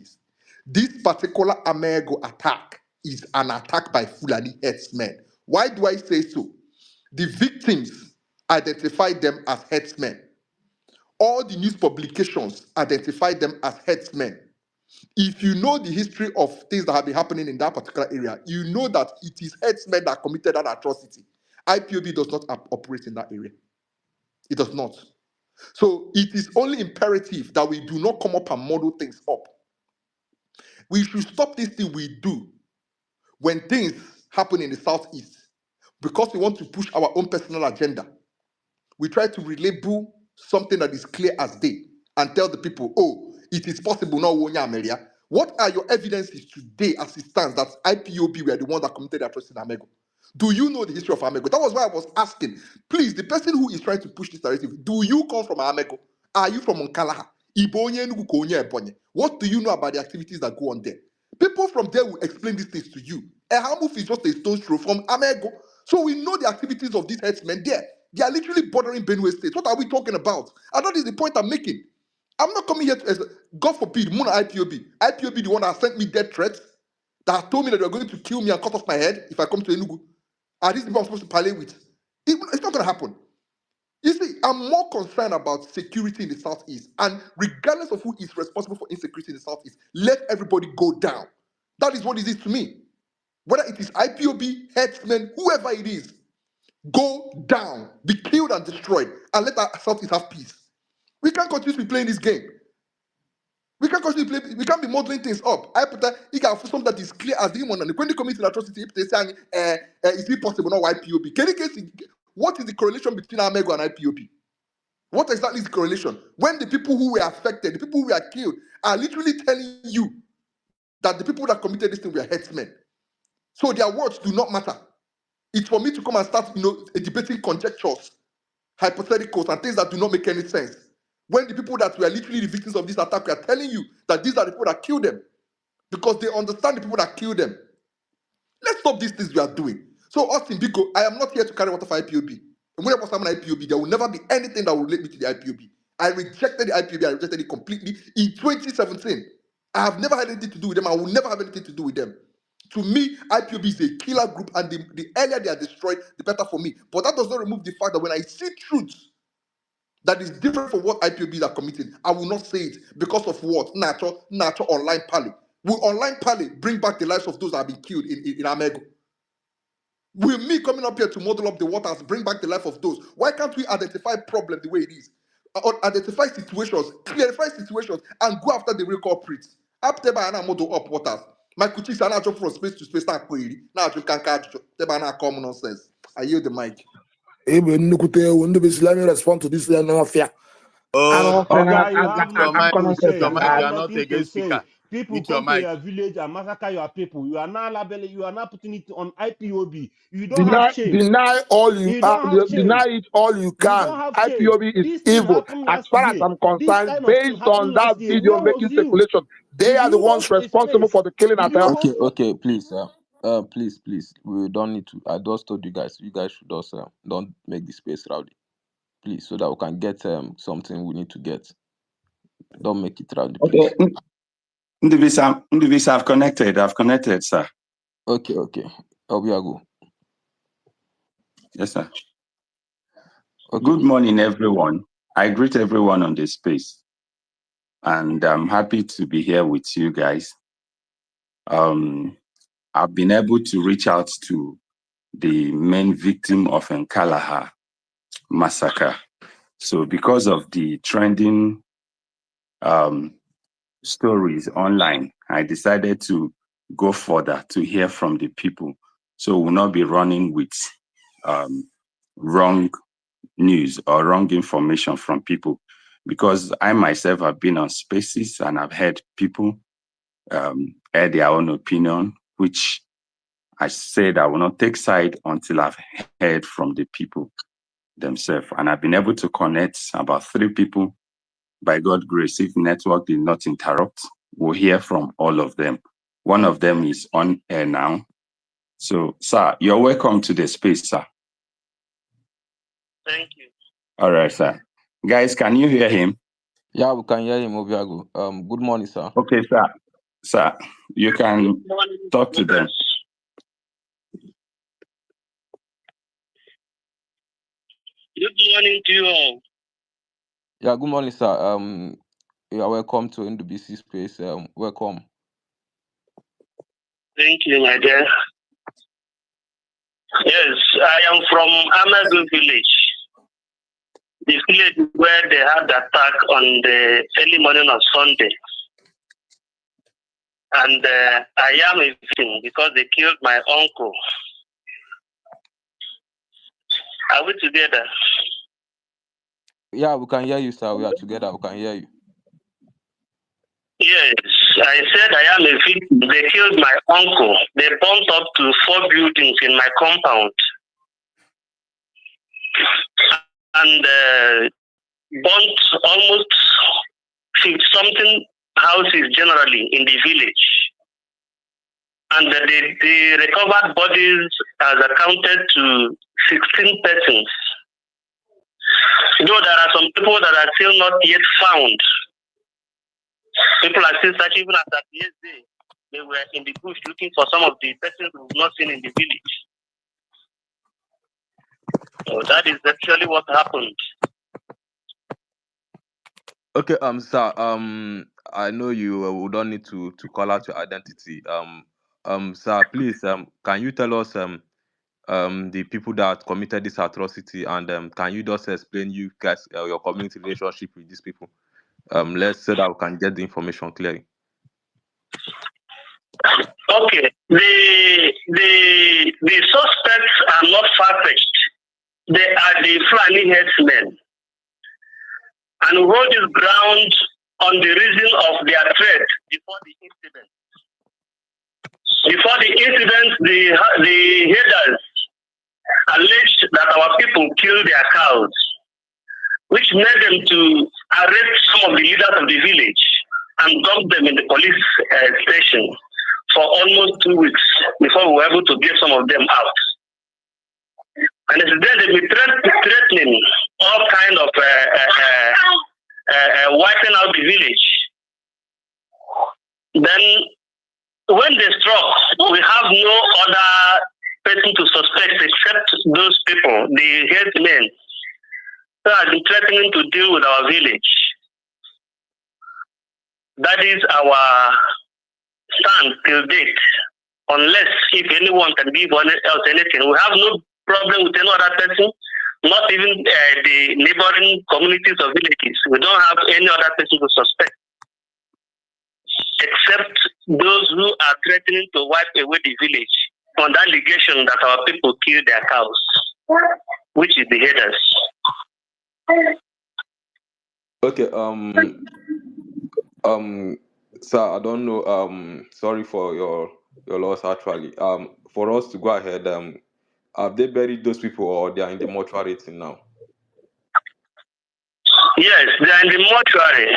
this particular Amego attack is an attack by Fulani herdsmen. Why do I say so? The victims identified them as herdsmen. All the news publications identified them as herdsmen. If you know the history of things that have been happening in that particular area, you know that it is herdsmen that committed that atrocity. IPOB does not operate in that area. It does not. So it is only imperative that we do not come up and model things up. We should stop this thing we do when things happen in the Southeast because we want to push our own personal agenda. We try to relabel something that is clear as day and tell the people, oh, it is possible, no Wonya Ameria. What are your evidences today as it stands that IPOB were the one that committed the atrocity in Amego? Do you know the history of Amego? That was why I was asking. Please, the person who is trying to push this narrative, do you come from Amego? Are you from Onkalaha? What do you know about the activities that go on there? People from there will explain these things to you. Ehamuf is just a stone's throw from Amego. So we know the activities of these herdsmen there. They are literally bordering Benue State. What are we talking about? And that is the point I'm making. I'm not coming here to, as God forbid, Muna IPOB. IPOB, the one that sent me death threats, that told me that they're going to kill me and cut off my head if I come to Enugu. Are these people I'm supposed to parley with? It's not going to happen. You see, I'm more concerned about security in the Southeast. And regardless of who is responsible for insecurity in the Southeast, let everybody go down. That is what it is to me. Whether it is IPOB, herdsmen, whoever it is, go down, be killed and destroyed, and let our Southeast have peace. We can't continue to be playing this game. We can't continue to play. We can't be modeling things up. I put something that is clear as the human. And when they commit an atrocity, if they say, is it possible not IPOB? What is the correlation between Amego and IPOB? What exactly is the correlation? When the people who were affected, the people who were killed, are literally telling you that the people that committed this thing were herdsmen. So their words do not matter. It's for me to come and start, debating conjectures, hypotheticals, and things that do not make any sense. When the people that were literally the victims of this attack were telling you that these are the people that killed them, because they understand the people that killed them. Let's stop these things we are doing. So, Austin Biko, I am not here to carry water for IPOB. And when I was an IPOB, there will never be anything that will relate me to the IPOB. I rejected the IPOB, I rejected it completely in 2017. I have never had anything to do with them. I will never have anything to do with them. To me, IPOB is a killer group, and the earlier they are destroyed, the better for me. But that does not remove the fact that when I see truth that is different from what IPOBs are committing, I will not say it because of what? Natural online pally. Will online pally bring back the lives of those that have been killed in Amego? Will me coming up here to model up the waters bring back the life of those? Why can't we identify problem the way it is? Or identify situations, clarify situations, and go after the real culprits? After by an model up waters. My kuchis are not jump from space to space. Now you can't catch common nonsense. I yield the mic. Let me respond to this. Oh, Oga, you mute have your nothing mic, to mute say. your You mic. You have are not nothing to against say. speaker. People Mute your come to mic. your village and massacre your people. You are now labeling. You are now putting it on IPOB. You don't have shame. Deny all you You don't have shame. deny it all you You can. don't have shame. IPOB is This thing evil. happened As last far as year. I'm This concerned, kind of thing based happened on last that year. video Where was making you? circulation, they Did are the you ones host a responsible space? for the killing Did you attempt. host? Okay, please, please, we don't need to. I just told you guys should just don't make the space rowdy, please, so that we can get something we need to get. Don't make it rowdy, Okay. please. Ndivisa, I've connected, sir. Okay. Obiago. Yes, sir. Okay. Good morning, everyone. I greet everyone on this space, and I'm happy to be here with you guys. I've been able to reach out to the main victim of Nkalaha massacre. So because of the trending stories online, I decided to go further to hear from the people. So we'll not be running with wrong news or wrong information from people, because I myself have been on spaces and I've heard people air their own opinion, which I said I will not take side until I've heard from the people themselves. And I've been able to connect about 3 people. By God's grace, if network did not interrupt, we'll hear from all of them. One of them is on air now. So, sir, you're welcome to the space, sir. Thank you. All right, sir. Guys, can you hear him? Yeah, we can hear him, Obiago. Good morning, sir. Okay, sir. Sir, you can talk to them. Good morning to you all. Yeah, good morning, sir. You are welcome to NWBC space. Welcome. Thank you, my dear. Yes, I am from Amadu village. The village where they had the attack on the early morning of Sunday. And I am a victim because they killed my uncle. Are we together? Yeah, we can hear you, sir. We are together. We can hear you. Yes, I said I am a victim. They killed my uncle. They bumped up to 4 buildings in my compound. And burnt almost 50-something houses generally in the village. And the recovered bodies has accounted to 16 persons. Though there are some people that are still not yet found. People are still searching, even after yesterday. They were in the bush looking for some of the persons we've not seen in the village. So that is actually what happened. Okay, sir. I know you don't need to call out your identity. Sir, please, can you tell us the people that committed this atrocity, and can you just explain you guys your community relationship with these people? Let's say that we can get the information clearly. Okay, the suspects are not far-fetched. They are the Fulani herdsmen, and hold this ground on the reason of their threat before the incident. Before the incident, the headers alleged that our people killed their cows, which made them to arrest some of the leaders of the village and dump them in the police station for almost 2 weeks before we were able to get some of them out. And it's then they've been threatening all kind of wiping out the village. Then when they struck, we have no other person to suspect except those people, the herdsmen, who have been threatening to deal with our village. That is our stand till date. Unless if anyone can give else anything, we have no problem with any other person, not even the neighboring communities or villages. We don't have any other person to suspect, except those who are threatening to wipe away the village on the allegation that our people killed their cows, which is the headers. Okay, sir, I don't know. Sorry for your loss. Actually, for us to go ahead, have they buried those people or they are in the mortuary now? Yes, they are in the mortuary.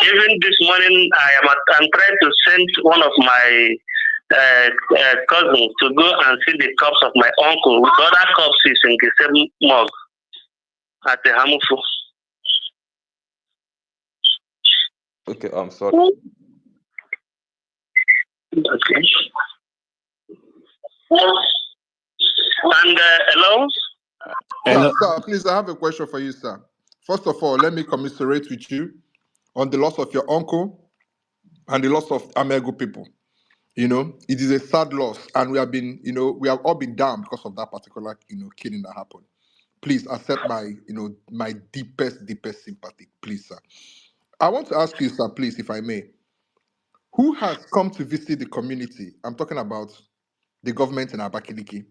Even this morning, I'm trying to send one of my cousins to go and see the corpse of my uncle with other corpses in the same morgue at the Hamufu. Okay, I'm sorry. Okay. And hello? Sir, please, I have a question for you, sir. First of all, let me commiserate with you on the loss of your uncle and the loss of Amego people. You know, it is a sad loss, and we have been, we have all been down because of that particular, killing that happened. Please accept my, my deepest sympathy, please, sir. I want to ask you, sir, please, if I may, who has come to visit the community? I'm talking about the government in Abakaliki.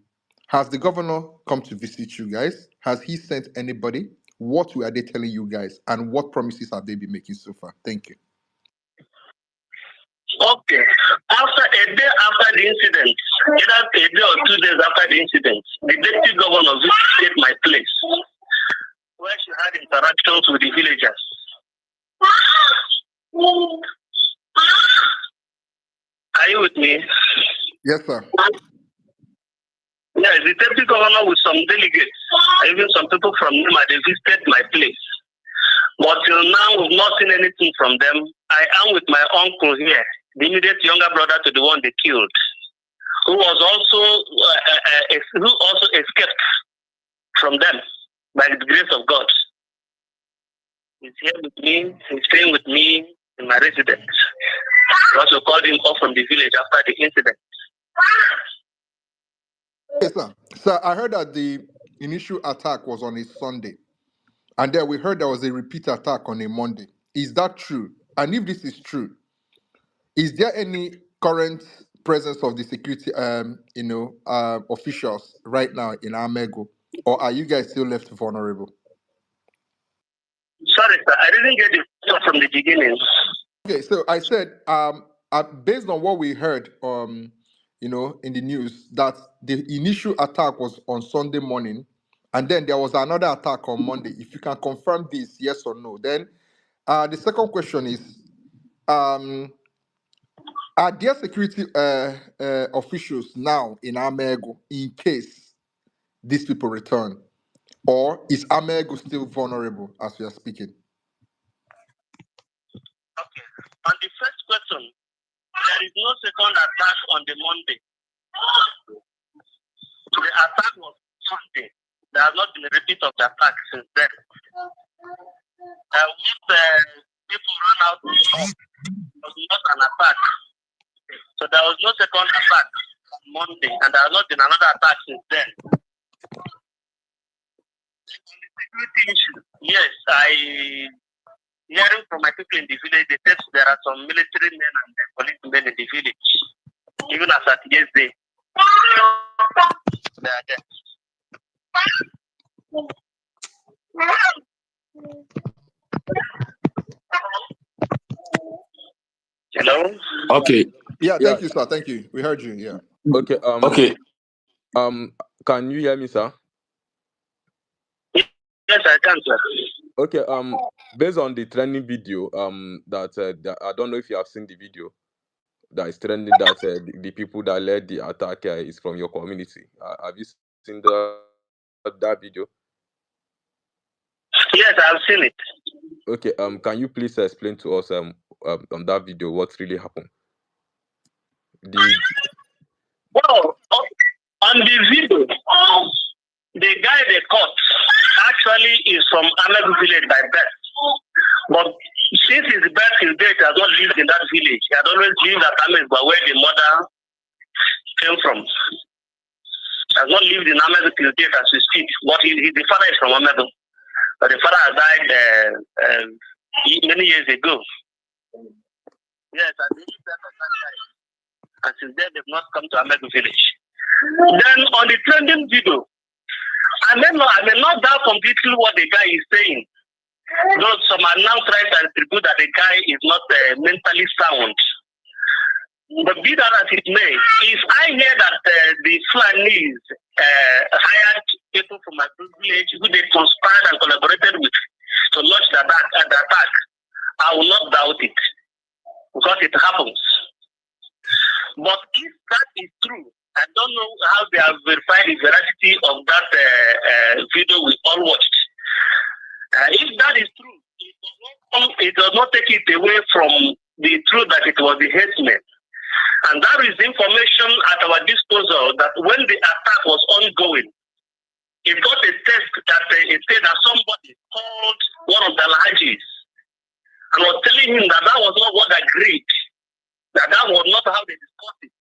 Has the governor come to visit you guys? Has he sent anybody? What are they telling you guys? And what promises have they been making so far? Thank you. Okay. A day after the incident, either a day or 2 days after the incident, the deputy governor visited my place, where she had interactions with the villagers. Are you with me? Yes, sir. Yes, the deputy governor with some delegates, even some people from Nima, they visited my place. But till now, we've not seen anything from them. I am with my uncle here, the immediate younger brother to the one they killed, who was also escaped from them by the grace of God. He's here with me. He's staying with me in my residence. We also called him off from the village after the incident. Yes, sir. Sir, I heard that the initial attack was on a Sunday, and then we heard there was a repeat attack on a Monday. Is that true? And if this is true, is there any current presence of the security, officials right now in Amego, or are you guys still left vulnerable? Sorry, sir, I didn't get it from the beginning. Okay, so I said, based on what we heard, in the news, that the initial attack was on Sunday morning, and then there was another attack on Monday. If you can confirm this, yes or no. Then, the second question is, are there security officials now in Amego in case these people return, or is Amego still vulnerable as we are speaking? Okay. On the first question, there is no second attack on the Monday. The attack was Sunday. There has not been a repeat of the attack since then. People ran out, it was not an attack. So there was no second attack on Monday, and there has not been another attack since then. On the security issue, yes, hearing from my people in the village, they said there are some military men and policemen in the village, even as at yesterday. They are there. Hello? Okay. Yeah, Yeah. thank you, sir. Thank you. We heard you. Yeah. Okay. Okay. Can you hear me, sir? Yes, I can, sir. Okay. Based on the trending video, that I don't know if you have seen the video that is trending, that the people that led the attack is from your community. Have you seen that video? Yes, I've seen it. Okay. Can you please explain to us on that video what really happened? Well, on the video, the guy they caught actually is from Amegu village by birth. But since his birth, his date has not lived in that village. He had always lived at Amegu, where the mother came from. Has not lived in Amegu till date as we speak. But the father is from Amegu. But the father has died many years ago. Yes, and since then they've not come to Amegu village. Then on the trending video, I may not doubt completely what the guy is saying. Though some are now trying to attribute that the guy is not mentally sound. But be that as it may, if I hear that the Fulanis hired people from my village who they conspired and collaborated with to launch the attack, I will not doubt it, because it happens. But if that is true, I don't know how they have verified the veracity of that video we all watched. If that is true, it does not take it away from the truth that it was the Herdsmen. And that is information at our disposal, that when the attack was ongoing, it got a text that it said that somebody called one of the Alhajis and was telling him that was not what agreed, that was not how they discussed it.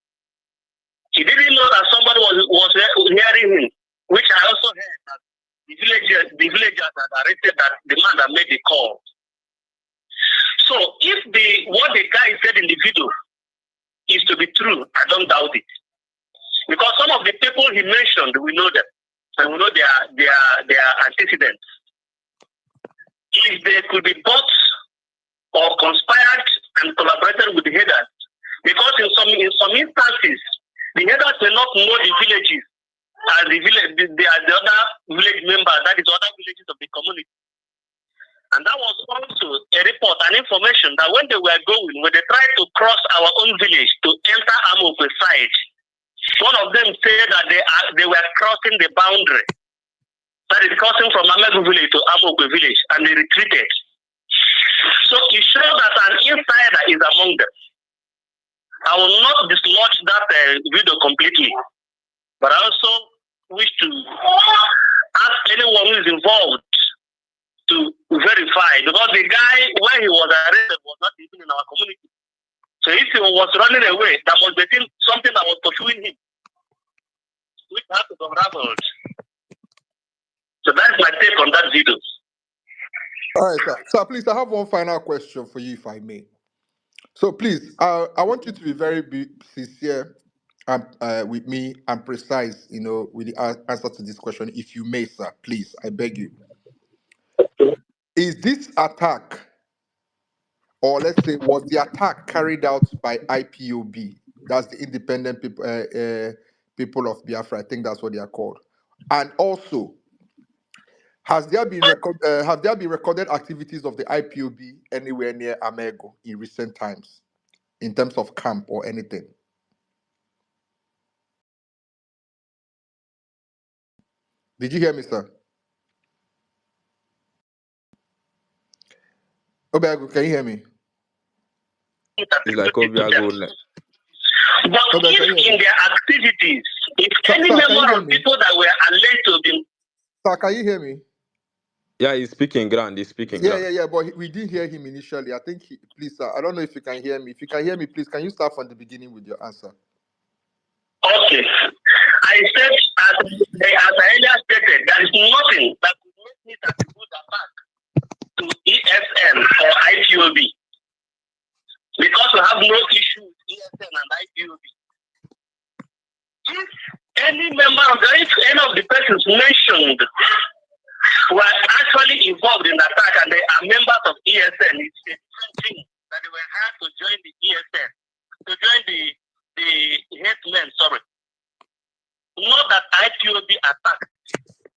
He didn't know that somebody was hearing him, which I also heard that the villagers had arrested the man that made the call. So if what the guy said in the video is to be true, I don't doubt it. Because some of the people he mentioned, we know them. And we know their antecedents. If they could be bought or conspired and collaborated with the headers, because in some instances, the headers may not know the villages as the other village members, that is other villages of the community. And that was also a report and information that when they were going, when they tried to cross our own village to enter Amokwe side, one of them said that they were crossing the boundary. That is crossing from Amegu village to Amokwe village, and they retreated. So it shows that an insider is among them. I will not dislodge that video completely, but I also wish to ask anyone who is involved to verify, because the guy, when he was arrested, was not even in our community. So if he was running away, that must be something that was pursuing him, which has to be unraveled. So that's my take on that video. All right, sir. Sir, please, I have one final question for you, if I may. So please, I want you to be very sincere with me and precise, with the answer to this question, if you may, sir. Please, I beg you. Is this attack, or let's say, was the attack carried out by IPOB? That's the Independent People of Biafra. I think that's what they are called. And also, have there been recorded activities of the IPOB anywhere near Amego in recent times, in terms of camp or anything? Did you hear me, sir? Obiago, can you hear me? It's like Obiago. But if in their activities, if any member of people that were alleged to be... Sir, can you hear me? Yeah, he's speaking grand. Yeah, but we didn't hear him initially. I think, please, sir, I don't know if you can hear me. If you can hear me, please, can you start from the beginning with your answer? Okay. I said, as I earlier stated, there is nothing that could make me attribute the attack to ESN or IPOB. Because we have no issue with ESN and IPOB. If any of the persons mentioned were actually involved in the attack and they are members of ESN, it's a different thing that they were hired to join the ESN, to join the Herdsmen, sorry. Not that IPOB attacked.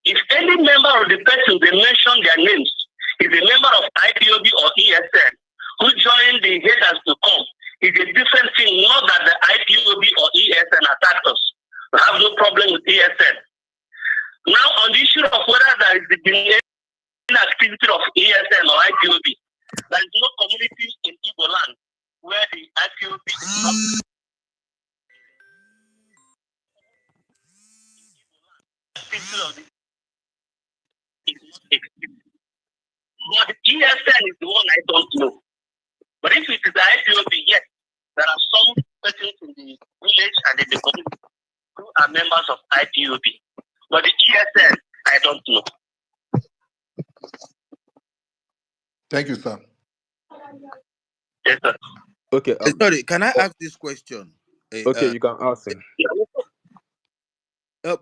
If any member of the person they mention their names is a member of IPOB or ESN who joined the haters to come, is a different thing. Not that the IPOB or ESN attacked us. We have no problem with ESN. Now, on the issue of whether there is the activity of ESN or IPOB, there is no community in Igbo land where the IPOB is not. But the ESN is the one I don't know. But if it is the IPOB, yes, there are some persons in the village and in the community who are members of IPOB. But the ESN, I don't know. Thank you, sir. Yes, sir. Okay. Sorry, can I ask this question? Okay, you can ask him.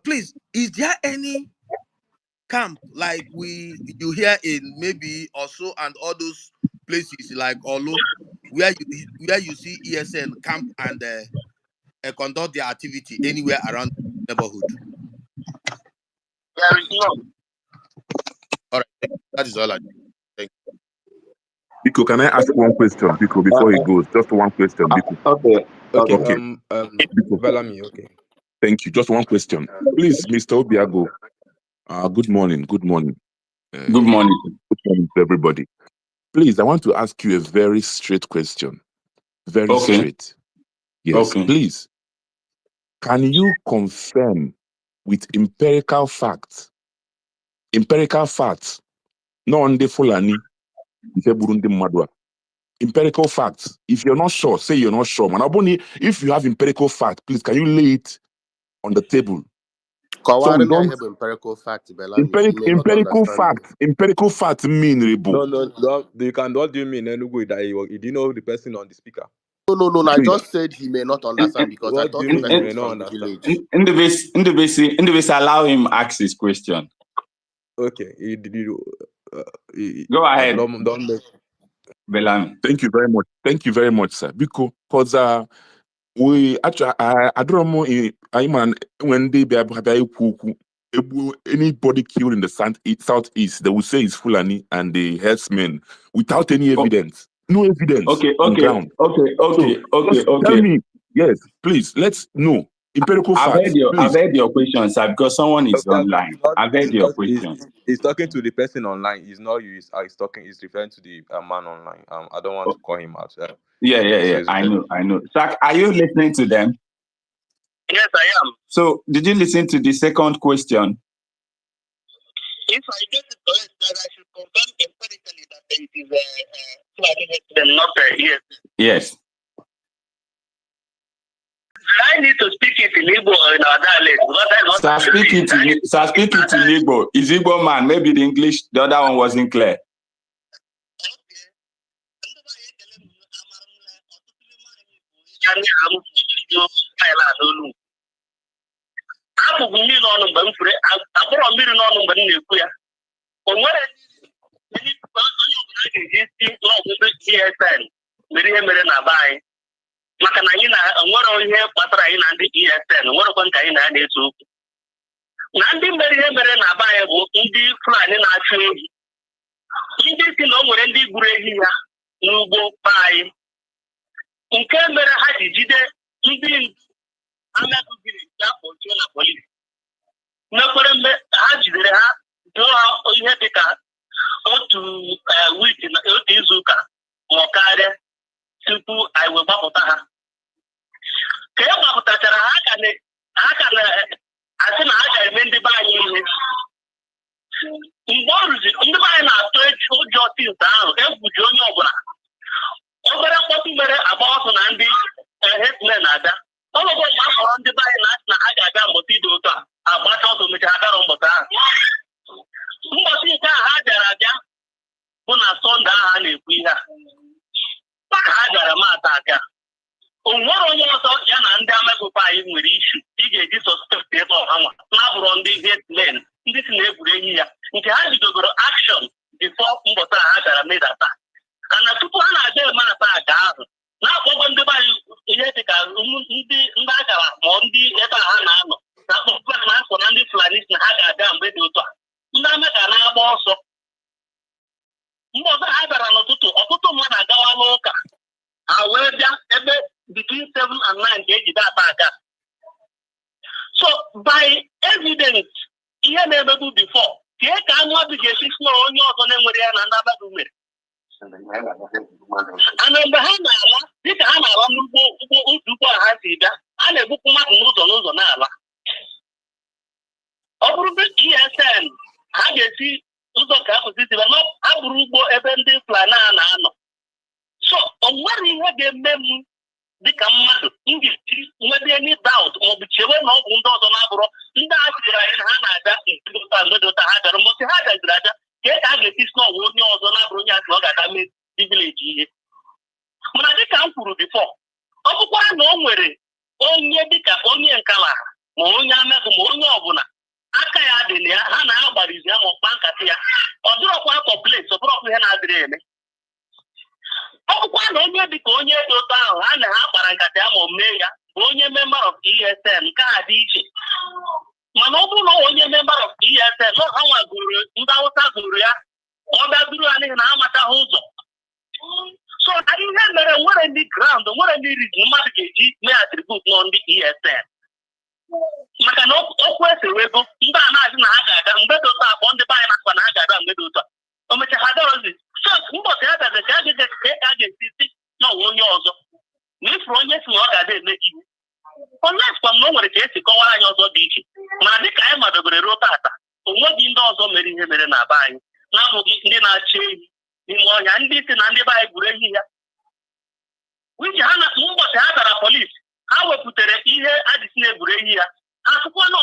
Please, is there any camp like you hear in maybe also and all those places like Olu where you see ESN camp and conduct their activity anywhere around the neighborhood? There is none. All right, that is all I do. Thank you. Biko, can I ask one question, Biko, before he goes? Just one question, Biko. Okay. Biko. Bellamy, okay. Thank you. Just one question. Please, Mr. Obiago. Good morning. Good morning. Good morning. Good morning to everybody. Please, I want to ask you a very straight question. Very straight. Yes, please. Can you confirm with empirical facts, not on the Fulani, empirical facts. If you're not sure, say you're not sure. If you have empirical facts, please, can you lay it on the table? So we don't, empirical fact, empirical fact mean Rebo. No. You can not do me in any way that you do know the person on the speaker. No. I just said he may not understand because I thought he may not understand. In the base, allow him ask his question. Okay. Go ahead. Don't make... Bellamy. Thank you very much. Thank you very much, sir. Because we actually, I don't know when they be anybody killed in the southeast, they will say it's Fulani and the Herdsmen without any evidence. No evidence on ground. Tell me, yes, please, let's know. Empirical facts. I've heard your question, sir, because someone is online. I've heard your question. He's talking to the person online. He's not you. He's referring to the man online. I don't want to call him out. Yeah. I know. Zach, are you listening to them? Yes, I am. So, did you listen to the second question? If I get it correct, that I should confirm empirically that it is not yes. Yes. I need to speak it in Igbo or in our dialect. Speak it in Igbo. Is Igbo man? Maybe the English, the other one wasn't clear. maka na anyị nwere ihe kpatara anyị na ndị ESN nwerekwa nke anyị na-eso okwu na ndị mere ihe mere na be anyị bụ ndị Fulani na-achụ ehi ndị si na o nwere ndị gburu ehi ya n'ugbo be anyị nke mere ha ji jide ndị amagụgiri ya kpọchie na polisi mekwere mgbe ha jidere ha jụọ ha ihe dịka otu izu ụka ma karịa tupu anyị wee gbapụta ha ka e gbapụtachara ha ka asị na ha ga-eme ndị be anyị ihe mgbe ọ rụziri ndị be anyị na-atụ ụjọ tinta ahụ egwu ji onye ọbụla obere mkpọtụ mere agba ọsọ na ndị Herdsmen na-abịa ọlụgọ mgbe a kpọrọ ndị be anyị na-asị na ha ga-abịa mbọta ide ụtọ a agbacha ọsọ mechara abịara mbọta ahụ mbọchị nke a ha bịara abịa bụ na Sọnde ahụ a na-ekwu ihe a maka ha bịara mata aka o nwere onye ọzọ ya na ndị amagụpa anyị nwere ishu ị ga-eji sọspekt ebe ọha nwa na-abụrụ ndị Herdsmen ndị si na-egburu enyi ya nke ha bidogoro akshọn bifo mbọta ha bịara medata And the people are there, man, now, when the buy, you have to go, Ndagara, Mondi, Etanano, that was man for Andy Flanis and had a damn bed. Namaka also. Mother Abara Notutu, Okuto Managawa Loka. However, between 7 and 9 days that back. So by evidence, he had never do before. He can not be getting snow on your own and another woman. And then the Hanala, this Hanala who do has either, and a book on Nala. Over the ESN, I get see not Abrubo Ebende Planana. So, on what he had a mem, the command, whether any doubt or the children of Windows on Abro, in the Hana, that is the most hard as get this no one on Abronia blog at the village. When I can't put before, of one no way, only Dika, only and Kala, Monia Monia. Akaya de ya hana abari ya mo bankatia oduro kwa complaint so bro he na adire okwa na onye dika onye dota ahụ ha na ha gbara nkata ma mee ya onye member of ESN ka dị iche mana ọ bụrụ na onye member of ESN no ha nwa guru ndị Hausa guru ya ọ da duru ani na amata ụzọ so na ihe mere nwere ndị ground nwere ndị reason mmadụ ga-eji mee attribute no ndị ESN maka na okwu ese wego ndị a na-azị na ha ga-aga mgbe dị ụtọ abụọ ndị banyị nakwa na ha ga-aga mgbe dị ụtọ o mecha ha garozi so mbọchị ha gaza ka a ga-esi na onye ọzọ na ifuru onye si na ọ ga-ada eme ihe onye sikwa m na o nwere ka esi kọwara anyị ọzọ dị iche mana dịka anyị madobere ruo tata onweghị ndị ọzọ mere ihe mere na be anyị na-abụghị ndị na-achị ehi n'ime ọhịa ndị si na ndị be anyị gburu ehi ya wiji ha na mbọchị ha gara polisi ha wepụtara ihe adịsị na-egburu ehi ya ha tụkwa nọ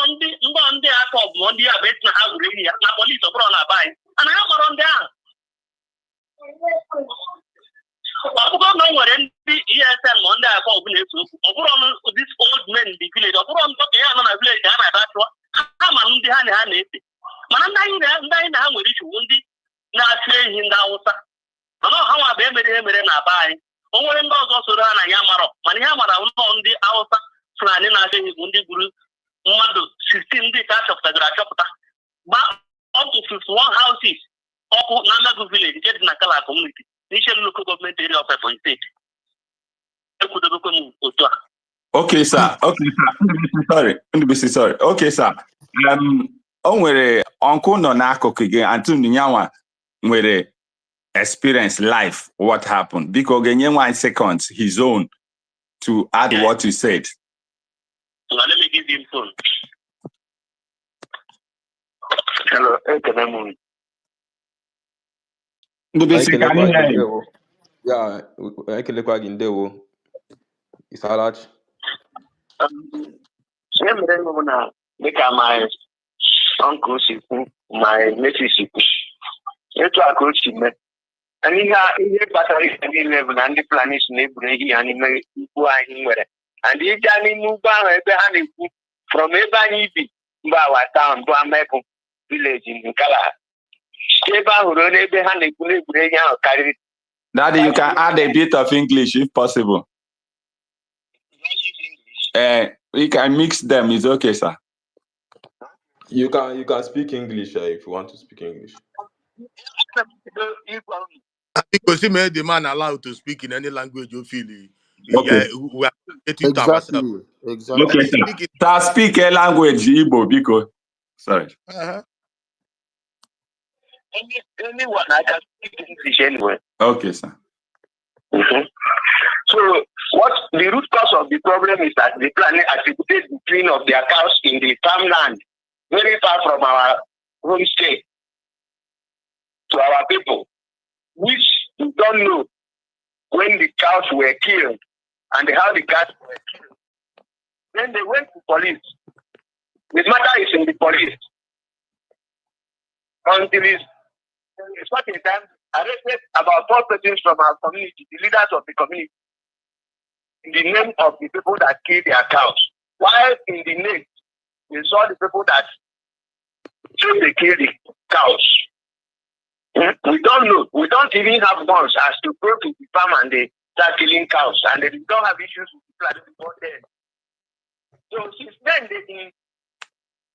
ndị aka ọgụmọ ndị ya bụ esi na ha gburu ehi ya na polisi ọ bụrụ na be anyị mana ha kpọrọ ndị ahụ ọbụgo na o nwere ndị ESN ma ndị aka ọgụ na-eso okwu ọ bụrụ this old men in the village ọ bụrụ ndị okenye nọ na village ha na-ada chụọ ha ma ndị ha na ha na-efe mana ndị anyị na ha nwere ichugbu ndị na-achụ ehi ndị Hausa mana ha nwa bụ emere na be anyị o nwere ndị ọzọ soro ha na ya marọ mana ihe mara ụlọ ndị Hausa Fulani na-achọ ehi bụ ndị gburu mmadụ 16 ndị ka achọpụtagoro achọpụta gba up to 51 houses ọkụ na Amagu village nke dị na Kala community n'Ishe local government area of Ebonyi State. Ekwudobekwe m otu a. Okay, sir. Sorry. Okay, sir. O nwere ọnkụ nọ n'akụkụ gị Antony Nyanwa nwere experience life what happened. Biko genye 1 second his own to add what you said. So let me give him phone. Hello, Ekene. Yeah, ekelekwa gị ndewo. Isalachi. Dịka my uncle si kwu, my nephew si kwu. Etu aka o si mee. Ihe kpatara ihe niile bụ na ndị planis na-egburu ehi ha n'ime ugwu anyị nwere. And ịga n'ime ugwu ahụ ebe ha na-ekwu from ebe anyị bi mgbe our town bụ Amagu village in Kala. Ebe ahụ ruo n'ebe ha na-ekwu na-egburu ehi ahụ karịrị. Daddy, you can add a bit of English if possible. We can mix them. It's okay, sir. You can speak English if you want to speak English. I think we made the man allowed to speak in any language you feel. Okay. We are getting to ourselves. Exactly. Okay, sir. Speak a language, Igbo, because sorry. Anyone I can speak English anyway. Okay, sir. Mm-hmm. So, what the root cause of the problem is that the planet attributed the killing of their cows in the farmland, very far from our home state, to our people, which we don't know when the cows were killed and how the cows were killed. Then they went to police. The matter is in the police. Until it's not in time, arrested about 4 persons from our community, the leaders of the community, in the name of the people that killed their cows. While in the name, we saw the people that killed the cows. We don't know. We don't even have guns as to go to the farm and they start killing cows, and they don't have issues with people before then. So since then, they've been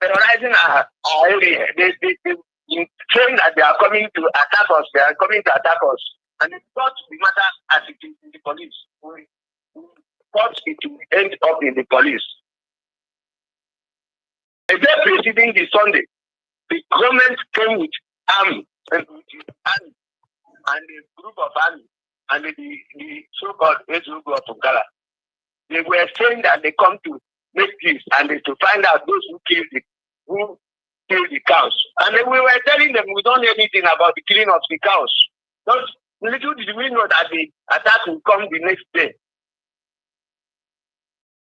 terrorizing our area. They saying that they are coming to attack us. They are coming to attack us, and it's not the matter as it is in the police. We thought it will end up in the police. A day preceding the Sunday, the government came with army and a group of army and the so-called group of Ugala. They were saying that they come to make peace and to find out those who killed the cows. And then we were telling them we don't know anything about the killing of the cows. But little did we know that the attack will come the next day.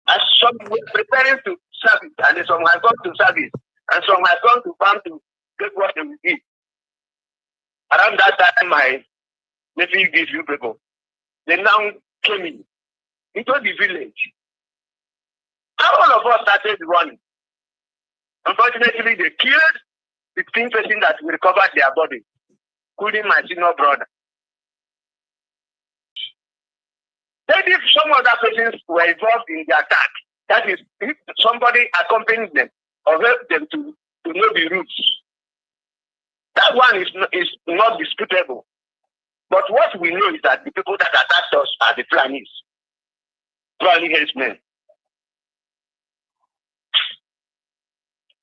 As some were preparing to service, and some had gone to service, and some had gone to farm to get what they will eat. Around that time, my nephew gave you people. They now came into the village. All of us started running. Unfortunately, they killed 15 persons that recovered their body, including my senior brother. Then if some other persons were involved in the attack, that is, if somebody accompanied them or helped them to know the routes, that one is not disputable. But what we know is that the people that attacked us are the Fulanis, Fulani Herdsmen.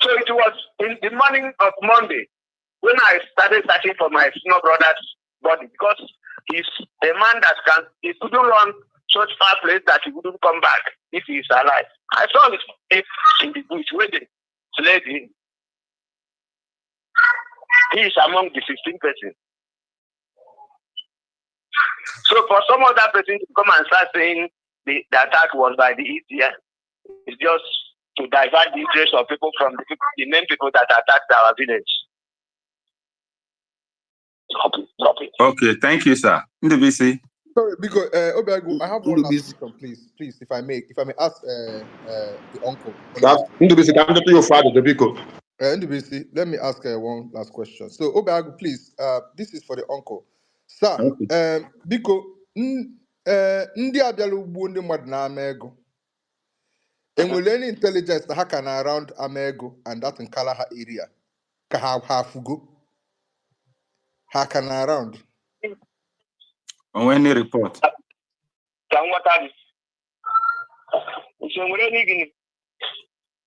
So it was in the morning of Monday when I started searching for my senior brother's body, because he's a man that he couldn't run such far place that he wouldn't come back if he is alive. I saw his face in the bush where they slayed him. He is among the 16 persons. So for some other person to come and start saying the attack was by the ETN, it's just to divert the interest of people from the main people that attacked our village. Stop it. Okay, thank you, sir. NDBC. Sorry, because Obiagu, I have one last question, please, if I may ask the uncle. NDBC, come to your father, the Biko. NDBC, let me ask one last question. So Obiagu, please, this is for the uncle, sir. Okay. Biko, ndị abịala ugbo ndị mmadụ na-ama ego. Enwere any intelligence that can around Amego and that in Kalaha area? Ka ha fugo? Ha can around. On any report?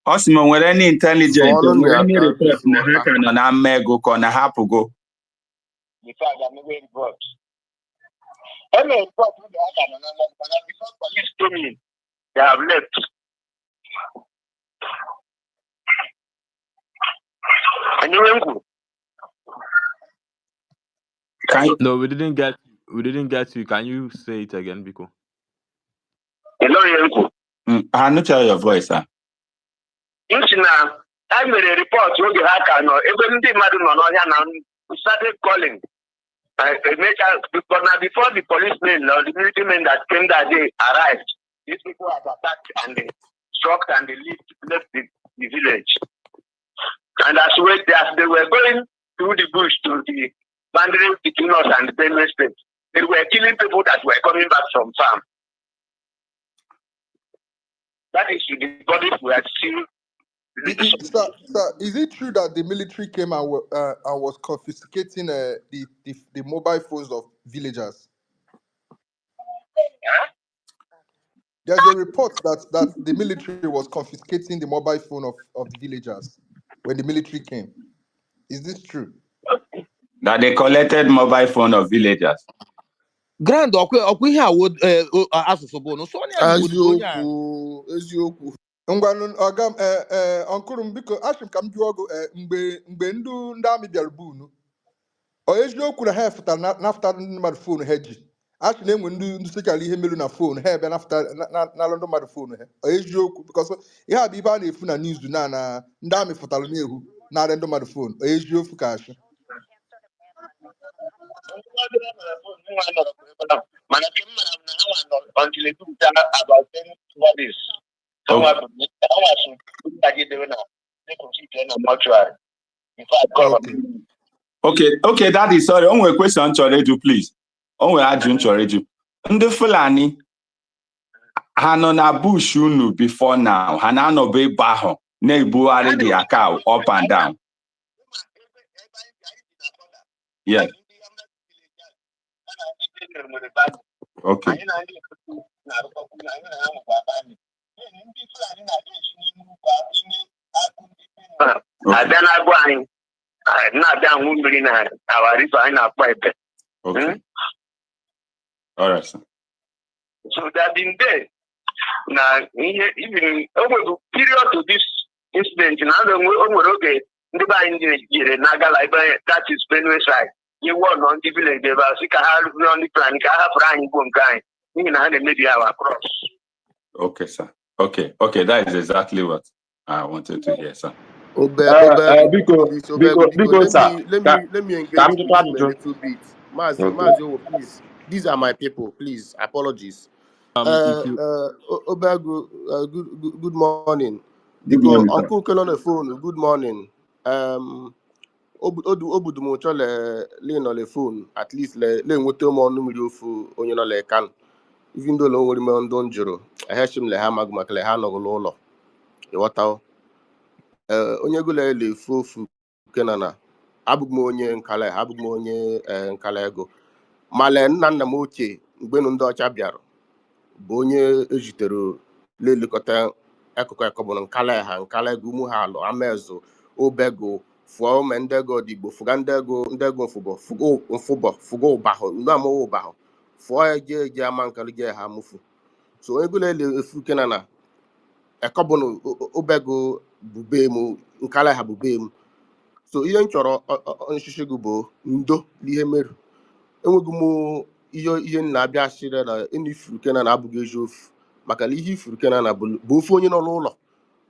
Osimo, nwere any intelligence? Nwere any report na ha ka nọ na Amego ka na hapụgo? In fact, I'm not report. Any report with the because police told me they have left. No, we didn't get you. Can you say it again, Biko? Hello, I not tell your voice, sir. I made a report with the hacker. No, even the madam we started calling. But now before the policemen or the military men that came that day arrived, these people had attacked and they struck and they left the village. And as they were going through the bush to the boundary between us and the Benue State, they were killing people that were coming back from farm. That is the bodies were still. Sir, is it true that the military came and was confiscating the mobile phones of villagers? Huh? There's a report that the military was confiscating the mobile phone of the villagers when the military came. Is this true? That they collected mobile phone of villagers. Grand okwe here would asụsụ bụ no so eziokwu ngwanụ ọga ọnkụrụ m biko achị m ka m jụọ ọgụ mgbe ndị amị bịara bụ unu eziokwu na ha fụtara nafta ndị mmadụ fon ha ji achị na-enwe ndị sochara ihe melu na fon ha ebe nafta n'alụ ndị mmadụ fon ha eziokwu bikọs ihe a bụ ibe a na-efu na n'izu na ndị amị fụtara na-ehu narị ndị mmadụ fon eziokwu ka achị until they took about 10 bodies. Okay, that is sorry. Only question Choreju, please. Only Ajun Choreju. Ndị Fulani ha nọ na bush unu before now. Ha na-anọbe ebe ahụ na-ebugharị the cow up and down. Yes. Okay. Okay. All right, sir. So that in there, now even over period to this incident, now okay, that is Benue side. You want on the village, they were sick on the plan, across. Okay, sir. Okay, that is exactly what I wanted to hear, sir. Because let me engage with him a Sir. little bit. Mazio, please. These are my people, please. Apologies. If you Obago, good morning. Good Because morning, sir. Uncle Ken on the phone, good morning. Obudumo chole lean on the phone, at least le nwote mo numero fu onye no le kan. Even though no worry me on don juro. I heard him le ha magma kle ha no lo. You what onye gụla le fofu kenana abụghị m onye nkala abụghị m onye nkala ego male nna m ochie mgbe ndị ọcha bịara bụ onye ejitere lelekọta akụkọ ekọbụ nkala ego ụmụ ha alụ amezu obego fụọ ome ndego digbo fụga ndego fụgo ụbahụ ndị amụwa ụbahụ fụọ eje ama nkala je ha mụfu so onye gụla le efu kenana ekọbụ obego bube m nkala ha bube m so ihe m chọrọ nchichi gị bụ ndo n'ihe merụ enweghị m ihe na-abịa shire na ifuru kena na abụghị eziokwu maka na ihe ifuru kena na bụ ofu onye nọ n'ụlọ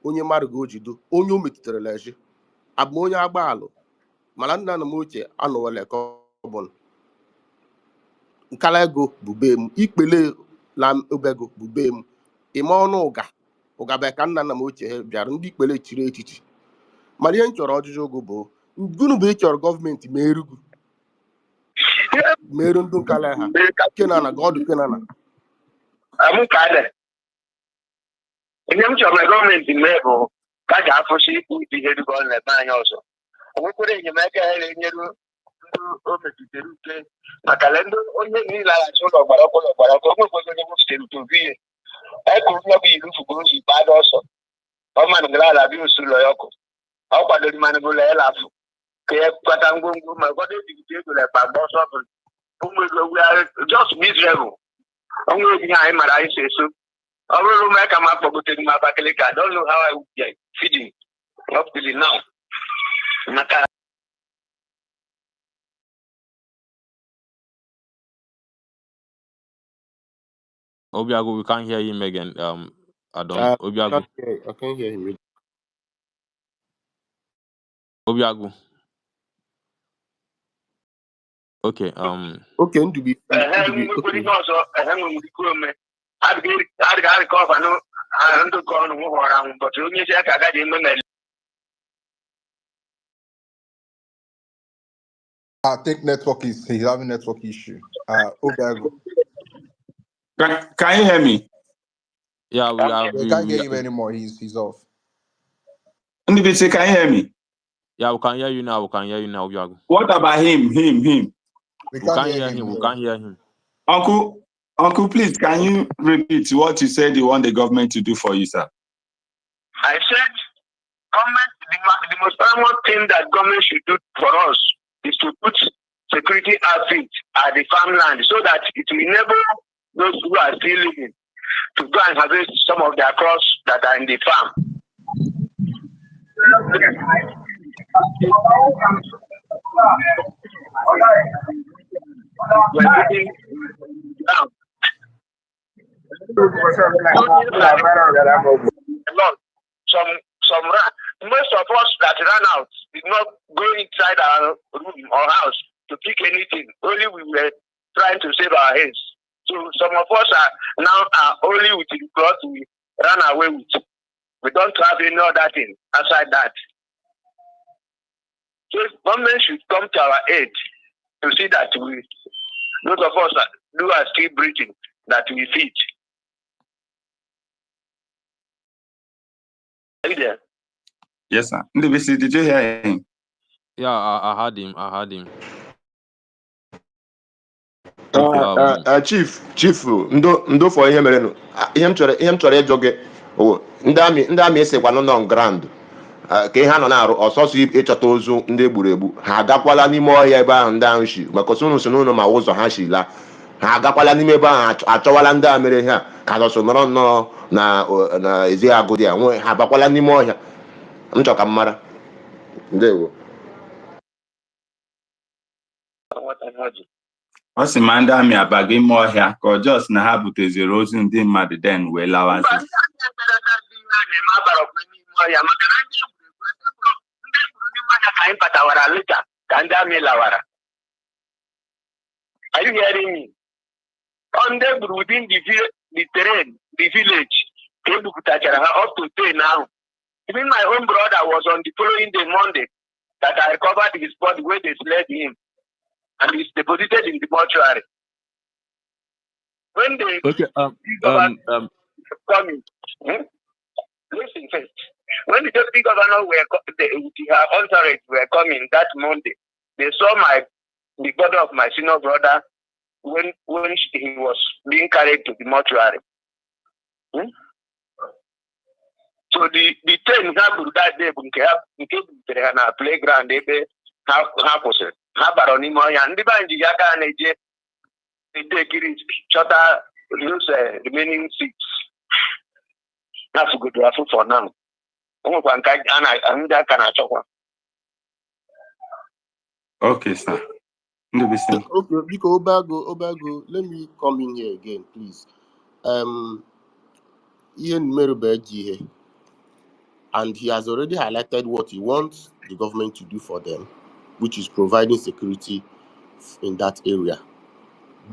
onye mmadụ ga ojido onye o metụtara leji abụ onye agba alụ mana nna m ochie anụwele kọbọn nkala ego bube m ikpele na obego bube m ime ọnụ ụga bụ ka nna m ochie bịara ndị ikpele chiri echichi mana ihe m chọrọ ọjụjụ ogo bụ gụnụ bụ ị chọrọ gọọmenti meru ndụ nkala ha kenana gọdụ kenana ihe m chọrọ na gọọmenti mee bụ ka a ga-afụsị ikwu ihe dịka ọ na-eme anya ọzọ onwekwere enyemaka ha na-enyere ndị o metụtara uke maka na ndị onye niile aghachi ụlọ gbara ọkụ onwekwere onye wụfitere uke obi ihe ekuru ya bụ ilu fugoro ji gbada ọsọ ọmanụ gara ala bịa usoro ya ọkụ ọ kwadoro mmanụ bụla ya lafụ ka ya kpata ngwongwo ma ụfọdụ ejigide ego na kpagba ọsọ bụ ụmụ ego just miserable onwe ihe anyị mara anyị so eso ọ bụrụ na ka m akpọgotere m Abakaliki, I don't know how I would be feeding up till now maka Obiago, we can't hear him again. Obiago. I can't hear him. Obiago. Okay. Okay, Ndubi. I think he's having network issue. Obiago. Can you hear me? Yeah, we can't hear him anymore. He's off. Ndibisi, can you hear me? Yeah, we can hear you now. Obiago. What about him? We can't hear him. We can't hear him. Uncle, please, can you repeat what you said you want the government to do for you, sir? I said, the most paramount thing that government should do for us is to put security outfit at the farmland so that it will enable those who are still living to go and harvest some of their crops that are in the farm. Most of us that ran out did not go inside our room or house to pick anything. Only we were trying to save our heads. So some of us are now only with the cloth we ran away with. We don't have any other thing aside that. So government should come to our aid to see that we, those of us who are still breathing, that we feed. Are you there? Yes, sir. Ndebisi, did you hear him? Yeah, I heard him. I heard him. Okay. Chief, ndo for ihe mere no. Ihe m chọrọ ịjụ gị ndị amị esekwa nọ on ground. Ka ihe ha nọ na-arụ ọsọsọ ịchọta ozu ndị egburu egbu ha agakwala n'ime ọhịa ebe ahụ ndị ahụ shi maka unu so n'ụlọ ma ụzọ ha shi laa ha agakwala n'ime ebe ahụ achọwala ndị a mere ha ka nọsọ nọrọ nnọọ na ezi agụ dị a ha abakwala n'ime ọhịa m chọ ka m mara ndewo. Ọ sị ma ndị amị abago ime ọhịa ka ọjọọ sị na ha buteziri ozu ndị mmadụ den wee lawazi. Anyị patawara lita ka ndị amị lawara. Are you hearing me? On the within the terrain, the village, up to 10 now. Even my own brother was on the following day, Monday, that I recovered his body where they slept him, and he's deposited in the mortuary. When they coming, listen first. When the deputy governor with her entourage were coming that Monday, they saw the body of my senior brother when he was being carried to the mortuary. So the train happened that day in a playground, they take it shorter use remaining seats. That's good for now. Okay, sir. Okay, because Obago, let me come in here again, please. Ian Merubeji here, and he has already highlighted what he wants the government to do for them, which is providing security in that area.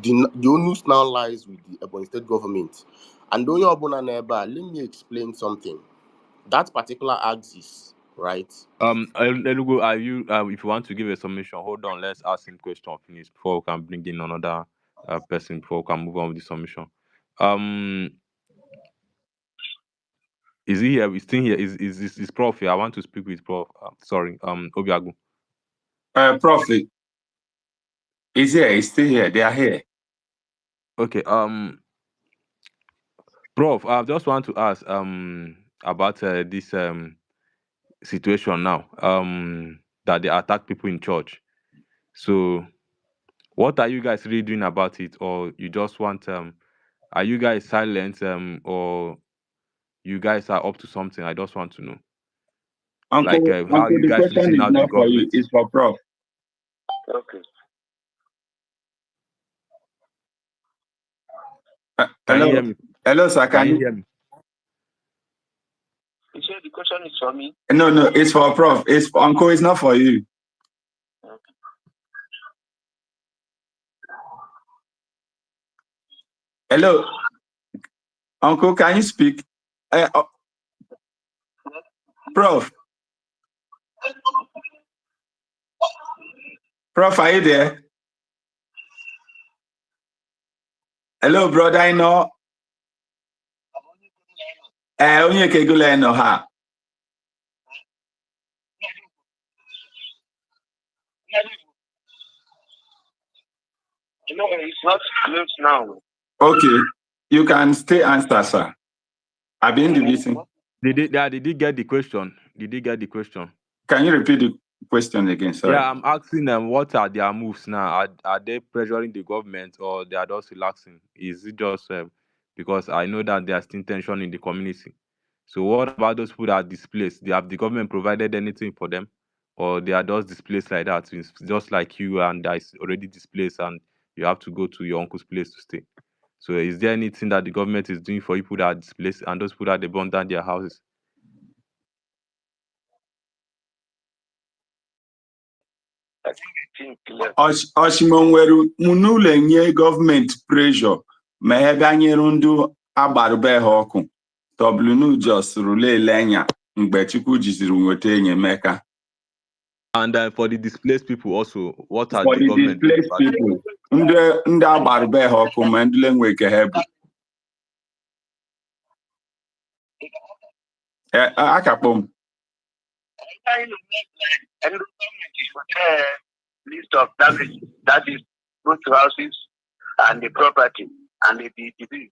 The onus now lies with the Ebonyi State government. And let me explain something. That particular axis, right? Elugo, are you if you want to give a submission, hold on, let's ask him question finish before we can bring in another person before we can move on with the submission. Is he here? Is still here? Is Prof here? I want to speak with Prof. Sorry, Obiagu. Prof, is here? He's still here. They are here. Okay. Prof, I just want to ask about this situation now. That they attack people in church. So, what are you guys really doing about it, or you just want are you guys silent or you guys are up to something? I just want to know. Uncle, how you the guys question is out not the for you, government? it's for Prof. Okay. Can you hear me? Hello, sir. Can you hear me? You said the question is for me? No, it's for Prof. It's for Uncle, it's not for you. Okay. Hello. Uncle, can you speak? Prof. Prof, are you there? Hello, brother, I know. Onye kegula no ha. No, it's not close now. Okay, you can stay answer, sir. I've been division. Did he get the question? Did he get the question? Can you repeat the question again, sir? Yeah, I'm asking them what are their moves now? Are they pressuring the government or they are just relaxing? Is it just because I know that there's still tension in the community? So what about those people that are displaced? Have the government provided anything for them, or they are just displaced like that? It's just like you and I already displaced, and you have to go to your uncle's place to stay. So is there anything that the government is doing for people that are displaced and those people that they burn down their houses? Oshimonweru munule nye government pressure ma ebe anyere ndu agbarube ha ọkụ WNU just rule elenya mgbe Chukwu jiziri nweta enyemaka. And for the displaced people also, what are For the the government doing displaced to assist? people, ndị agbara be ha ọkụ ma ndị enwe ke ha bụ. Akakpọ m. List of damage, that is both houses and the property and the disease.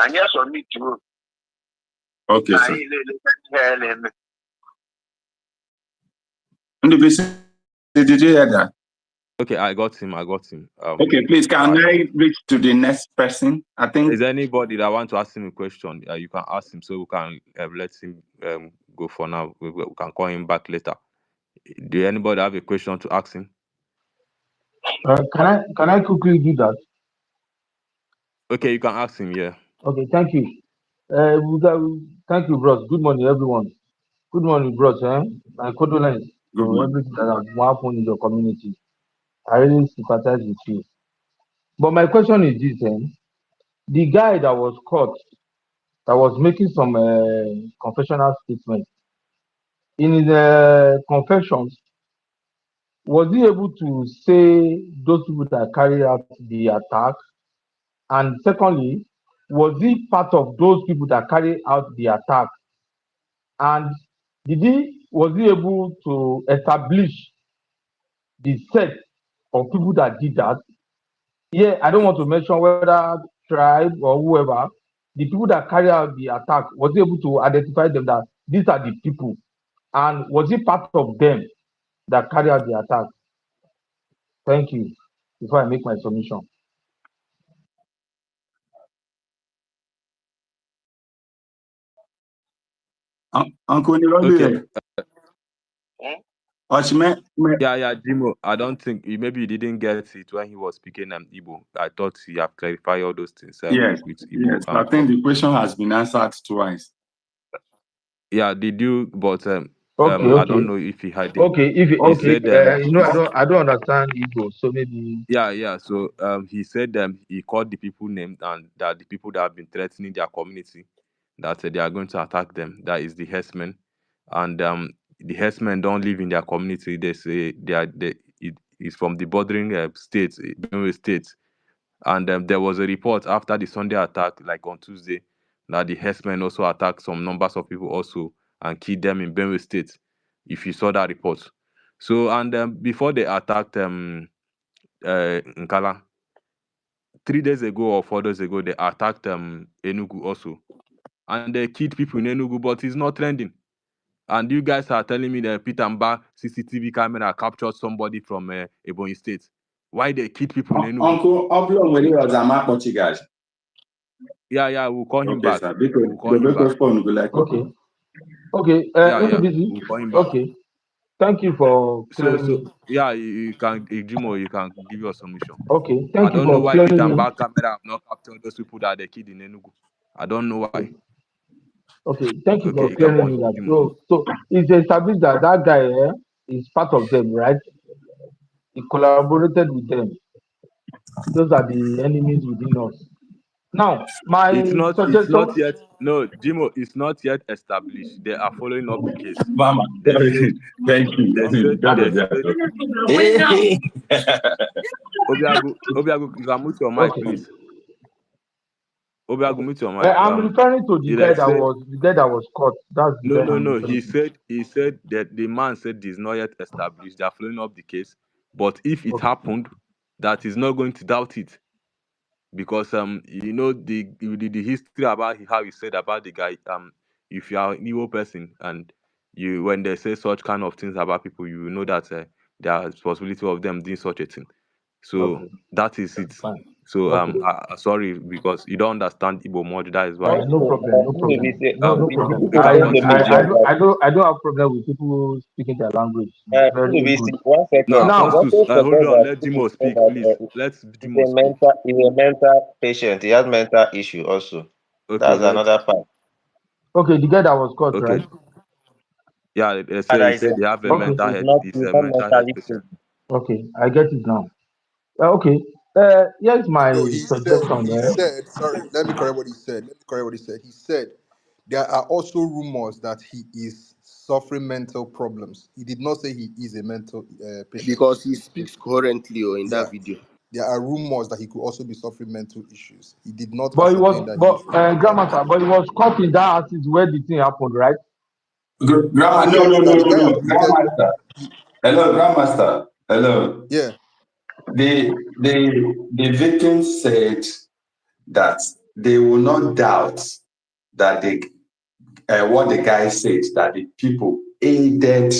And yes, on me too. Okay, sir. Did you hear that? Okay, I got him. Okay, please, can I reach to the next person? I think. Is there anybody that want to ask him a question? You can ask him, so we can let him go for now. We can call him back later. Do anybody have a question to ask him? Can I quickly do that? Okay, you can ask him. Yeah. Okay, thank you. Thank you, bros. Good morning, everyone. Good morning, bros. My condolence for everything that has happened in your community. I really sympathize with you. But my question is this: the guy that was caught, that was making some confessional statements, in his confessions, was he able to say those people that carried out the attack? And secondly, was he part of those people that carried out the attack? And was he able to establish the set of people that did that? Yeah, I don't want to mention whether tribe or whoever. The people that carried out the attack, was he able to identify them that these are the people? And was he part of them that carried out the attack? Thank you. Before I make my submission. Uncle Okay. Yeah, Jimo. I don't think maybe you didn't get it when he was speaking Igbo. I thought he have clarified all those things. Yes, with Igbo. yes. I think the question has been answered twice. Yeah, did you? But Okay. I don't know if he had it. Okay, He said, I don't understand Igbo, so maybe. Yeah. So he said he called the people named, and that the people that have been threatening their community, that they are going to attack them. That is the Herdsmen, and the Herdsmen don't live in their community. They say it is from the bordering states, Benue states, and there was a report after the Sunday attack, like on Tuesday, that the Herdsmen also attacked some numbers of people also and killed them in Benue State. If you saw that report, so and before they attacked Nkala, 3 days ago or 4 days ago, they attacked Enugu also, and they killed people in Enugu, but it's not trending. And you guys are telling me that Peter Mba CCTV camera captured somebody from Ebonyi State. Why they killed people in Enugu? Uncle, guys. Yeah, we'll call him back. Sir. We'll call him back. Okay. We'll call him back. Okay. Thank you for clearing. You can, Jimo, you can give your submission. Okay, I don't know why Peter Mba camera have not captured those people that they killed in Enugu. I don't know why. Okay, thank you for clearing me that. So it's established that guy is part of them, right? He collaborated with them. Those are the enemies within us. Now, it's not yet. No, Jimo, it's not yet established. They are following up the case. Mama, thank you. Obiagu, you can mute your mic, please. Obiagu, mute your mic. I'm referring to the guy that was caught. That's the guy. No. He said that the man said it is not yet established. They are following up the case, but if it happened, that is not going to doubt it, because you know the history about how he said about the guy. If you are an evil person and when they say such kind of things about people, you know that there is possibility of them doing such a thing. So that is it. Fine. So sorry, because you don't understand Igbo much. That is why. No problem. I don't have problem with people speaking their language. Very good. One second. Now, hold on. Let Jimo speak, please. Let's Jimo speak. He's a mental patient. He has mental issue also. Okay, that's another part. Okay, the guy that was caught, right? Yeah, they said they have a mental health. It's a mental health patient. Okay, I get it now. Okay. Here's my suggestion. Let me correct what he said. He said there are also rumors that he is suffering mental problems. He did not say he is a mental patient. Because he speaks coherently in Yeah. that video. There are rumors that he could also be suffering mental issues. He did not But it was, ascertain that he is. Grandmaster, but it was caught in that acid where the thing happened, right? Grandma, no, Yes, no, that no, the no, guy no. admitted. Grandmaster. Hello, Grandmaster. Hello. Yeah. The victims said that they will not doubt that what the guy said, that the people aided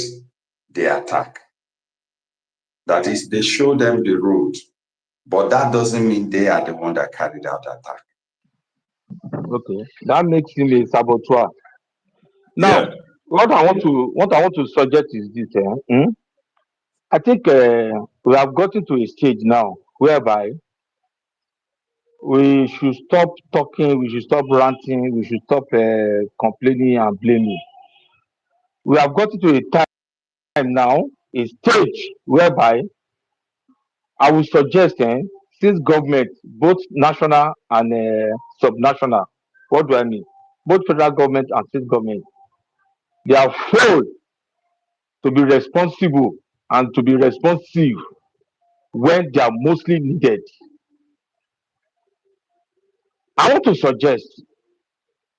the attack. That is, they show them the road, but that doesn't mean they are the one that carried out the attack. Okay, that makes him a saboteur. Now, Yeah. what I want to suggest is this. I think we have gotten to a stage now whereby we should stop talking, we should stop ranting, we should stop complaining and blaming. We have gotten to a time now, a stage whereby I would suggest, since government, both national and subnational, what do I mean? Both federal government and state government, they have failed to be responsible and to be responsive when they are mostly needed. I want to suggest,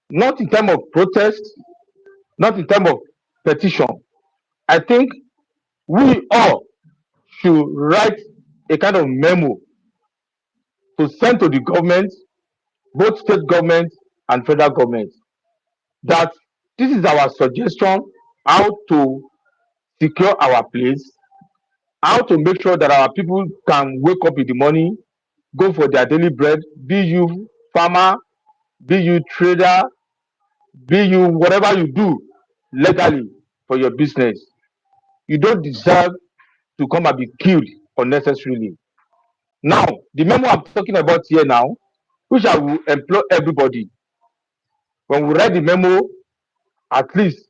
not in terms of protest, not in terms of petition. I think we all should write a kind of memo to send to the government, both state government and federal government, that this is our suggestion how to secure our place, how to make sure that our people can wake up in the morning, go for their daily bread, be you farmer, be you trader, be you whatever you do legally for your business. You don't deserve to come and be killed unnecessarily. Now, the memo I'm talking about here now, which I will employ everybody, when we write the memo, at least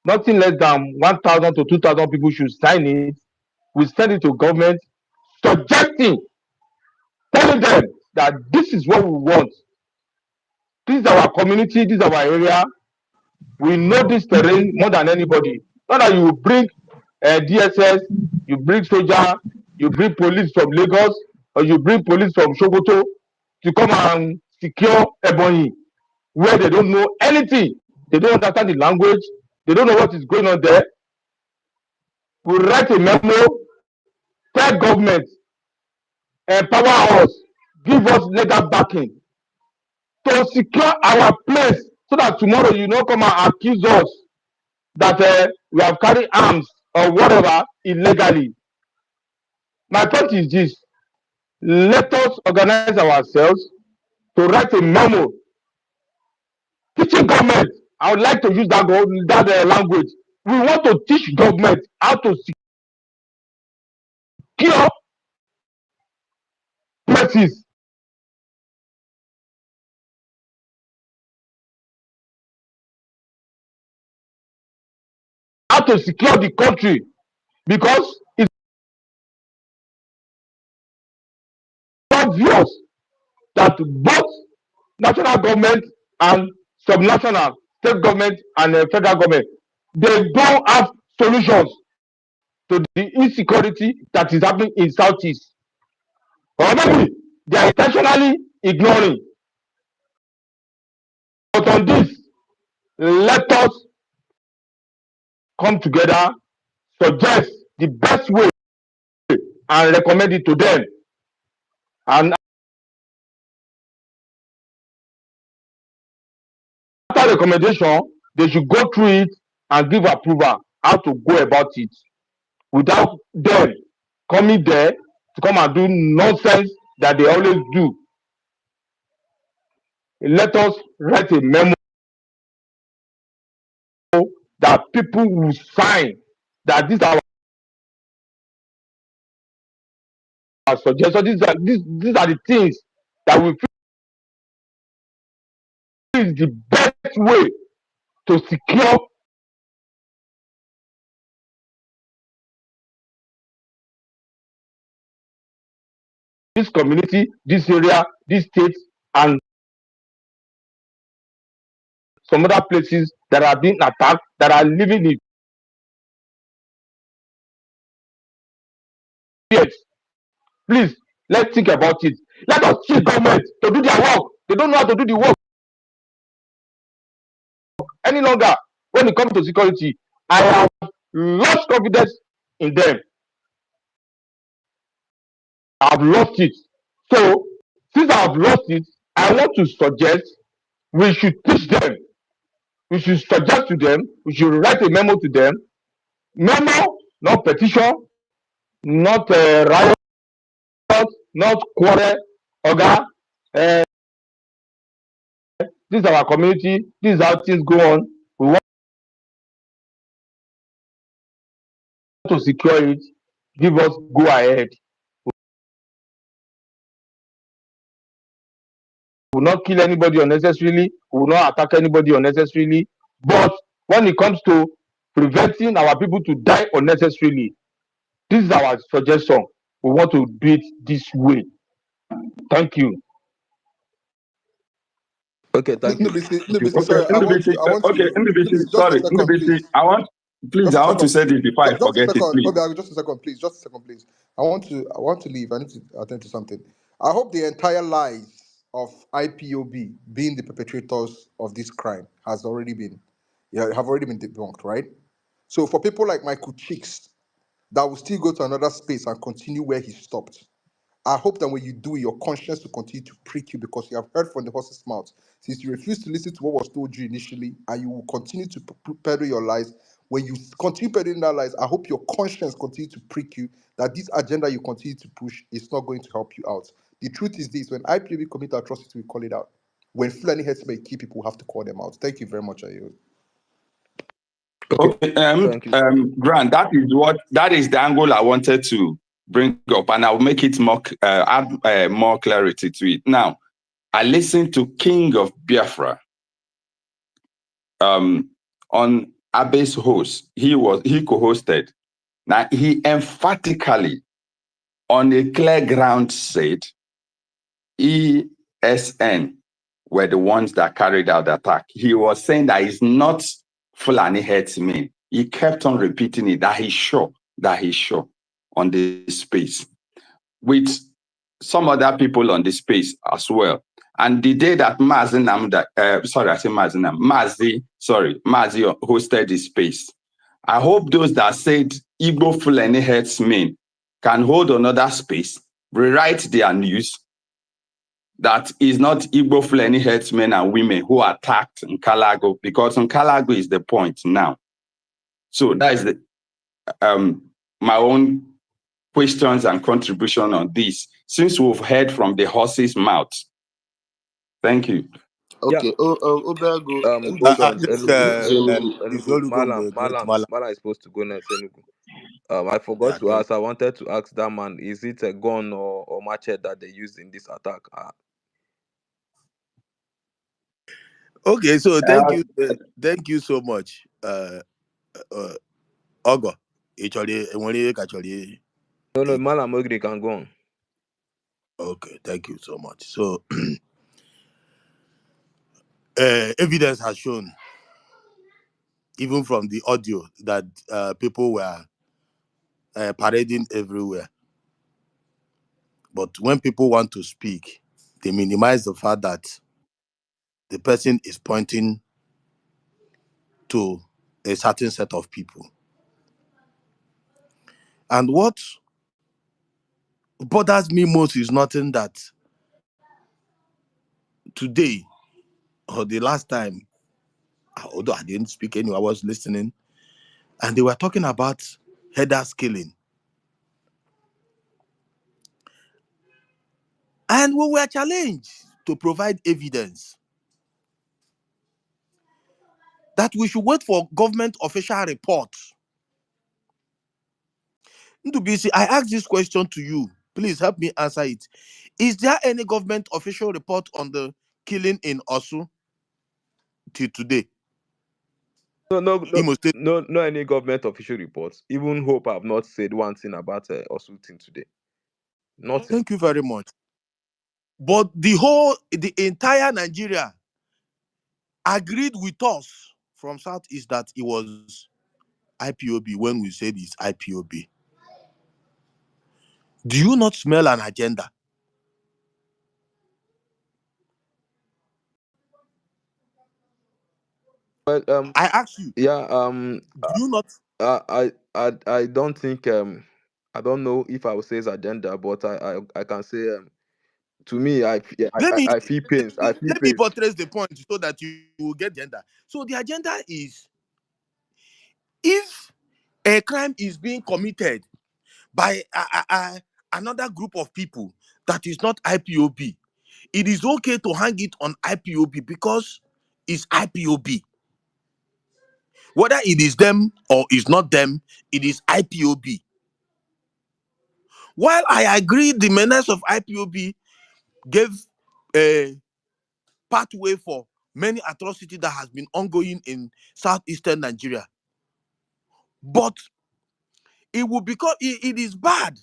nothing less than 1,000 to 2,000 people should sign it. We send it to government, suggesting, telling them that this is what we want. This is our community, this is our area. We know this terrain more than anybody. Not that you bring DSS, you bring soldier, you bring police from Lagos, or you bring police from Sokoto to come and secure Ebonyi, where they don't know anything. They don't understand the language. They don't know what is going on there. We write a memo, tell government, empower us, give us legal backing to secure our place so that tomorrow you don't come and accuse us that we have carried arms or whatever illegally. My point is this: let us organize ourselves to write a memo teaching government. I would like to use that language. We want to teach government how to secure places, how to secure the country, because it's obvious that both national government and subnational, state government and federal government, they don't have solutions to the insecurity that is happening in Southeast. Or maybe they are intentionally ignoring. But on this, let us come together, suggest the best way, and recommend it to them. And after recommendation, they should go through it and give approval how to go about it without them coming there to come and do nonsense that they always do. Let us write a memo that people will sign, that these are our suggestions. These are the things that we feel is the best way to secure this community, this area, this state, and some other places that are being attacked, that are living in years. Please, let's think about it. Let us see government to do their work. They don't know how to do the work any longer when it comes to security. I have lost confidence in them. I've lost it. So, since I've lost it, I want to suggest we should teach them. We should suggest to them. We should write a memo to them. Memo, not petition, not riot, not quarrel. Oga, this is our community. This is how things go on. We want to secure it. Give us go ahead. We will not kill anybody unnecessarily. We will not attack anybody unnecessarily. But when it comes to preventing our people to die unnecessarily, this is our suggestion. We want to do it this way. Thank you. Okay, thank you. Nubisi, Okay, sorry, NBC, just a sorry, second, NBC, please. please, I want to say this before I Just a forget it, second. please. Okay, just a second, please. Just a second, please. I want to leave. I need to attend to something. I hope the entire lies of IPOB being the perpetrators of this crime have already been debunked, right? So for people like Michael Chicks that will still go to another space and continue where he stopped, I hope that when you do, your conscience will continue to prick you because you have heard from the horse's mouth. Since you refuse to listen to what was told you initially, and you will continue to peddle your lies, when you continue peddling that lies, I hope your conscience continue to prick you that this agenda you continue to push is not going to help you out. The truth is this: when IPOB commit atrocity, we call it out. When Fulani herdsmen kill people, we have to call them out. Thank you very much, Ayo. Okay, Thank you. Grant, that is the angle I wanted to bring up, and I'll make it more add more clarity to it. Now, I listened to King of Biafra on Abe's host. He co-hosted. Now he emphatically, on a clear ground, said ESN were the ones that carried out the attack. He was saying that it's not Fulani herdsmen. He kept on repeating it, that he's sure on the space, with some other people on the space as well. And the day that Mazi hosted the space, I hope those that said Igbo Fulani herdsmen can hold another space, rewrite their news, that is not Igbo Fulani herdsmen and women who attacked Nkalago, because Nkalago is the point now. So that is my own questions and contribution on this, since we've heard from the horse's mouth. Thank you. Okay, Obiago, Hold on, NBC, This Enugu, Olugun Malam is supposed to go next, Enugu. I forgot to ask. I wanted to ask that man: is it a gun or machete that they used in this attack? Okay, so thank you so much, Ogo. No, Malam Ogri can go on. Okay, thank you so much. So, evidence has shown, even from the audio, that people were parading everywhere. But when people want to speak, they minimize the fact that the person is pointing to a certain set of people. And what bothers me most is nothing that today, or the last time, although I didn't speak anyway, I was listening, and they were talking about herders killing. And we were challenged to provide evidence that we should wait for government official reports. Ndubisi, I asked this question to you. Please help me answer it. Is there any government official report on the killing in Osu till today? No, any government official reports. Even Hope have not said one thing about Osu thing today. Nothing. Thank you very much. But the entire Nigeria agreed with us from SouthEast that it was IPOB when we said it's IPOB. Do you not smell an agenda? Well, I ask you, yeah, do you not? I don't think I don't know if I would say it's agenda, but I can say to me Let me I feel pains. I feel let me pains. buttress the point so that you will get the agenda. So the agenda is, if a crime is being committed by another group of people that is not IPOB, it is okay to hang it on IPOB because it's IPOB. Whether it is them or it's not them, it is IPOB. While I agree the menace of IPOB gave a pathway for many atrocities that has been ongoing in southeastern Nigeria, but it will become it is bad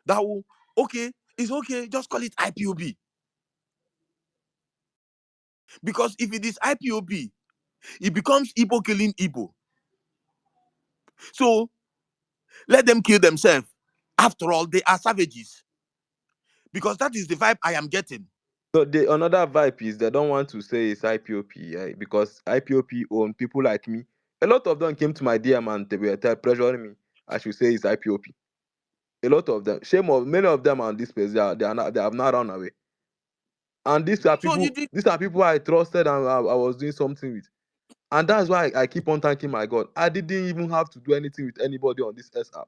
that will, okay, it's okay, just call it IPOB. Because if it is IPOB, it becomes Igbo killing Igbo. So let them kill themselves. After all, they are savages. Because that is the vibe I am getting. So the another vibe is they don't want to say it's IPOP because IPOP own people like me. A lot of them came to my DM and they were pressuring me. I should say it's IPOP. A lot of them. Many of them are on this place. They have not run away. And these are So people. These are people I trusted and I was doing something with. And that's why I keep on thanking my God. I didn't even have to do anything with anybody on this S app.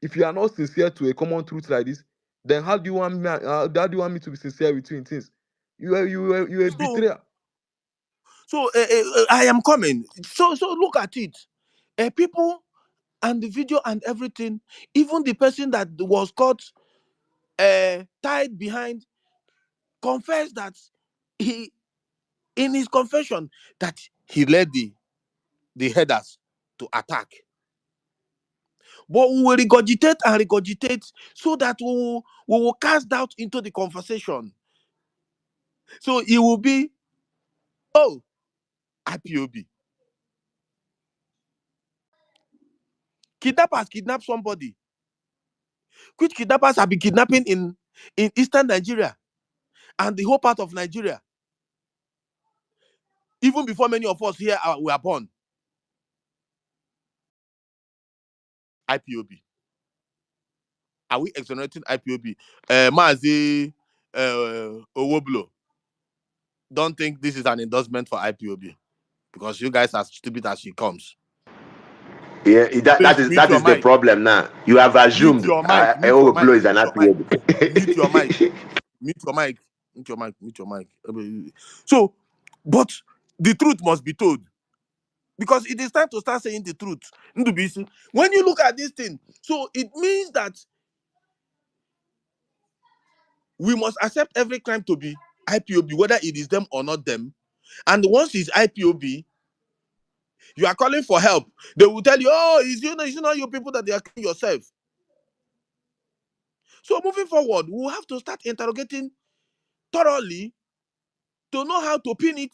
If you are not sincere to a common truth like this, then how do you want me? How do you want me to be sincere with you in things? You are a betrayer. So I am coming. So look at it. People and the video and everything, even the person that was caught tied behind, confessed that he, in his confession, that he led the headers to attack. But we will regurgitate and regurgitate so that we will cast doubt into the conversation. So it will be, oh, IPOB. Kidnappers kidnap somebody. Which kidnappers have been kidnapping in eastern Nigeria and the whole part of Nigeria, even before many of us here were born. IPOB. Are we exonerating IPOB? Mazi Owoblo, don't think this is an endorsement for IPOB because you guys are stupid as she comes. Yeah, Please mute that your is the mic. problem now. You have assumed Mute your mic. Mute your mic. Blow is an Mute your mic. IPOB. Mute your mic. Mute your mic. Mute your mic. Mute your mic. So, but the truth must be told. Because it is time to start saying the truth. When you look at this thing, so it means that we must accept every crime to be IPOB, whether it is them or not them. And once it's IPOB, you are calling for help. They will tell you, oh, it's not your people that they are killing yourself. So moving forward, we'll have to start interrogating thoroughly to know how to pin it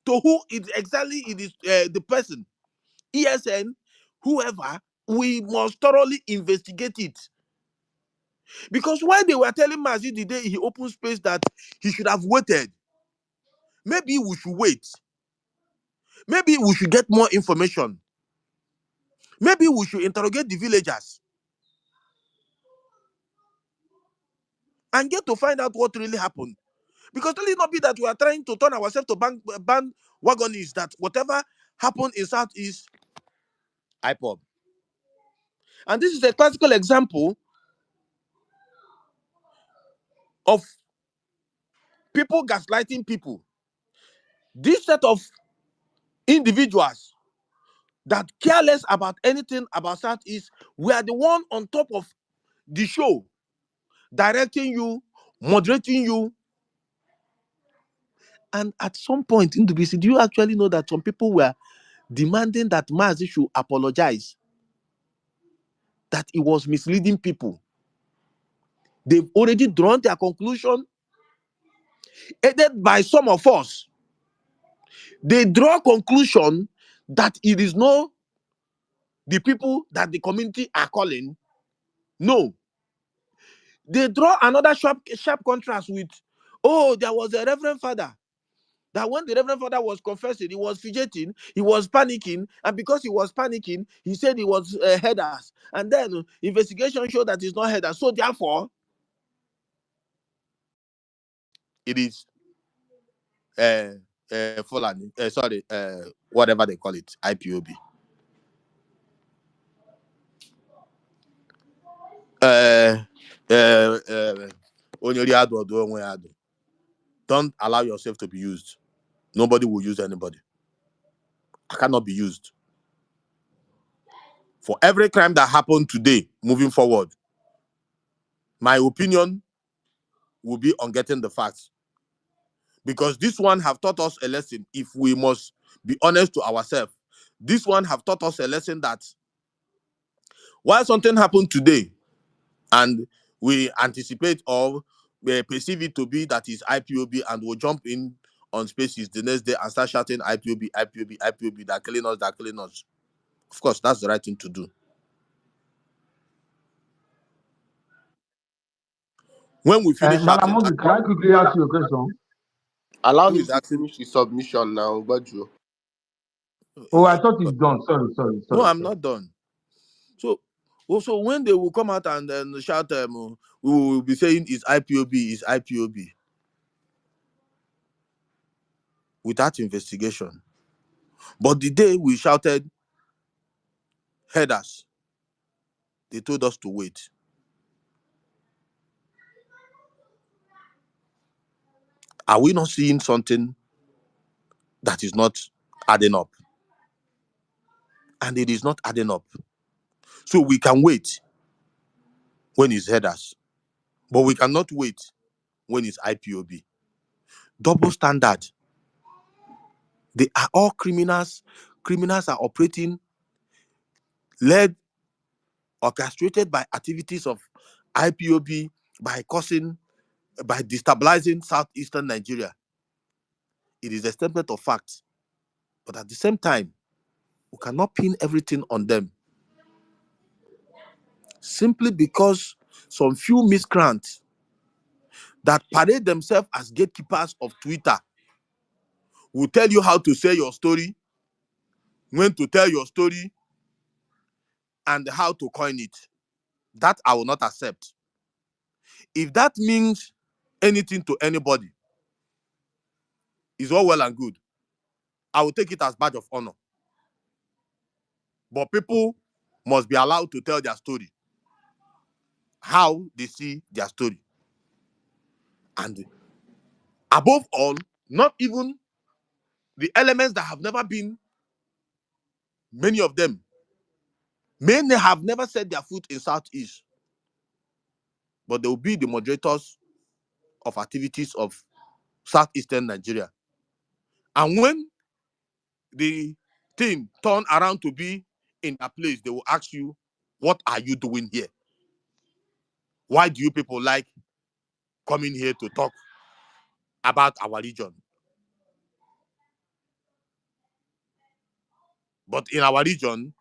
to who exactly it is, the person. ESN, whoever, we must thoroughly investigate it. Because while they were telling Mazi the day he opened space that he should have waited, maybe we should wait. Maybe we should get more information. Maybe we should interrogate the villagers and get to find out what really happened. Because let it not be that we are trying to turn ourselves to bandwagonists that whatever happened in SouthEast, IPOB. And this is a classical example of people gaslighting people. This set of individuals that care less about anything about SouthEast, we are the one on top of the show, directing you, moderating you. And at some point in the BC, do you actually know that some people were demanding that Mazi should apologize? That he was misleading people. They've already drawn their conclusion, aided by some of us. They draw conclusion that it is no the people that the community are calling? No. They draw another sharp contrast with, oh, there was a reverend father that when the reverend father was confessing, he was fidgeting, he was panicking, and because he was panicking, he said he was headers. And then investigation showed that he's not headers. So therefore, it is Fulani, whatever they call it, IPOB. Don't allow yourself to be used. Nobody will use anybody. I cannot be used. For every crime that happened today, moving forward, my opinion will be on getting the facts. Because this one have taught us a lesson. If we must be honest to ourselves, this one have taught us a lesson that while something happened today and we anticipate or we perceive it to be that is IPOB, and we'll jump in on spaces the next day and start shouting IPOB, IPOB, IPOB, they're killing us, they're killing us. Of course, that's the right thing to do. When we finish shouting, Madam, can I quickly ask you a question? Allow him to finish his submission now, Baju. Oh, I thought he's done. Sorry. No, I'm not done. So, also when they will come out and then shout, we will be saying it's IPOB, without investigation. But the day we shouted headers, they told us to wait. Are we not seeing something that is not adding up? And it is not adding up. So we can wait when it's headers, but we cannot wait when it's IPOB. Double standard. They are all criminals. Criminals are operating, led, orchestrated by activities of IPOB, by destabilizing southeastern Nigeria. It is a statement of fact. But at the same time, we cannot pin everything on them. Simply because some few miscreants that parade themselves as gatekeepers of Twitter will tell you how to say your story, when to tell your story, and how to coin it. That I will not accept. If that means anything to anybody, it's all well and good. I will take it as badge of honor. But people must be allowed to tell their story, how they see their story. And above all, not even the elements that have never been, many of them, many have never set their foot in Southeast, but they will be the moderators of activities of Southeastern Nigeria. And when the thing turn around to be in a place, they will ask you, what are you doing here? Why do you people like coming here to talk about our region? But in our region,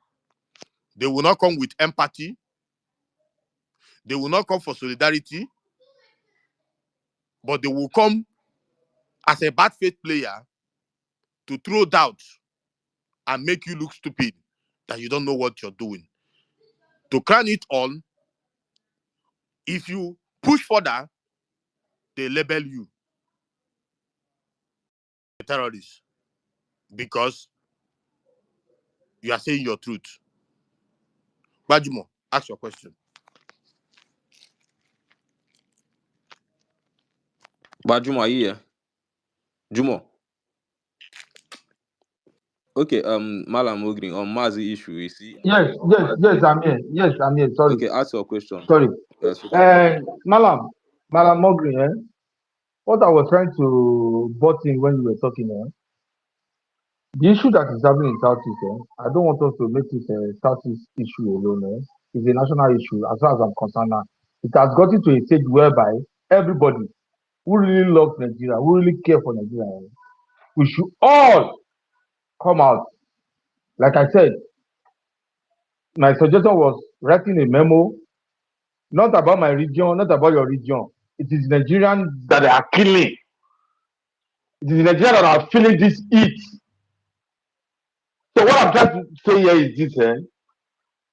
they will not come with empathy. They will not come for solidarity. But they will come as a bad faith player to throw doubt and make you look stupid, that you don't know what you're doing. To crown it all, if you push further, they label you a terrorist because you are saying your truth. Bajumo, ask your question. Bajumo, are you here? Jumo. Okay, Malam Ogrin, on Mazi issue, you see. Yes, I'm here. Yes, I'm here. Sorry. Okay, ask your question. Sorry. Yes, Malam Mogri, what I was trying to butt in when you were talking, the issue that is happening in Southeast, I don't want us to make this a Southeast issue alone. It's a national issue as far as I'm concerned now. It has gotten to a stage whereby everybody who really loves Nigeria, who really care for Nigeria, we should all come out. Like I said, my suggestion was writing a memo, not about my region, not about your region. It is Nigerians that are killing. It is Nigerians that are feeling this heat. So what I'm trying to say here is this: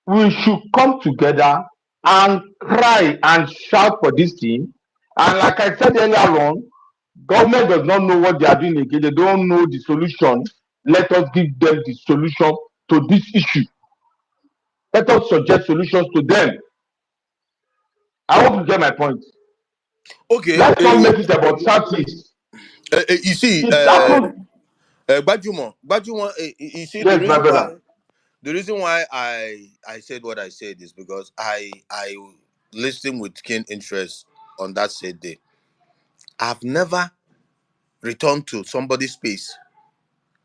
we should come together and cry and shout for this thing. And like I said earlier on, government does not know what they are doing again. They don't know the solution. Let us give them the solution to this issue. Let us suggest solutions to them. I hope you get my point. Okay. Let's not make it about Southeast. You see, It happened. Bajumo, you see, Yes, my brother. the reason why I said what I said is because I listened with keen interest on that said day. I've never returned to somebody's space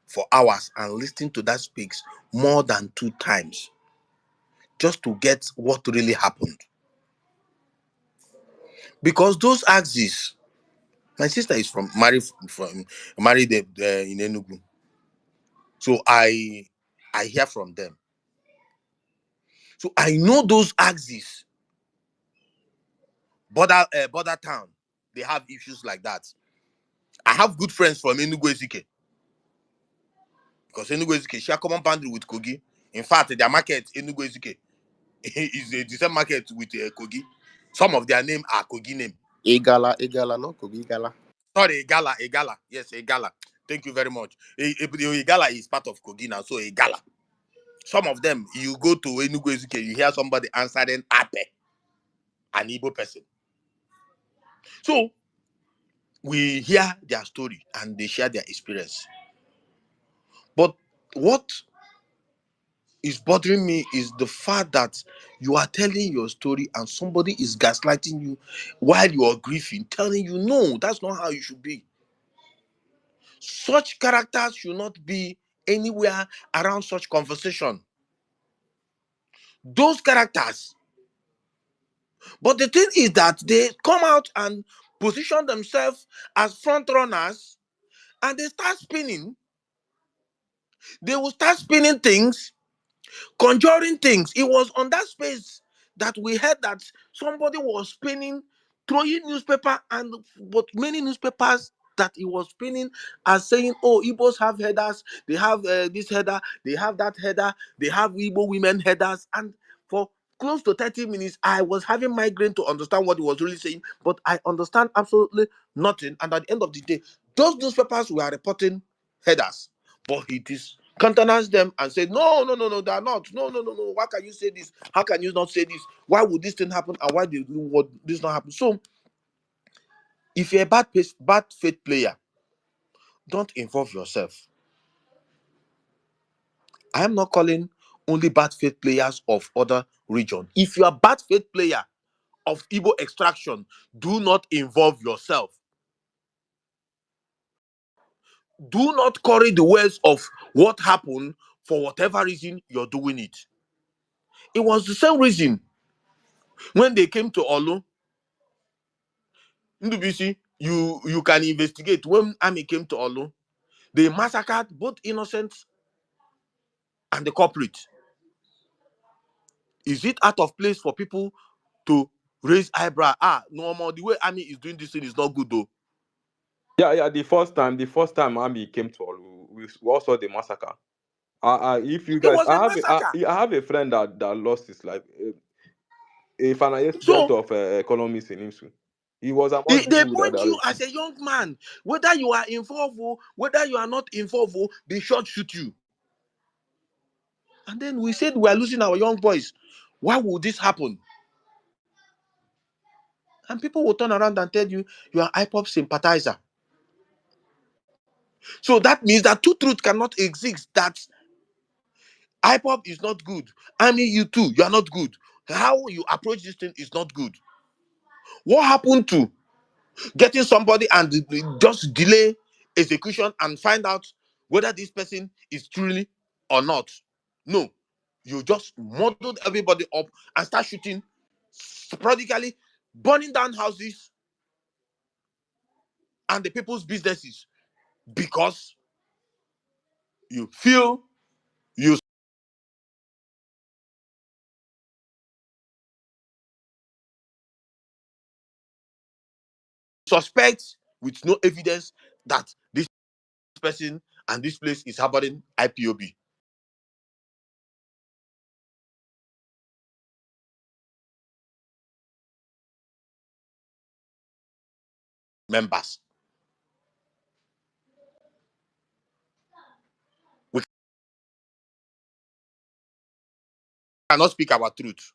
for hours and listened to that speaks more than 2 times just to get what really happened. Because those axes, my sister is married in Enugu, so I hear from them. So I know those axes, border town, they have issues like that. I have good friends from Enugu Ezike, because Enugu Ezike share common boundary with Kogi. In fact, their market Enugu Ezike is the same market with Kogi. Some of their name are Kogi name. Igala, no Kogi Igala. Sorry, Igala. Yes, Igala. Thank you very much. Igala is part of Kogi now, so Igala. Some of them, you go to Enugu Ezike, you hear somebody answering Ape, an Igbo person. So we hear their story and they share their experience. But what is bothering me is the fact that you are telling your story and somebody is gaslighting you while you are grieving, telling you, no, that's not how you should be. Such characters should not be anywhere around such conversation. Those characters. But the thing is that they come out and position themselves as front runners and they start spinning. They will start spinning things, conjuring things. It was on that space that we heard that somebody was spinning, throwing newspaper, and but many newspapers that he was spinning are saying, oh, Igbos have headers, they have this header, they have that header, they have Igbo women headers. And for close to 30 minutes, I was having migraine to understand what he was really saying, but I understand absolutely nothing. And at the end of the day, those newspapers were reporting headers, but he countenanced them and said, no, they are not. No. Why can you say this? How can you not say this? Why would this thing happen? And why would this not happen? So, if you're a bad faith player, don't involve yourself. I am not calling only bad faith players of other region. If you are bad faith player of Igbo extraction, do not involve yourself. Do not carry the words of what happened for whatever reason you're doing it. It was the same reason when they came to Olu. Ndubisi, you can investigate. When army came to Olu, they massacred both innocent and the culprit. Is it out of place for people to raise eyebrow? No more. The way army is doing this thing is not good though. Yeah. The first time army came to Olu, we all saw the massacre. If you It guys, was a massacre. I have a friend that lost his life. A final year student So of economics in IMSU. He was among they the people that point you are. as a young man, whether you are involved or whether you are not involved, they shot shoot you. And then we said we are losing our young boys. Why would this happen? And people will turn around and tell you you are IPOP sympathizer. So that means that two truths cannot exist. That IPOP is not good. I mean, you too, you are not good. How you approach this thing is not good. What happened to getting somebody and just delay execution and find out whether this person is truly or not? No, you just muddled everybody up and start shooting sporadically, burning down houses and the people's businesses because you feel you suspect with no evidence that this person and this place is harboring IPOB members. We cannot speak our truth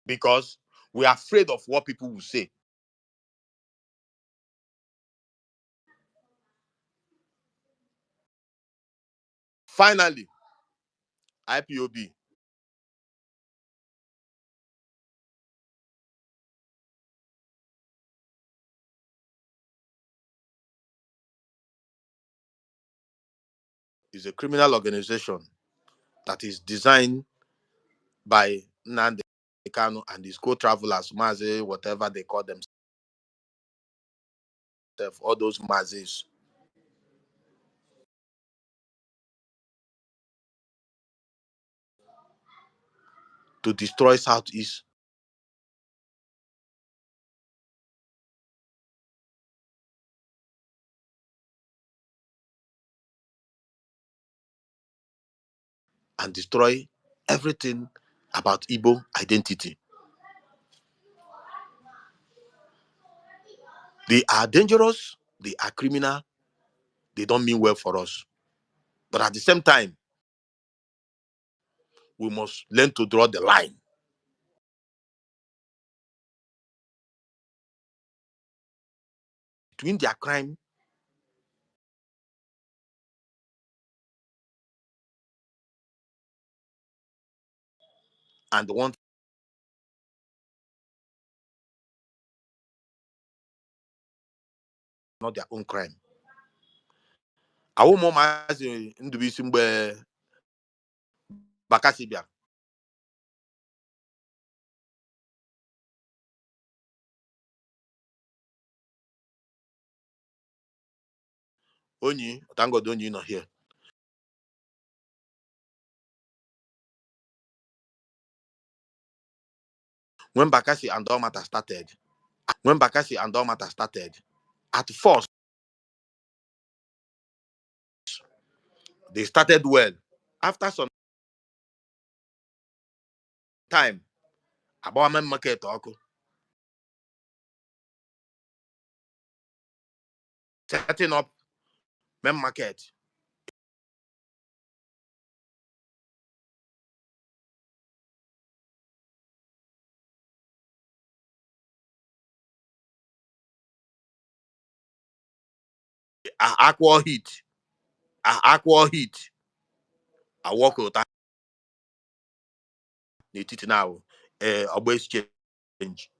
because we are afraid of what people will say. Finally, IPOB is a criminal organization that is designed by Nnamdi Kanu and his co-travelers, Mazi, whatever they call themselves, all those Mazis. To destroy Southeast. And destroy everything about Igbo identity. They are dangerous, they are criminal, they don't mean well for us. But at the same time, we must learn to draw the line between their crime and the one not their own crime. Awo mo mazi ndubisi mgbe Bakassi bịara. Onyi, thank God Onyi not here. When Bakassi and all matter started, at first they started well. After some time, about men market setting up men market. Aqua heat. I walk out now. Always change.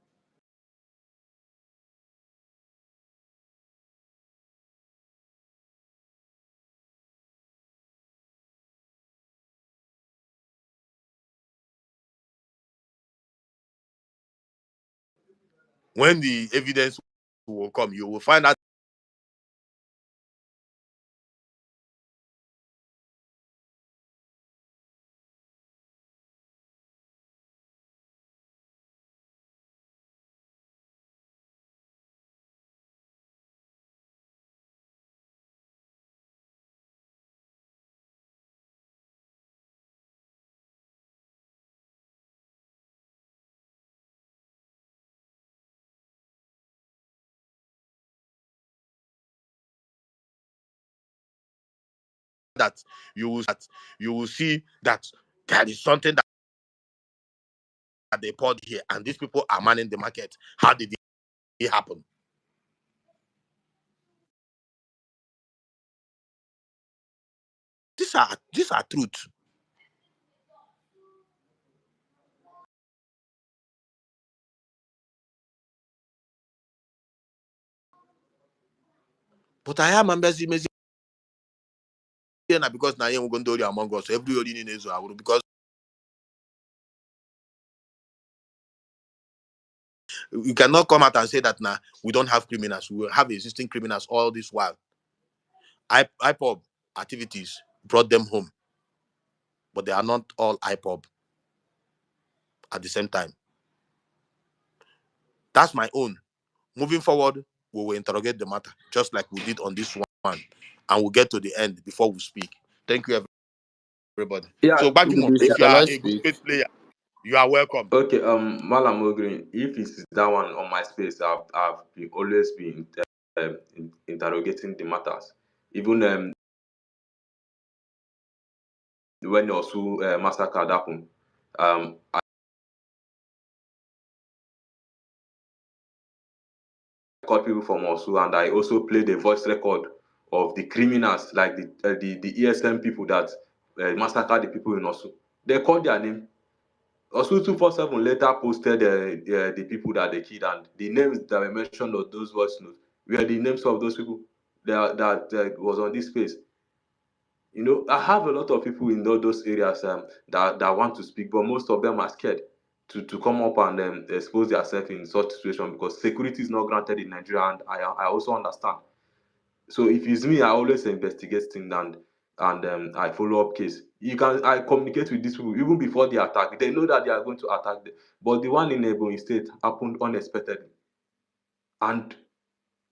When the evidence will come, you will find out that you will see that there is something that they poured here, and these people are manning the market. How did it happen? These are truth. But I am amazing because now we're going to among us. Everybody in Israel because you cannot come out and say that now we don't have criminals. We will have existing criminals all this while. IPOB activities brought them home, but they are not all IPOB at the same time. That's my own. Moving forward, we will interrogate the matter, just like we did on this one, and we'll get to the end before we speak. Thank you, everybody. Yeah, So, Bajimo, if you Can are I a good speak? faith player, you are welcome. okay. Malam Ogrin, if it's that one on my space, I've always been interrogating the matters. Even when Osu massacre happened, I called people from Osu, and I also played a voice record of the criminals, like the ESM people that massacred the people in Osu. They called their name. Osu 247 later posted the people that they killed, and the names that were mentioned of those voice notes were the names of those people that was on this space. You know, I have a lot of people in those areas that want to speak, but most of them are scared to come up and expose themselves in such situation because security is not granted in Nigeria, and I also understand. So if it's me, I always investigate things and I follow up case. I communicate with these people even before the attack. They know that they are going to attack them. But the one in Ebonyi State happened unexpectedly. And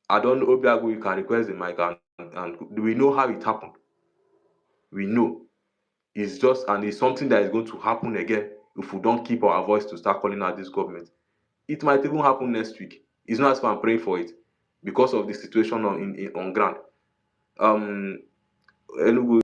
I don't know, Obiago, you can request the mic and we know how it happened. We know. It's just, and it's something that is going to happen again if we don't keep our voice to start calling out this government. It might even happen next week. It's not as if I'm praying for it because of the situation on ground. Enugu